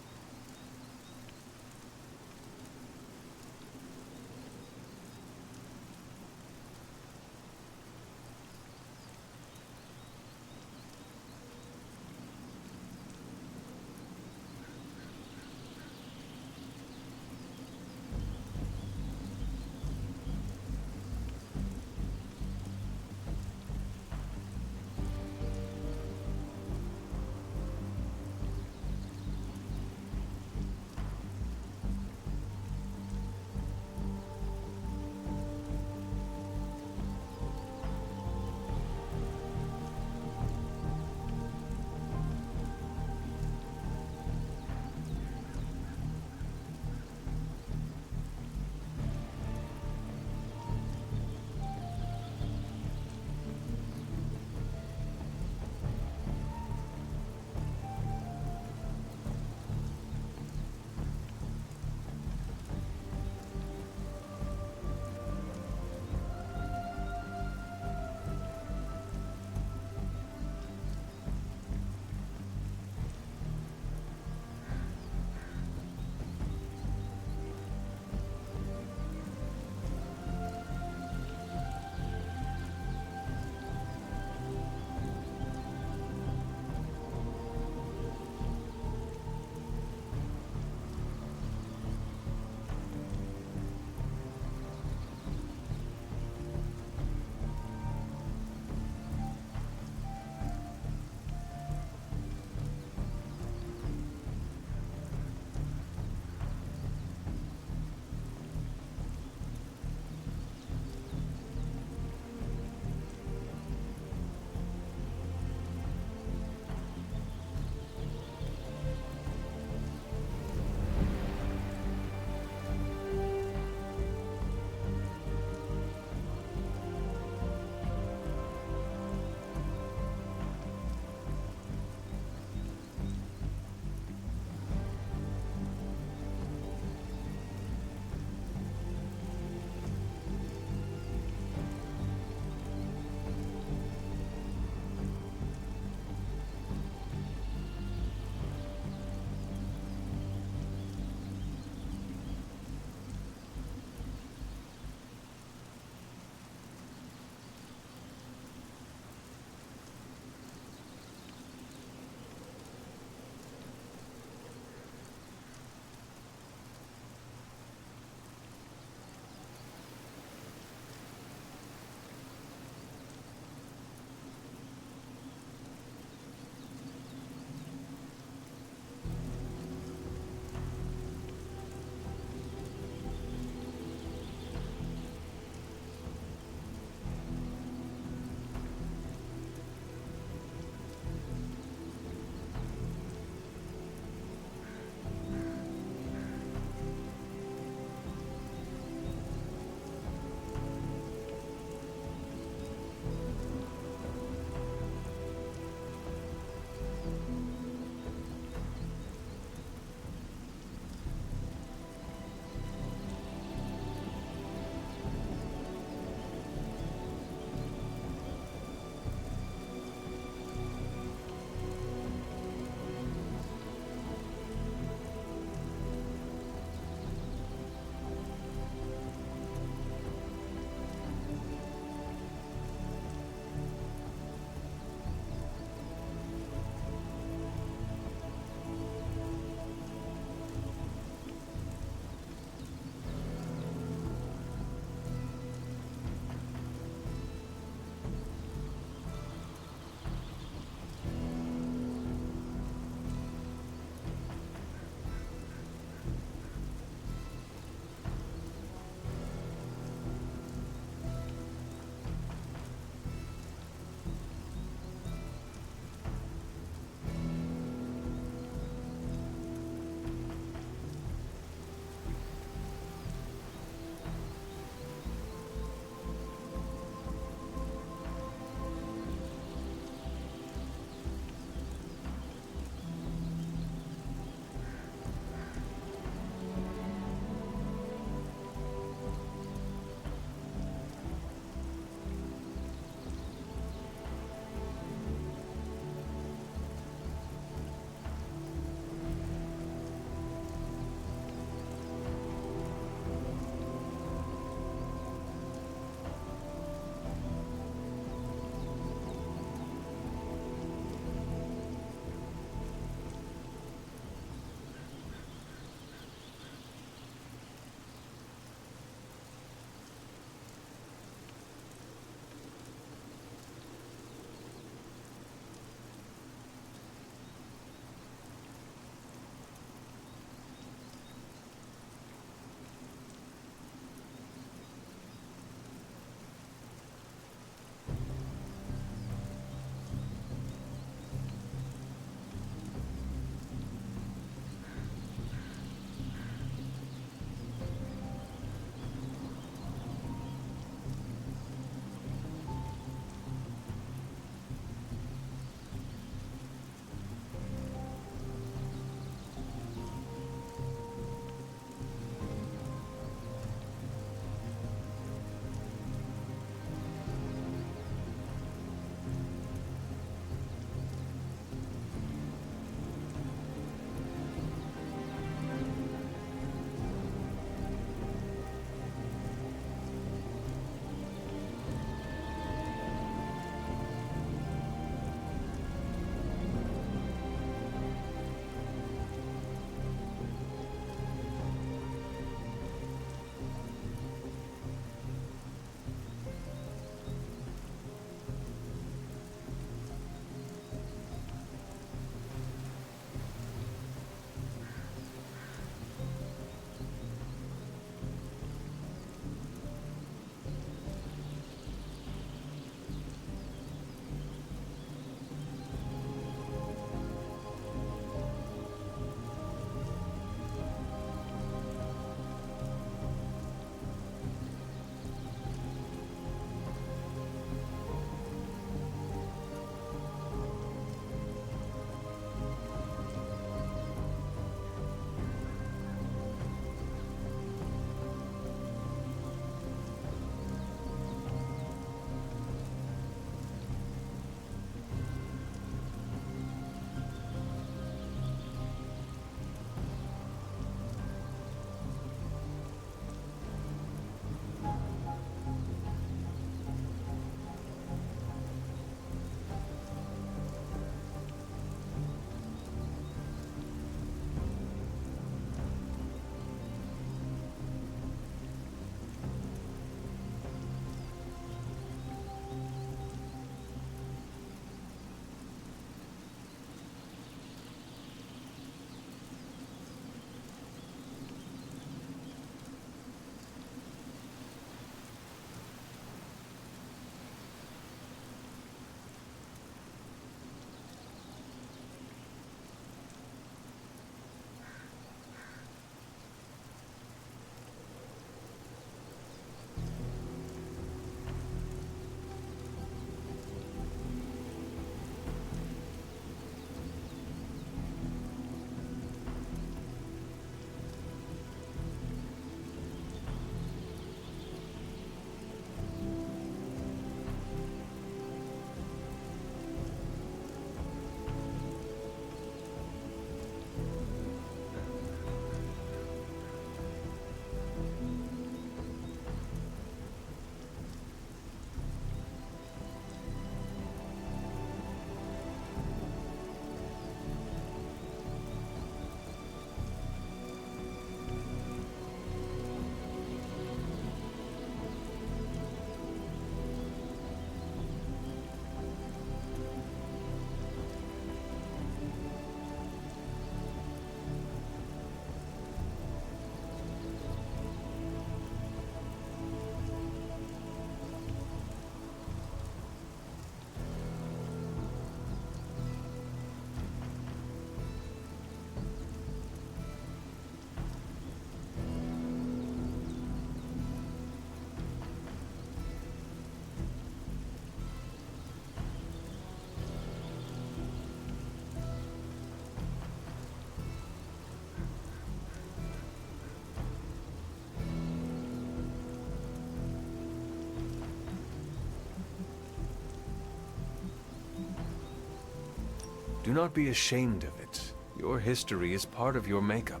Do not be ashamed of it. Your history is part of your makeup.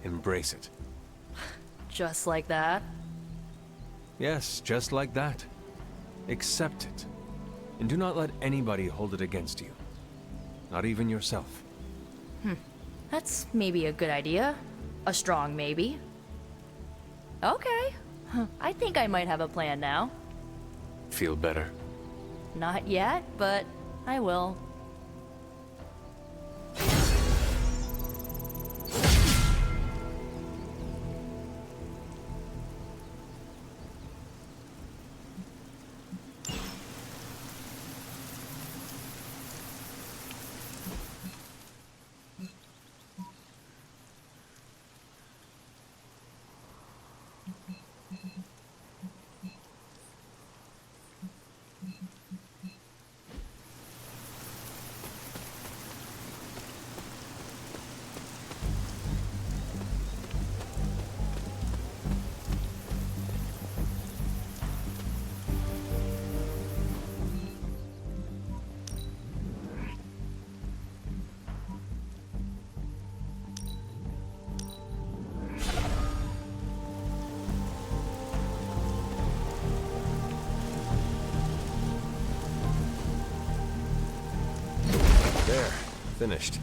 Embrace it. Just like that? Yes, just like that. Accept it. And do not let anybody hold it against you. Not even yourself. That's maybe a good idea. A strong maybe. Okay. I think I might have a plan now. Feel better? Not yet, but I will. There, finished.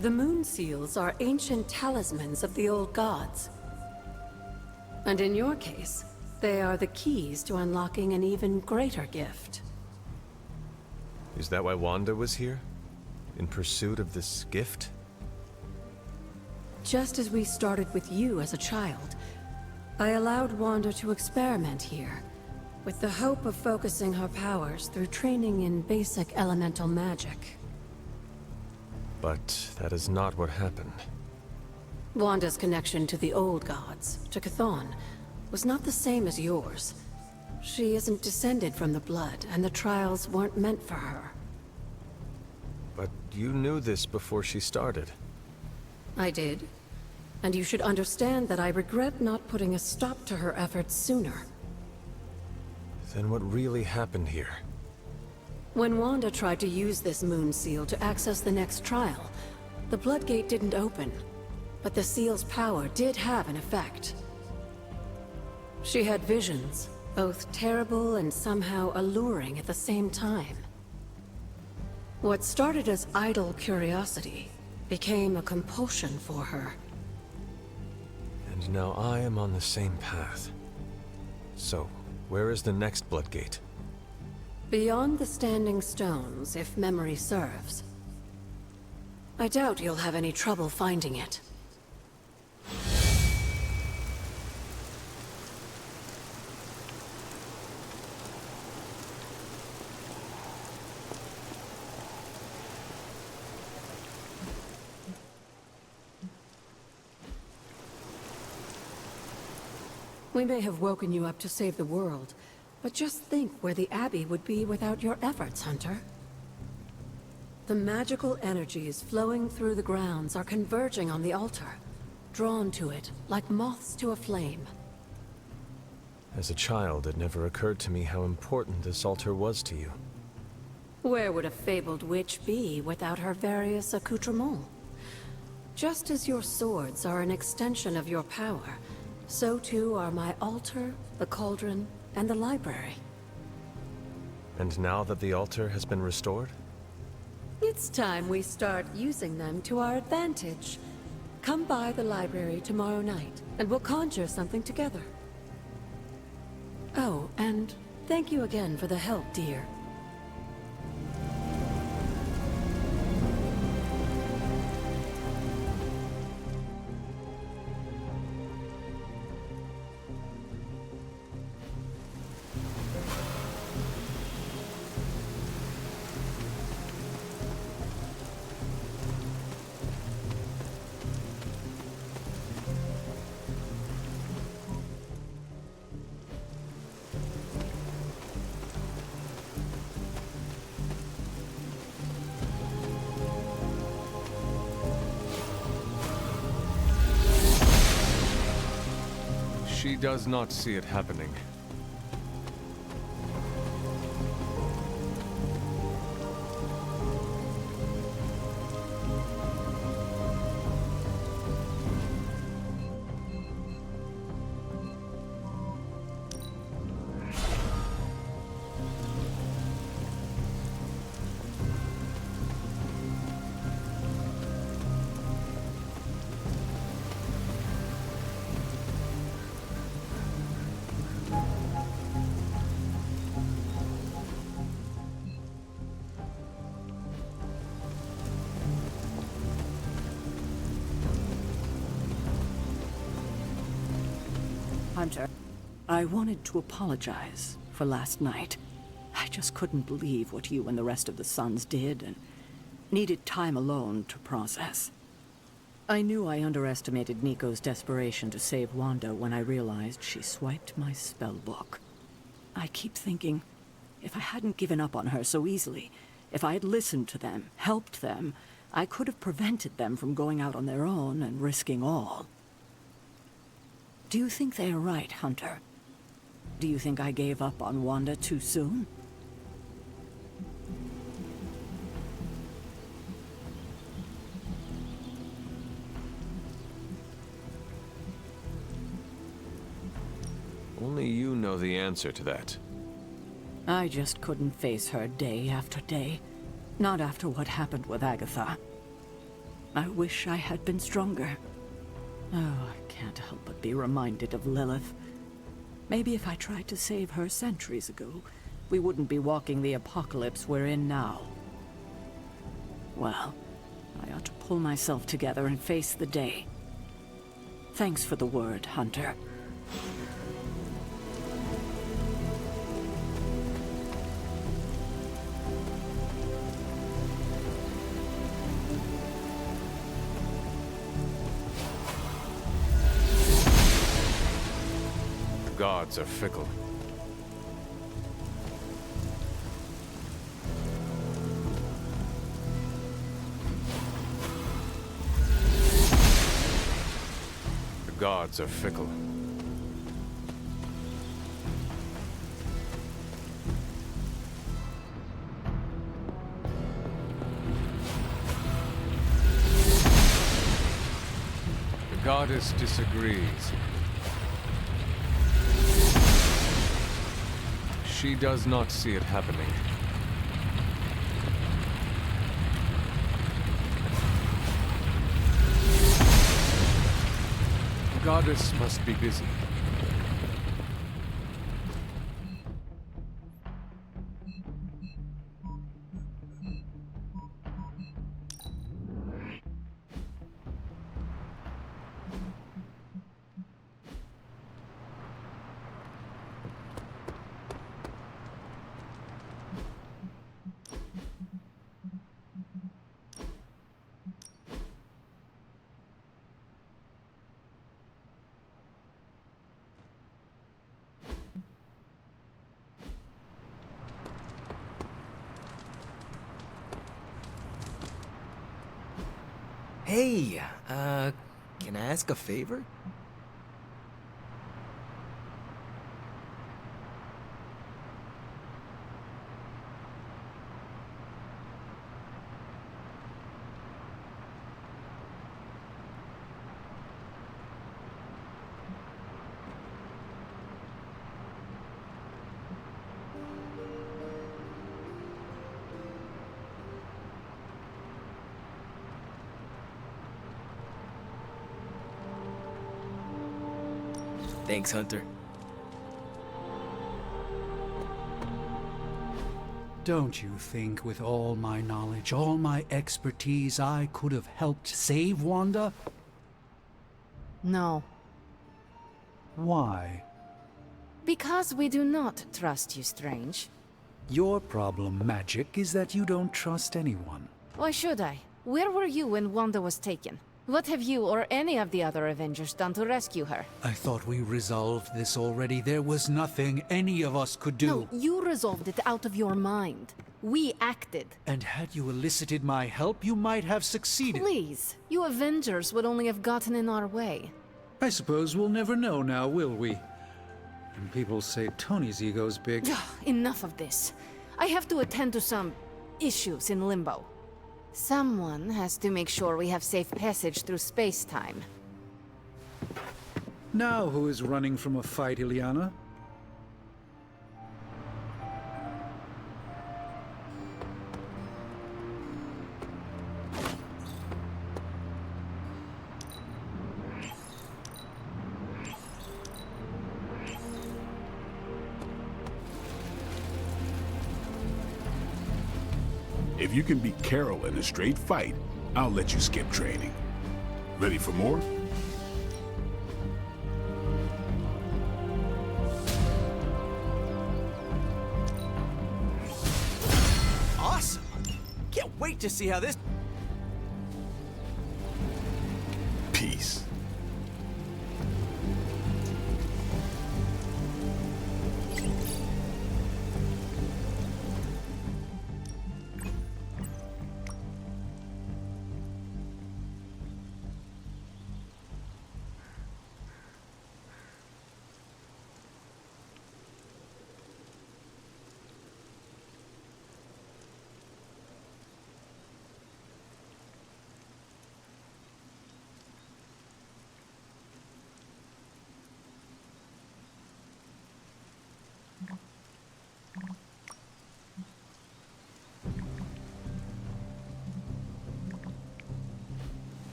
The moon seals are ancient talismans of the old gods. And in your case, they are the keys to unlocking an even greater gift. Is that why Wanda was here? In pursuit of this gift? Just as we started with you as a child, I allowed Wanda to experiment here, with the hope of focusing her powers through training in basic elemental magic. But that is not what happened. Wanda's connection to the old gods, to Chthon, was not the same as yours. She isn't descended from the blood, and the trials weren't meant for her. But you knew this before she started. I did. And you should understand that I regret not putting a stop to her efforts sooner. Then what really happened here? When Wanda tried to use this moon seal to access the next trial, the Bloodgate didn't open, but the seal's power did have an effect. She had visions, both terrible and somehow alluring at the same time. What started as idle curiosity became a compulsion for her. And now I am on the same path. So, where is the next Bloodgate? Beyond the Standing Stones, if memory serves. I doubt you'll have any trouble finding it. We may have woken you up to save the world, but just think where the Abbey would be without your efforts, Hunter. The magical energies flowing through the grounds are converging on the altar, drawn to it like moths to a flame. As a child, it never occurred to me how important this altar was to you. Where would a fabled witch be without her various accoutrements? Just as your swords are an extension of your power, so too are my altar, the cauldron, and the library. And now that the altar has been restored? It's time we start using them to our advantage. Come by the library tomorrow night, and we'll conjure something together. Oh, and thank you again for the help, dear. She does not see it happening. Hunter, I wanted to apologize for last night. I just couldn't believe what you and the rest of the Sons did, and needed time alone to process. I knew I underestimated Nico's desperation to save Wanda when I realized she swiped my spellbook. I keep thinking, if I hadn't given up on her so easily, if I had listened to them, helped them, I could have prevented them from going out on their own and risking all. Do you think they are right, Hunter? Do you think I gave up on Wanda too soon? Only you know the answer to that. I just couldn't face her day after day. Not after what happened with Agatha. I wish I had been stronger. Oh, I can't help but be reminded of Lilith. Maybe if I tried to save her centuries ago, we wouldn't be walking the apocalypse we're in now. Well, I ought to pull myself together and face the day. Thanks for the word, Hunter. The gods are fickle. The gods are fickle. The goddess disagrees. She does not see it happening. The goddess must be busy. Hey, can I ask a favor? Thanks, Hunter. Don't you think with all my knowledge, all my expertise, I could have helped save Wanda? No. Why? Because we do not trust you, Strange. Your problem, Magic, is that you don't trust anyone. Why should I? Where were you when Wanda was taken? What have you or any of the other Avengers done to rescue her? I thought we resolved this already. There was nothing any of us could do. No, you resolved it out of your mind. We acted. And had you elicited my help, you might have succeeded. Please, you Avengers would only have gotten in our way. I suppose we'll never know now, will we? And people say Tony's ego's big. Enough of this. I have to attend to some issues in Limbo. Someone has to make sure we have safe passage through space-time. Now who is running from a fight, Ilyana? If you can beat Carol in a straight fight, I'll let you skip training. Ready for more? Awesome! Can't wait to see how this... Peace.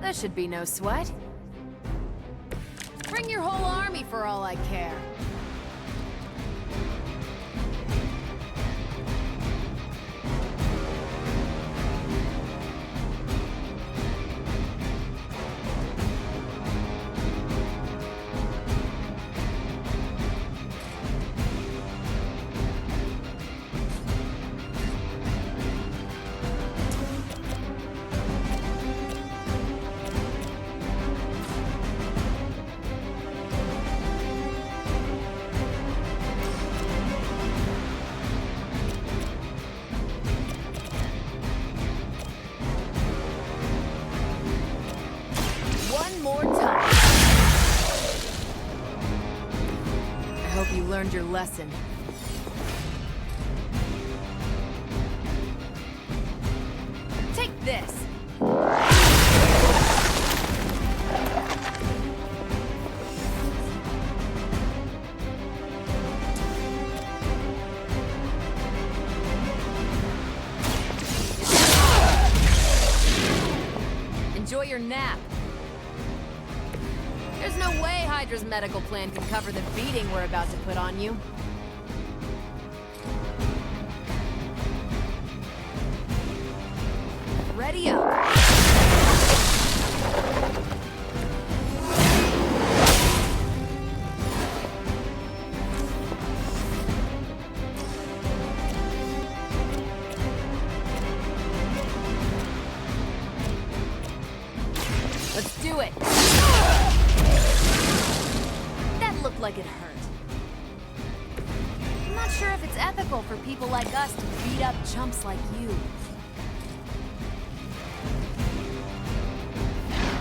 That should be no sweat. Bring your whole army for all I care. Learned your lesson. Take this! Enjoy your nap. There's no way Hydra's medical plan can cover the beating we're about to put on you. Ready up. Let's do it. Looked like it hurt. I'm not sure if it's ethical for people like us to beat up chumps like you.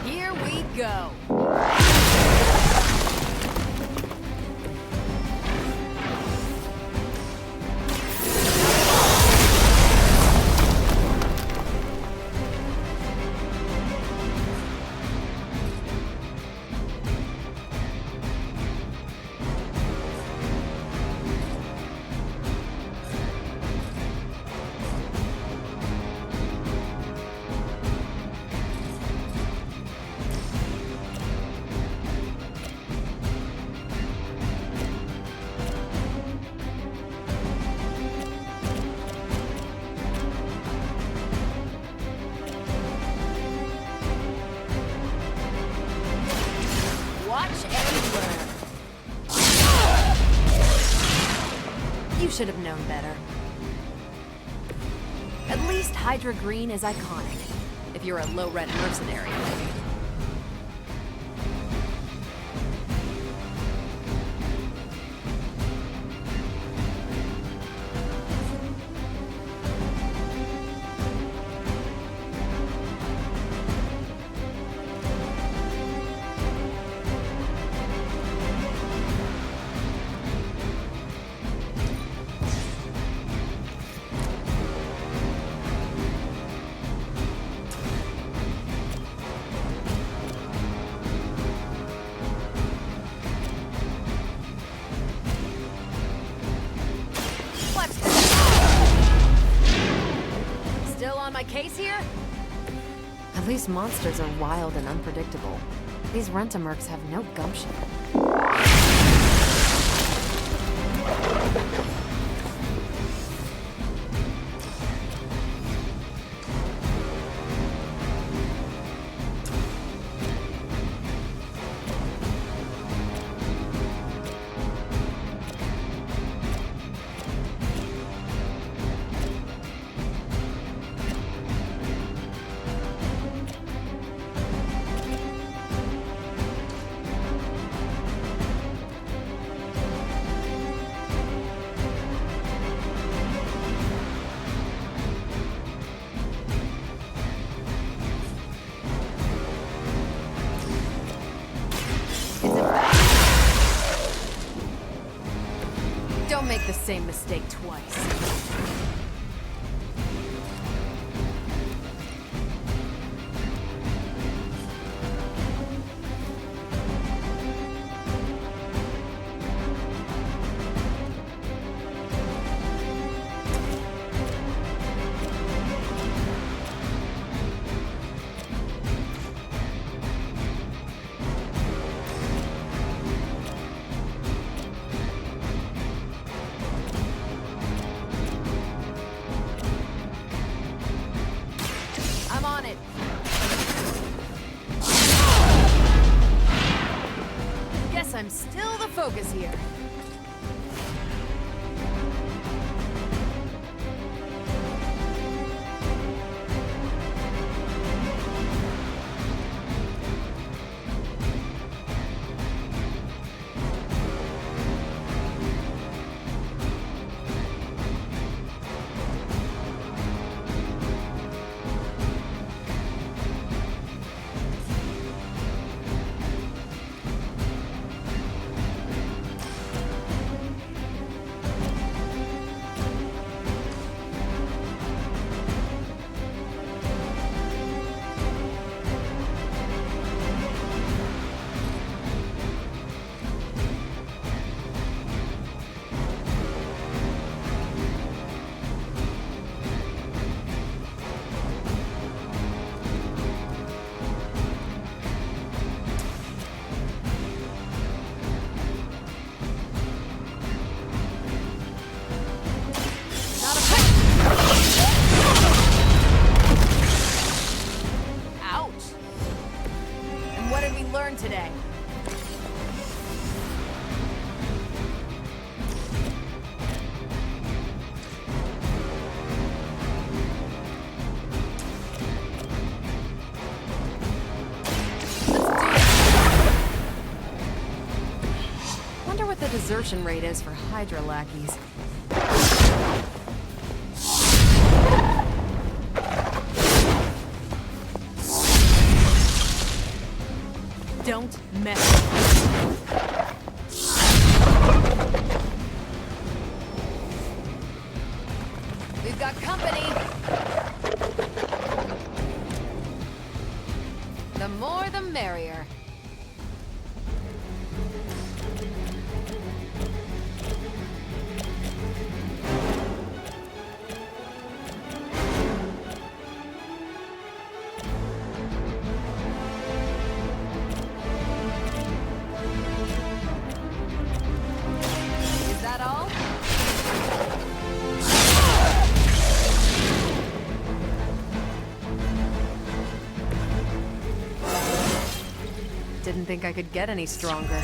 Here we go. should have known better. At least Hydra Green is iconic. If you're a low-rent mercenary, maybe. My case here? At least monsters are wild and unpredictable. These Rent-A-Mercs have no gumption. Don't make the same mistake twice. I'm still the focus here. Today. Wonder what the desertion rate is for Hydra lackeys. Don't mess. We've got company. The more the merrier. Didn't think I could get any stronger.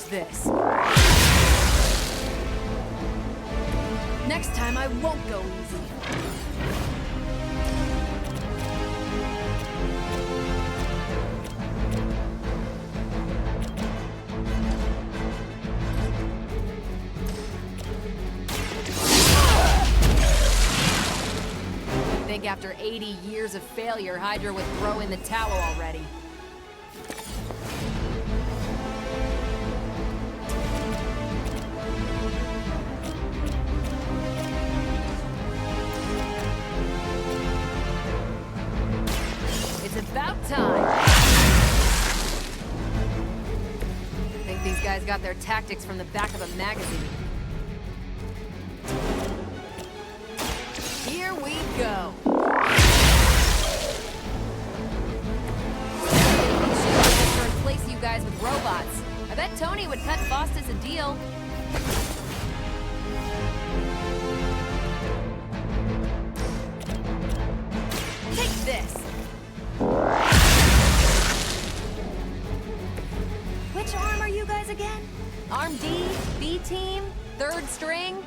this. Next time I won't go easy. I think after 80 years of failure, Hydra would throw in the towel already. It's about time. Think these guys got their tactics from the back of a magazine. Here we go. To replace you guys with robots. I bet Tony would cut Faustus a deal. Take this. Which arm are you guys again? Arm D, B team, third string?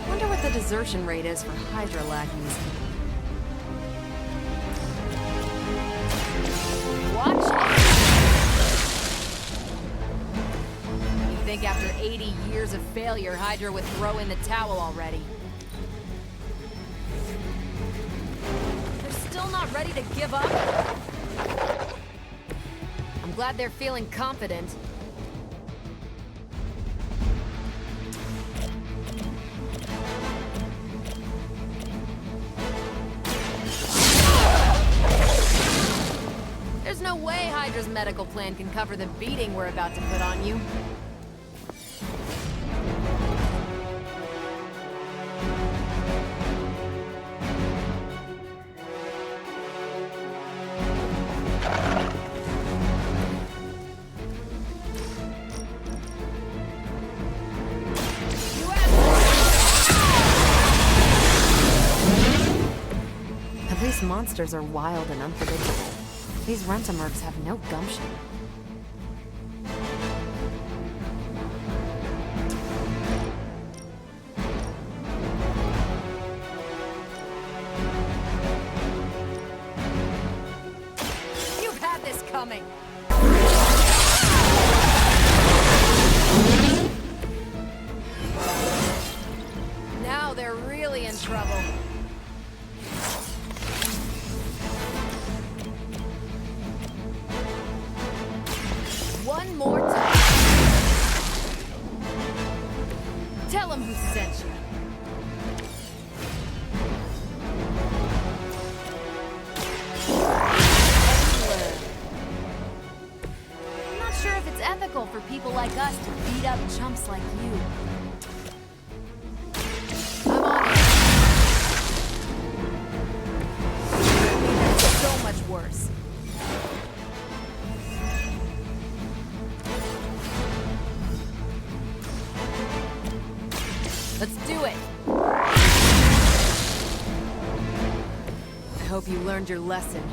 Wonder what the desertion rate is for Hydra lackeys. Watch out! You think after 80 years of failure, Hydra would throw in the towel already? They're still not ready to give up? I'm glad they're feeling confident. There's no way Hydra's medical plan can cover the beating we're about to put on you. At least monsters are wild and unpredictable. These Rentamercs have no gumption. You've had this coming! Now they're really in trouble. One more time. Tell him who sent you. I'm not sure if it's ethical for people like us to beat up chumps like you. I'm on it. I mean, that's so much worse. Let's do it! I hope you learned your lesson.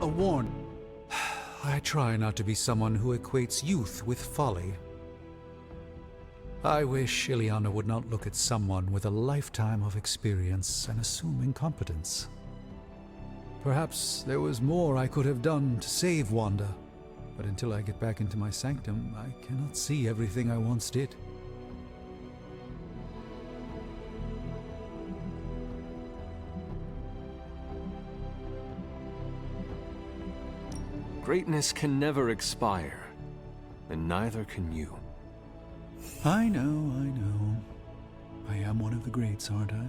A warning. I try not to be someone who equates youth with folly. I wish Ileana would not look at someone with a lifetime of experience and assume incompetence. Perhaps there was more I could have done to save Wanda, but until I get back into my sanctum, I cannot see everything I once did. Greatness can never expire, and neither can you. I know. I am one of the greats, aren't I?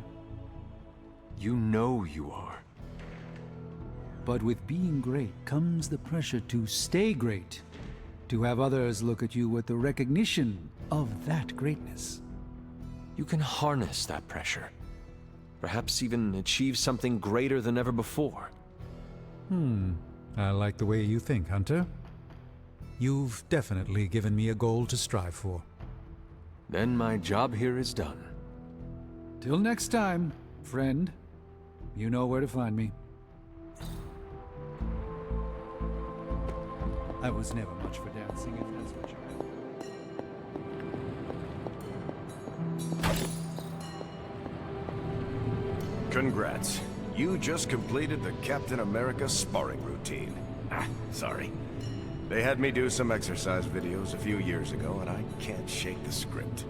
You know you are. But with being great comes the pressure to stay great, to have others look at you with the recognition of that greatness. You can harness that pressure. Perhaps even achieve something greater than ever before. I like the way you think, Hunter. You've definitely given me a goal to strive for. Then my job here is done. Till next time, friend. You know where to find me. I was never much for dancing, if that's what you're at. Congrats. You just completed the Captain America sparring routine. Sorry. They had me do some exercise videos a few years ago, and I can't shake the script.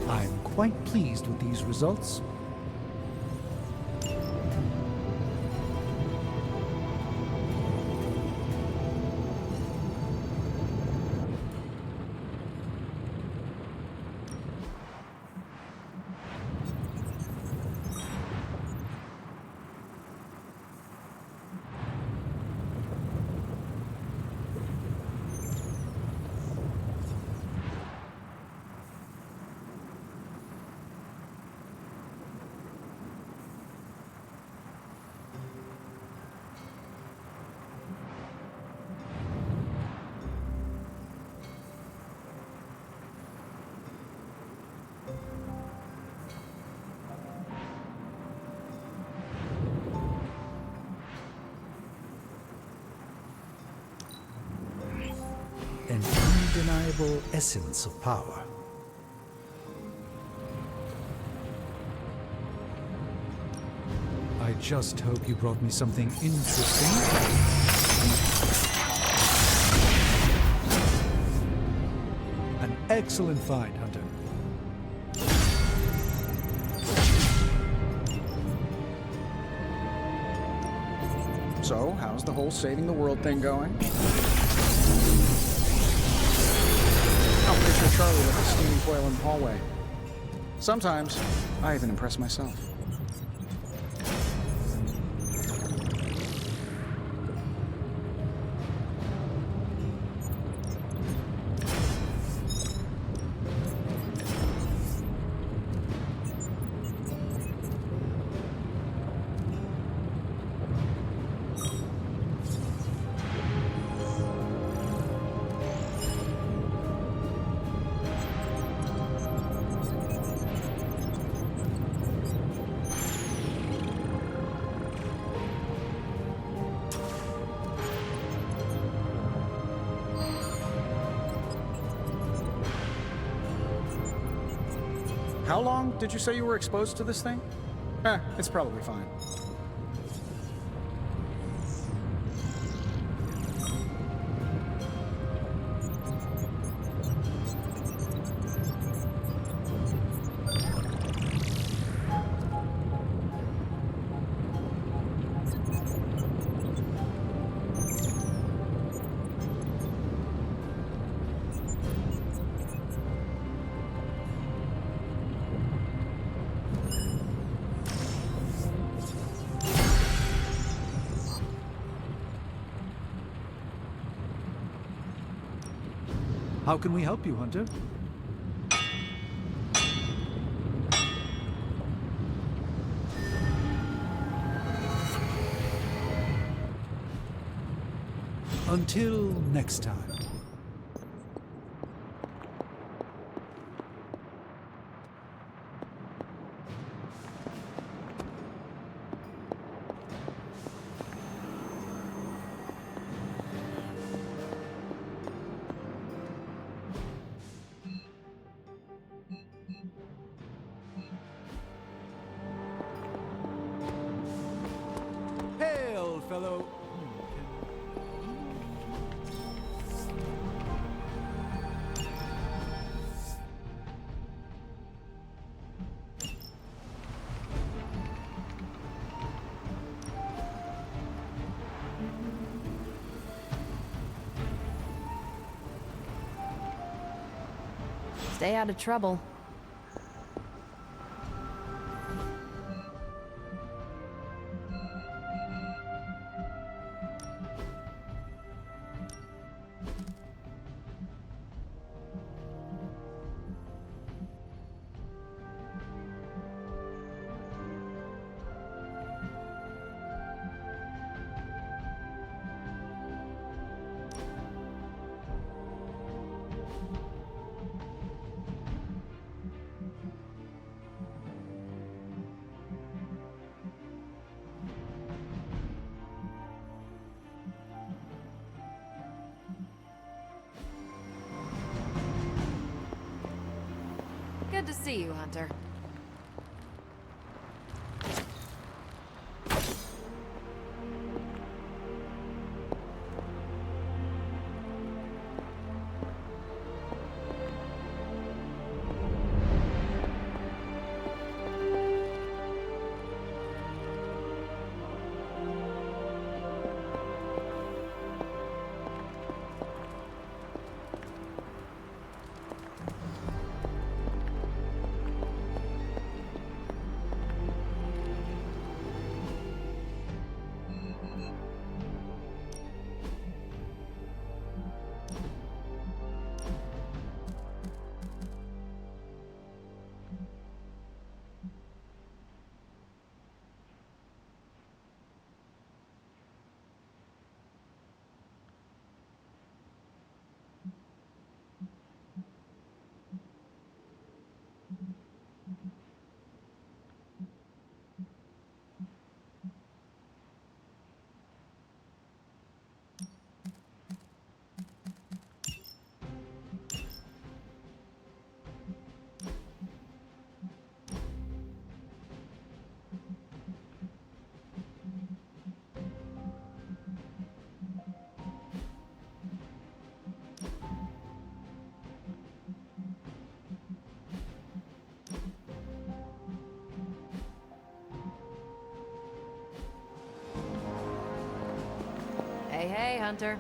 I'm quite pleased with these results. An undeniable essence of power. I just hope you brought me something interesting. An excellent find, Hunter. So, how's the whole saving the world thing going? I'll picture Charlie with a steaming coil in the hallway. Sometimes, I even impress myself. How long did you say you were exposed to this thing? It's probably fine. How can we help you, Hunter? Until next time. fellow... Stay out of trouble. Good to see you, Hunter. Hey, hey, Hunter.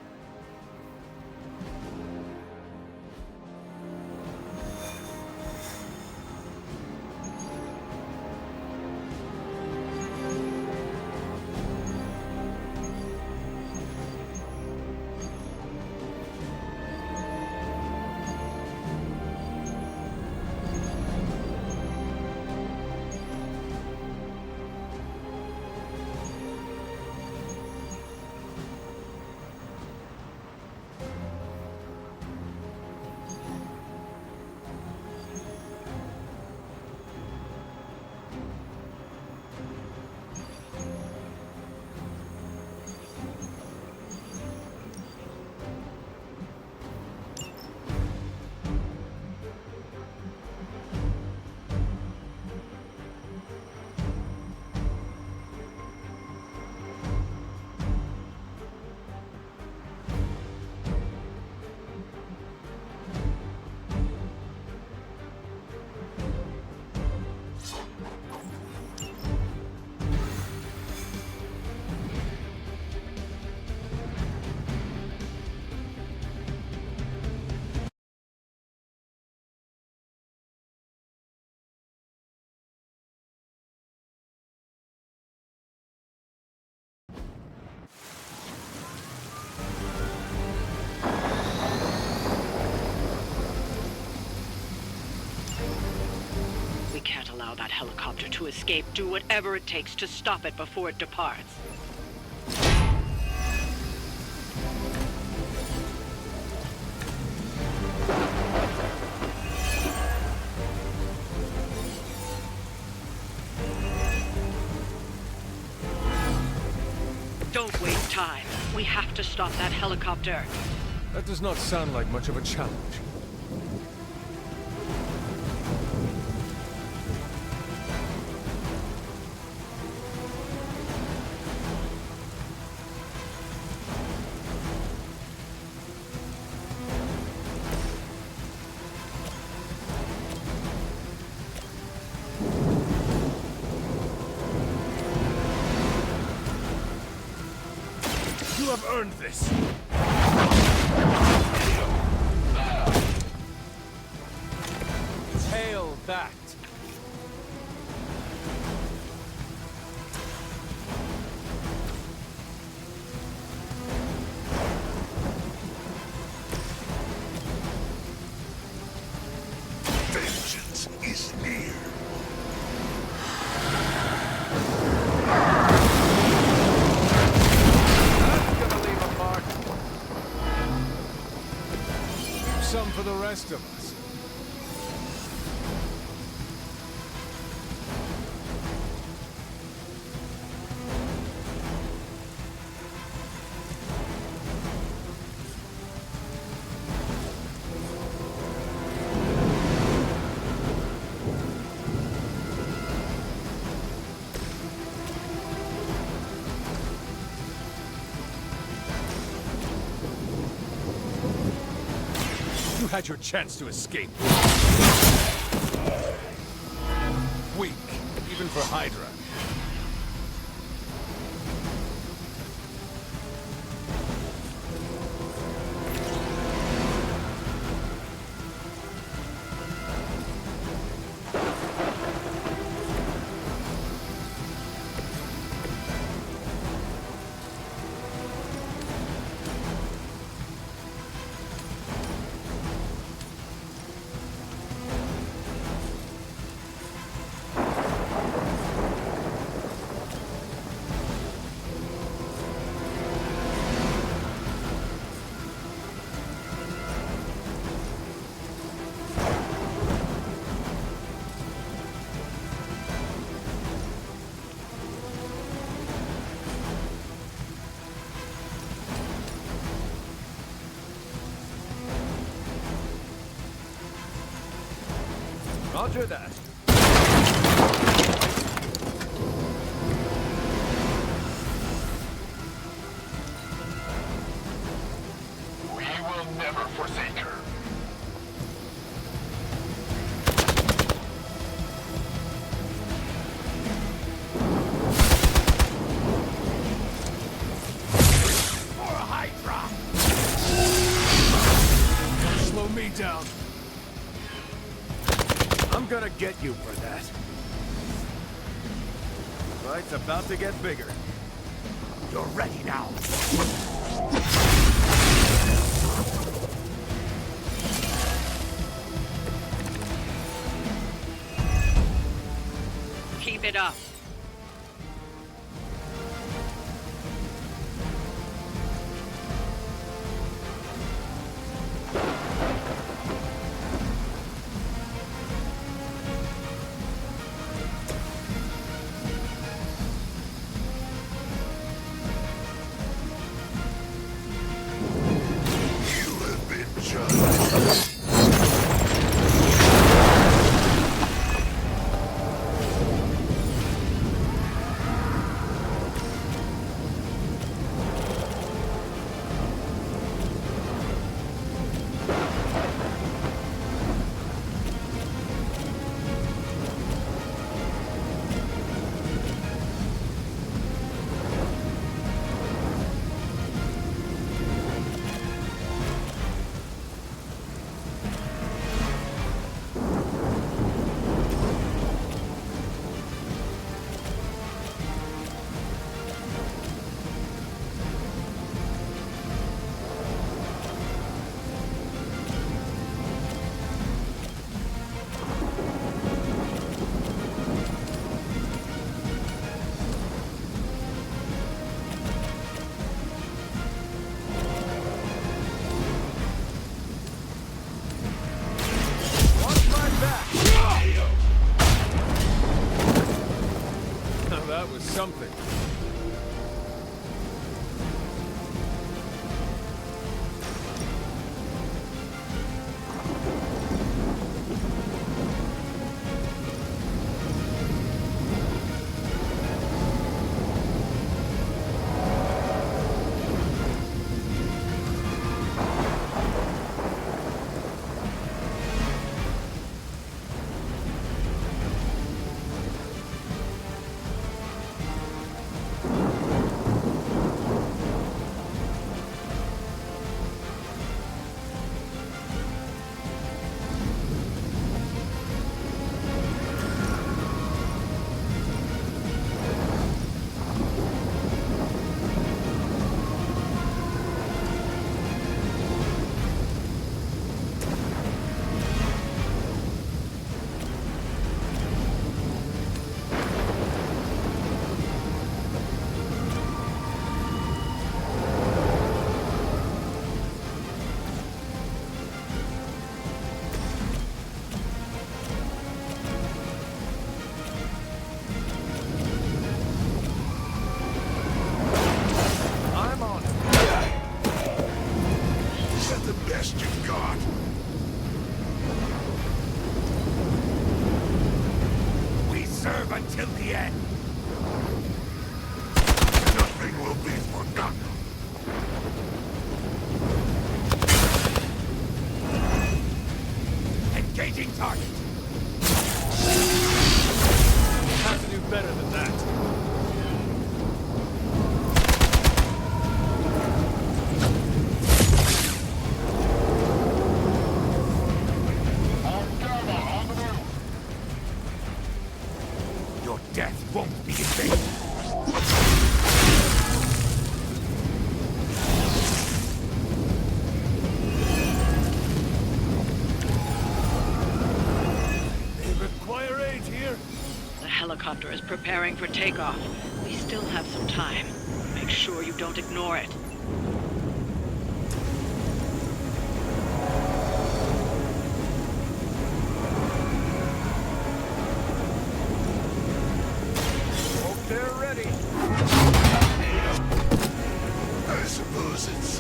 We can't allow that helicopter to escape. Do whatever it takes to stop it before it departs. Don't waste time. We have to stop that helicopter. That does not sound like much of a challenge. have earned this. Hail that! Vengeance is near. That's gonna leave a mark. Some for the rest of us. You had your chance to escape. Weak, even for Hydra. Roger that. We will never forsake her. For a Hydra! Slow me down. I'm gonna get you for that. Fight's about to get bigger. You're ready now. Keep it up. You have been judged. Watch my back! Now that was something. the end. Nothing will be forgotten. Engaging target. Have to do better than that. Your death won't be in vain. They require aid here. The helicopter is preparing for takeoff. We still have some time. Make sure you don't ignore it. Hope they're ready. I suppose it's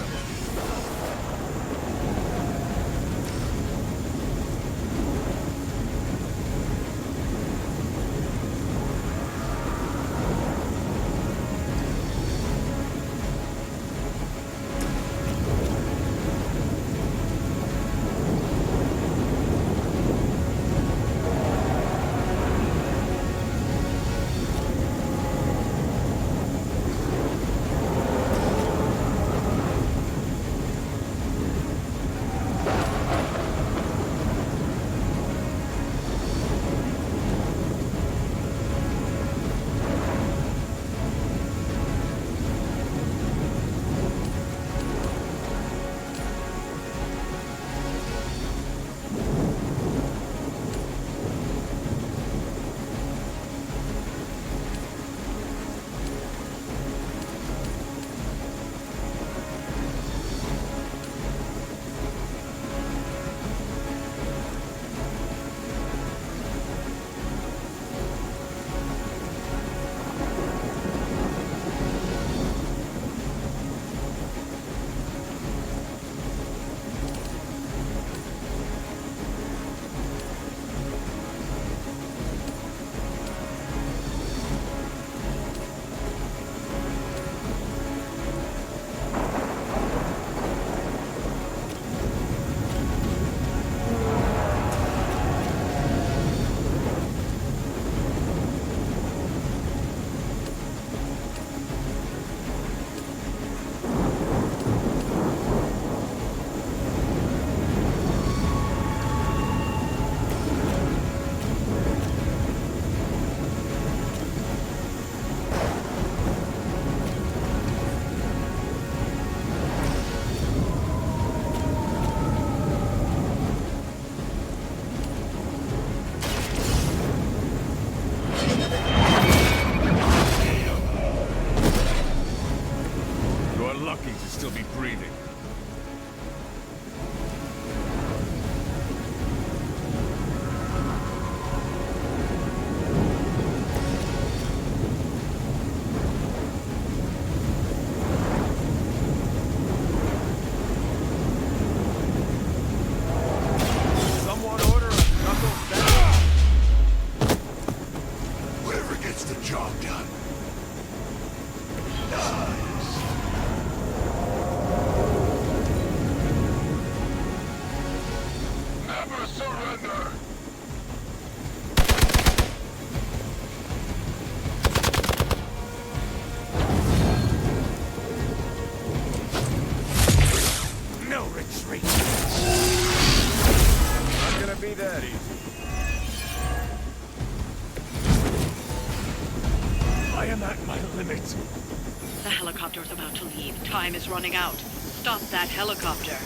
lucky to still be breathing. Someone order a knuckle sandwich. Whatever gets the job done. Never surrender! No retreat! Not gonna be that easy. I am at my limit. The helicopter is about to leave. Time is running out. Stop that helicopter.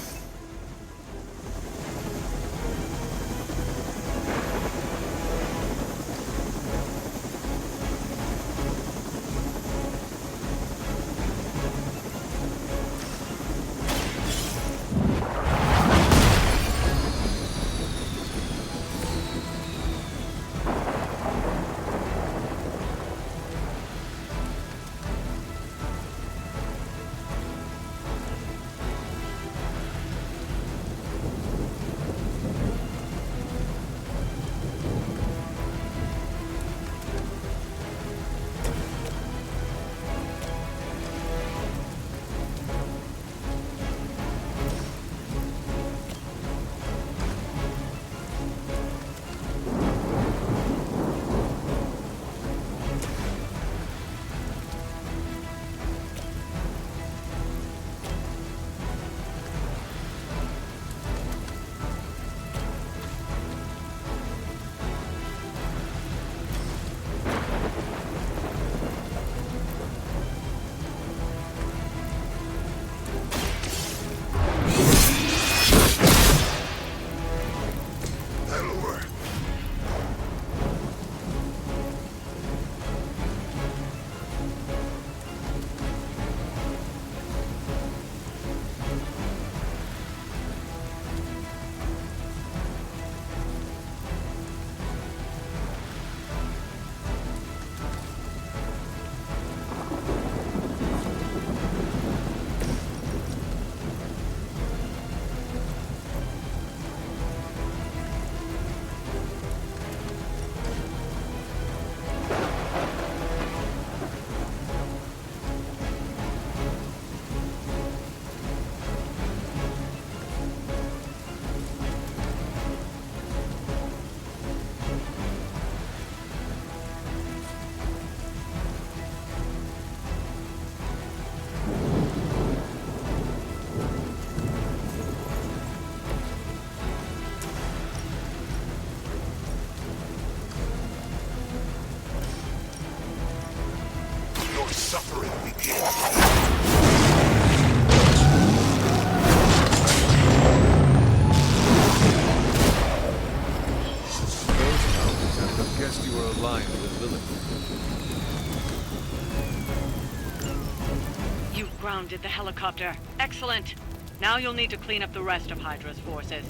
grounded the helicopter. Excellent. Now you'll need to clean up the rest of Hydra's forces.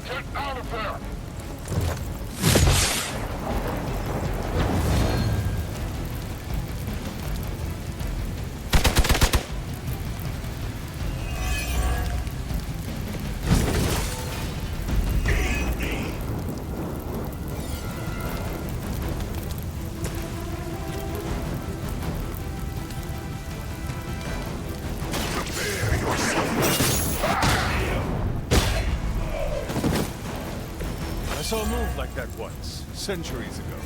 Get out of there! I saw a move like that once, centuries ago.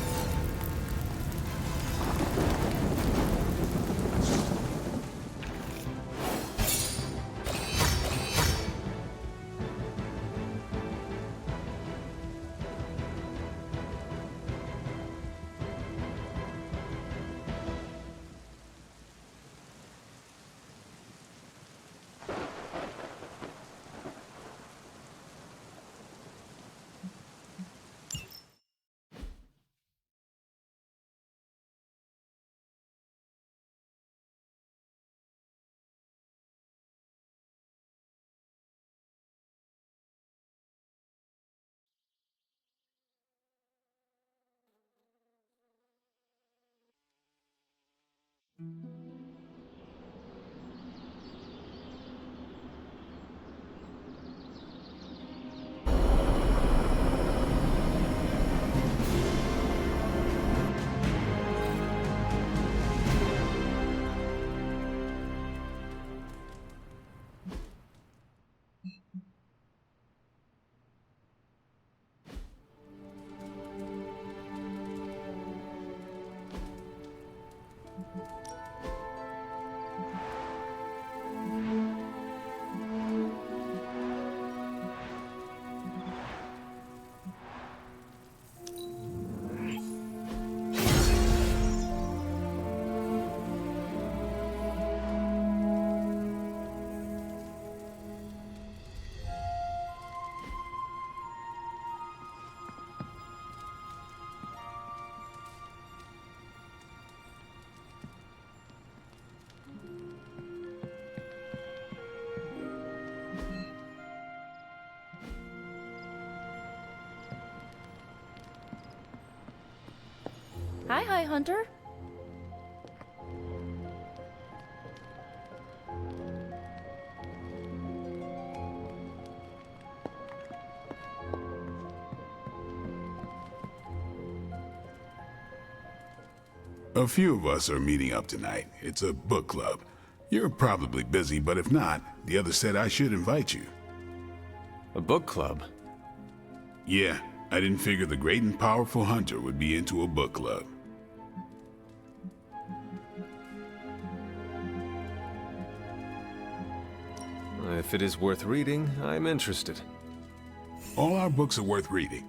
Hi, Hunter. A few of us are meeting up tonight. It's a book club. You're probably busy, but if not, the others said I should invite you. A book club? Yeah, I didn't figure the great and powerful Hunter would be into a book club. If it is worth reading, I'm interested. All our books are worth reading.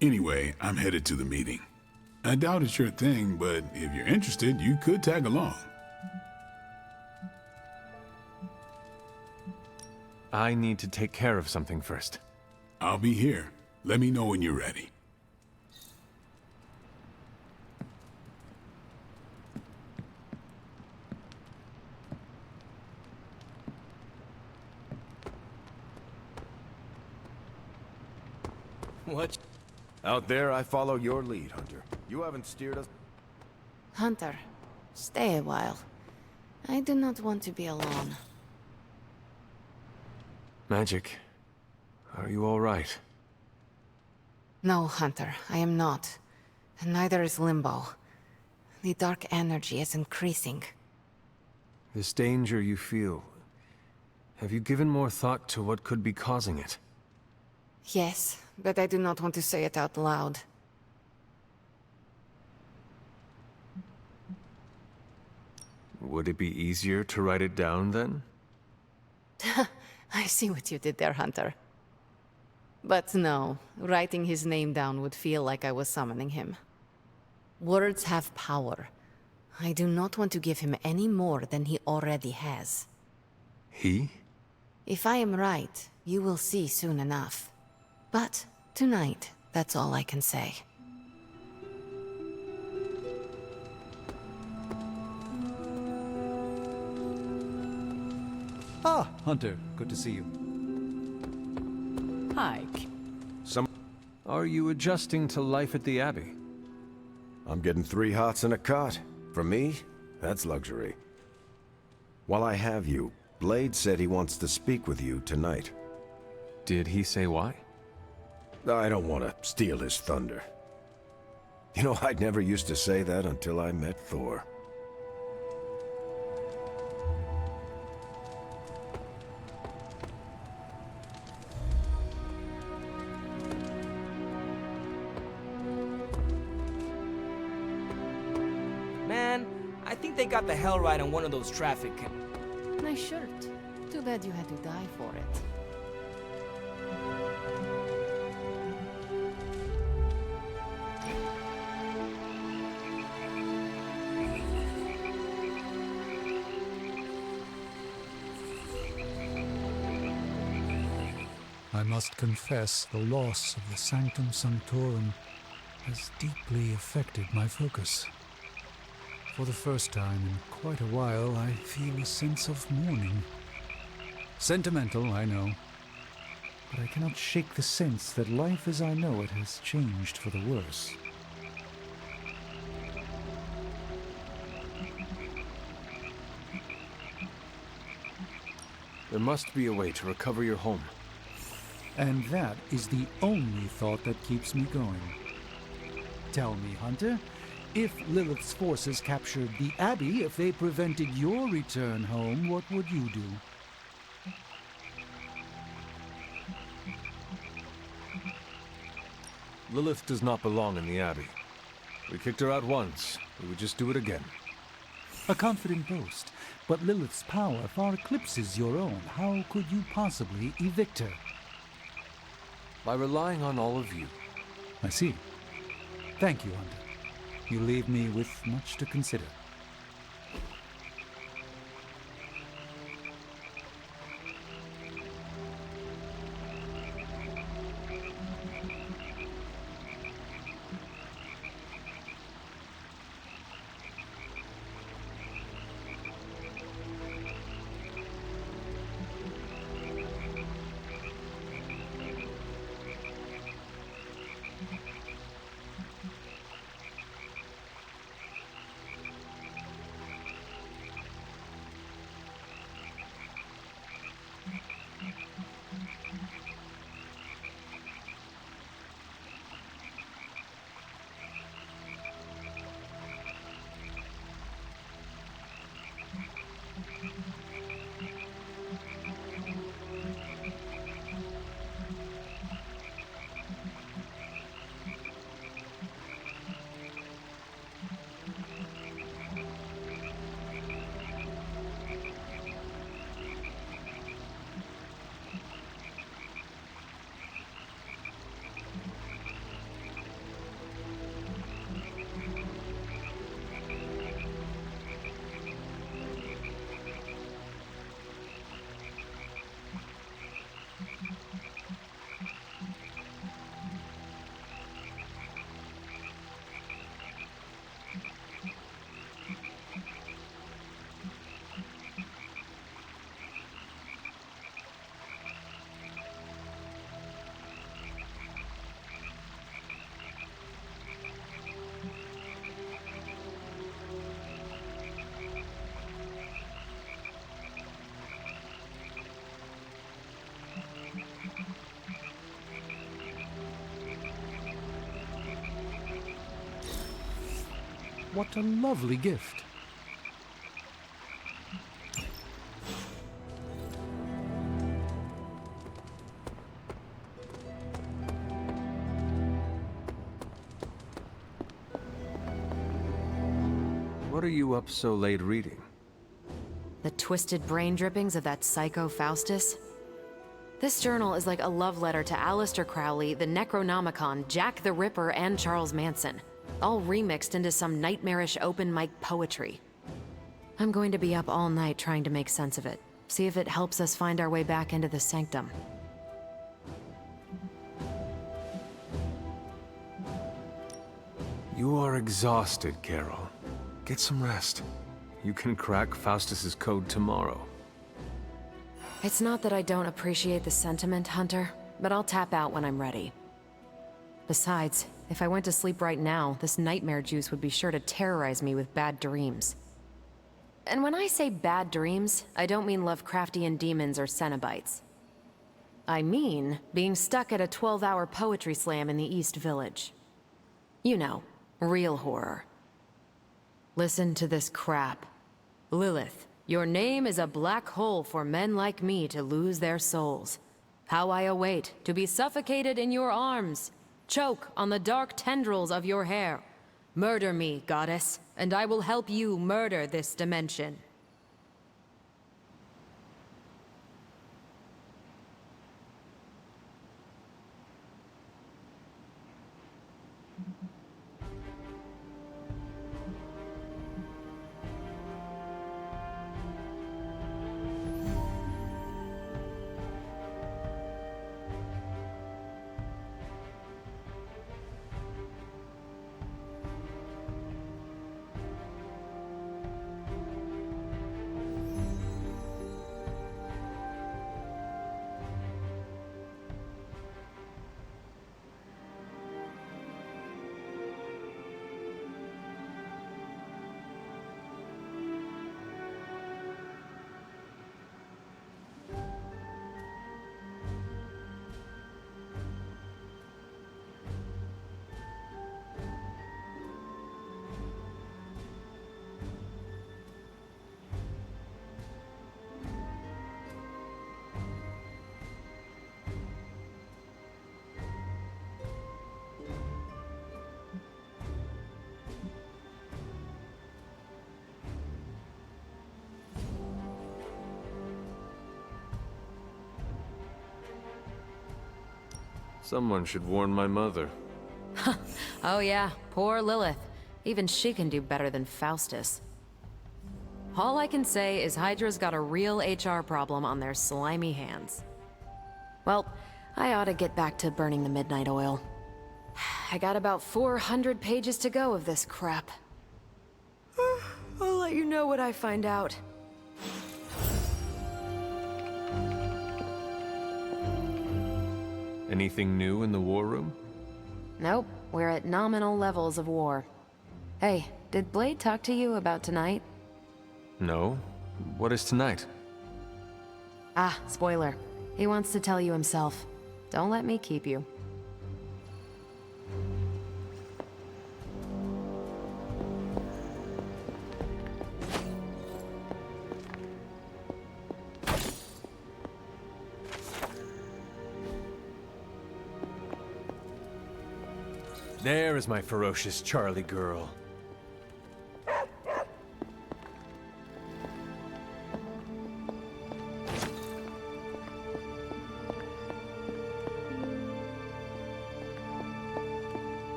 Anyway, I'm headed to the meeting. I doubt it's your thing, but if you're interested, you could tag along. I need to take care of something first. I'll be here. Let me know when you're ready. What? Out there, I follow your lead, Hunter. You haven't steered us... Hunter, stay a while. I do not want to be alone. Magic, are you all right? No, Hunter, I am not. And neither is Limbo. The dark energy is increasing. This danger you feel, have you given more thought to what could be causing it? Yes, but I do not want to say it out loud. Would it be easier to write it down, then? I see what you did there, Hunter. But no, writing his name down would feel like I was summoning him. Words have power. I do not want to give him any more than he already has. He? If I am right, you will see soon enough. But tonight, that's all I can say. Ah, Hunter, good to see you. Hi. Are you adjusting to life at the Abbey? I'm getting 3 hots and a cot. For me, that's luxury. While I have you, Blade said he wants to speak with you tonight. Did he say why? I don't want to steal his thunder. You know, I never used to say that until I met Thor. Man, I think they got the hell right on one of those traffic Nice shirt. Too bad you had to die for it. I must confess the loss of the Sanctum Sanctorum has deeply affected my focus. For the first time in quite a while, I feel a sense of mourning. Sentimental, I know. But I cannot shake the sense that life as I know it has changed for the worse. There must be a way to recover your home. And that is the only thought that keeps me going. Tell me, Hunter, if Lilith's forces captured the Abbey, if they prevented your return home, what would you do? Lilith does not belong in the Abbey. We kicked her out once. We would just do it again. A confident boast, but Lilith's power far eclipses your own. How could you possibly evict her? By relying on all of you. I see. Thank you, Hunter. You leave me with much to consider. What a lovely gift. What are you up so late reading? The twisted brain drippings of that psycho Faustus? This journal is like a love letter to Aleister Crowley, the Necronomicon, Jack the Ripper, and Charles Manson, all remixed into some nightmarish open mic poetry. I'm going to be up all night trying to make sense of it, see if it helps us find our way back into the Sanctum. You are exhausted, Carol. Get some rest. You can crack Faustus's code tomorrow. It's not that I don't appreciate the sentiment, Hunter, but I'll tap out when I'm ready. Besides, if I went to sleep right now, this nightmare juice would be sure to terrorize me with bad dreams. And when I say bad dreams, I don't mean Lovecraftian demons or Cenobites. I mean being stuck at a 12-hour poetry slam in the East Village. You know, real horror. Listen to this crap. Lilith, your name is a black hole for men like me to lose their souls. How I await to be suffocated in your arms. Choke on the dark tendrils of your hair. Murder me, goddess, and I will help you murder this dimension. Someone should warn my mother. Oh yeah, poor Lilith. Even she can do better than Faustus. All I can say is Hydra's got a real HR problem on their slimy hands. Well, I ought to get back to burning the midnight oil. I got about 400 pages to go of this crap. I'll let you know what I find out. Anything new in the war room? Nope, we're at nominal levels of war. Hey, did Blade talk to you about tonight? No. What is tonight? Ah, spoiler. He wants to tell you himself. Don't let me keep you. There is my ferocious Charlie girl.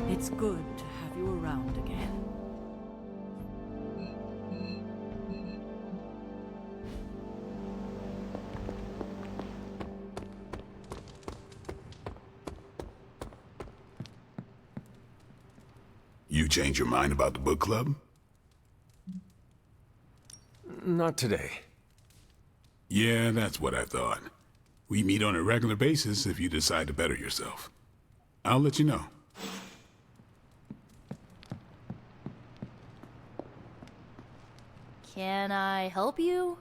It's good to have you around again. You change your mind about the book club? Not today. Yeah, that's what I thought. We meet on a regular basis if you decide to better yourself. I'll let you know. Can I help you?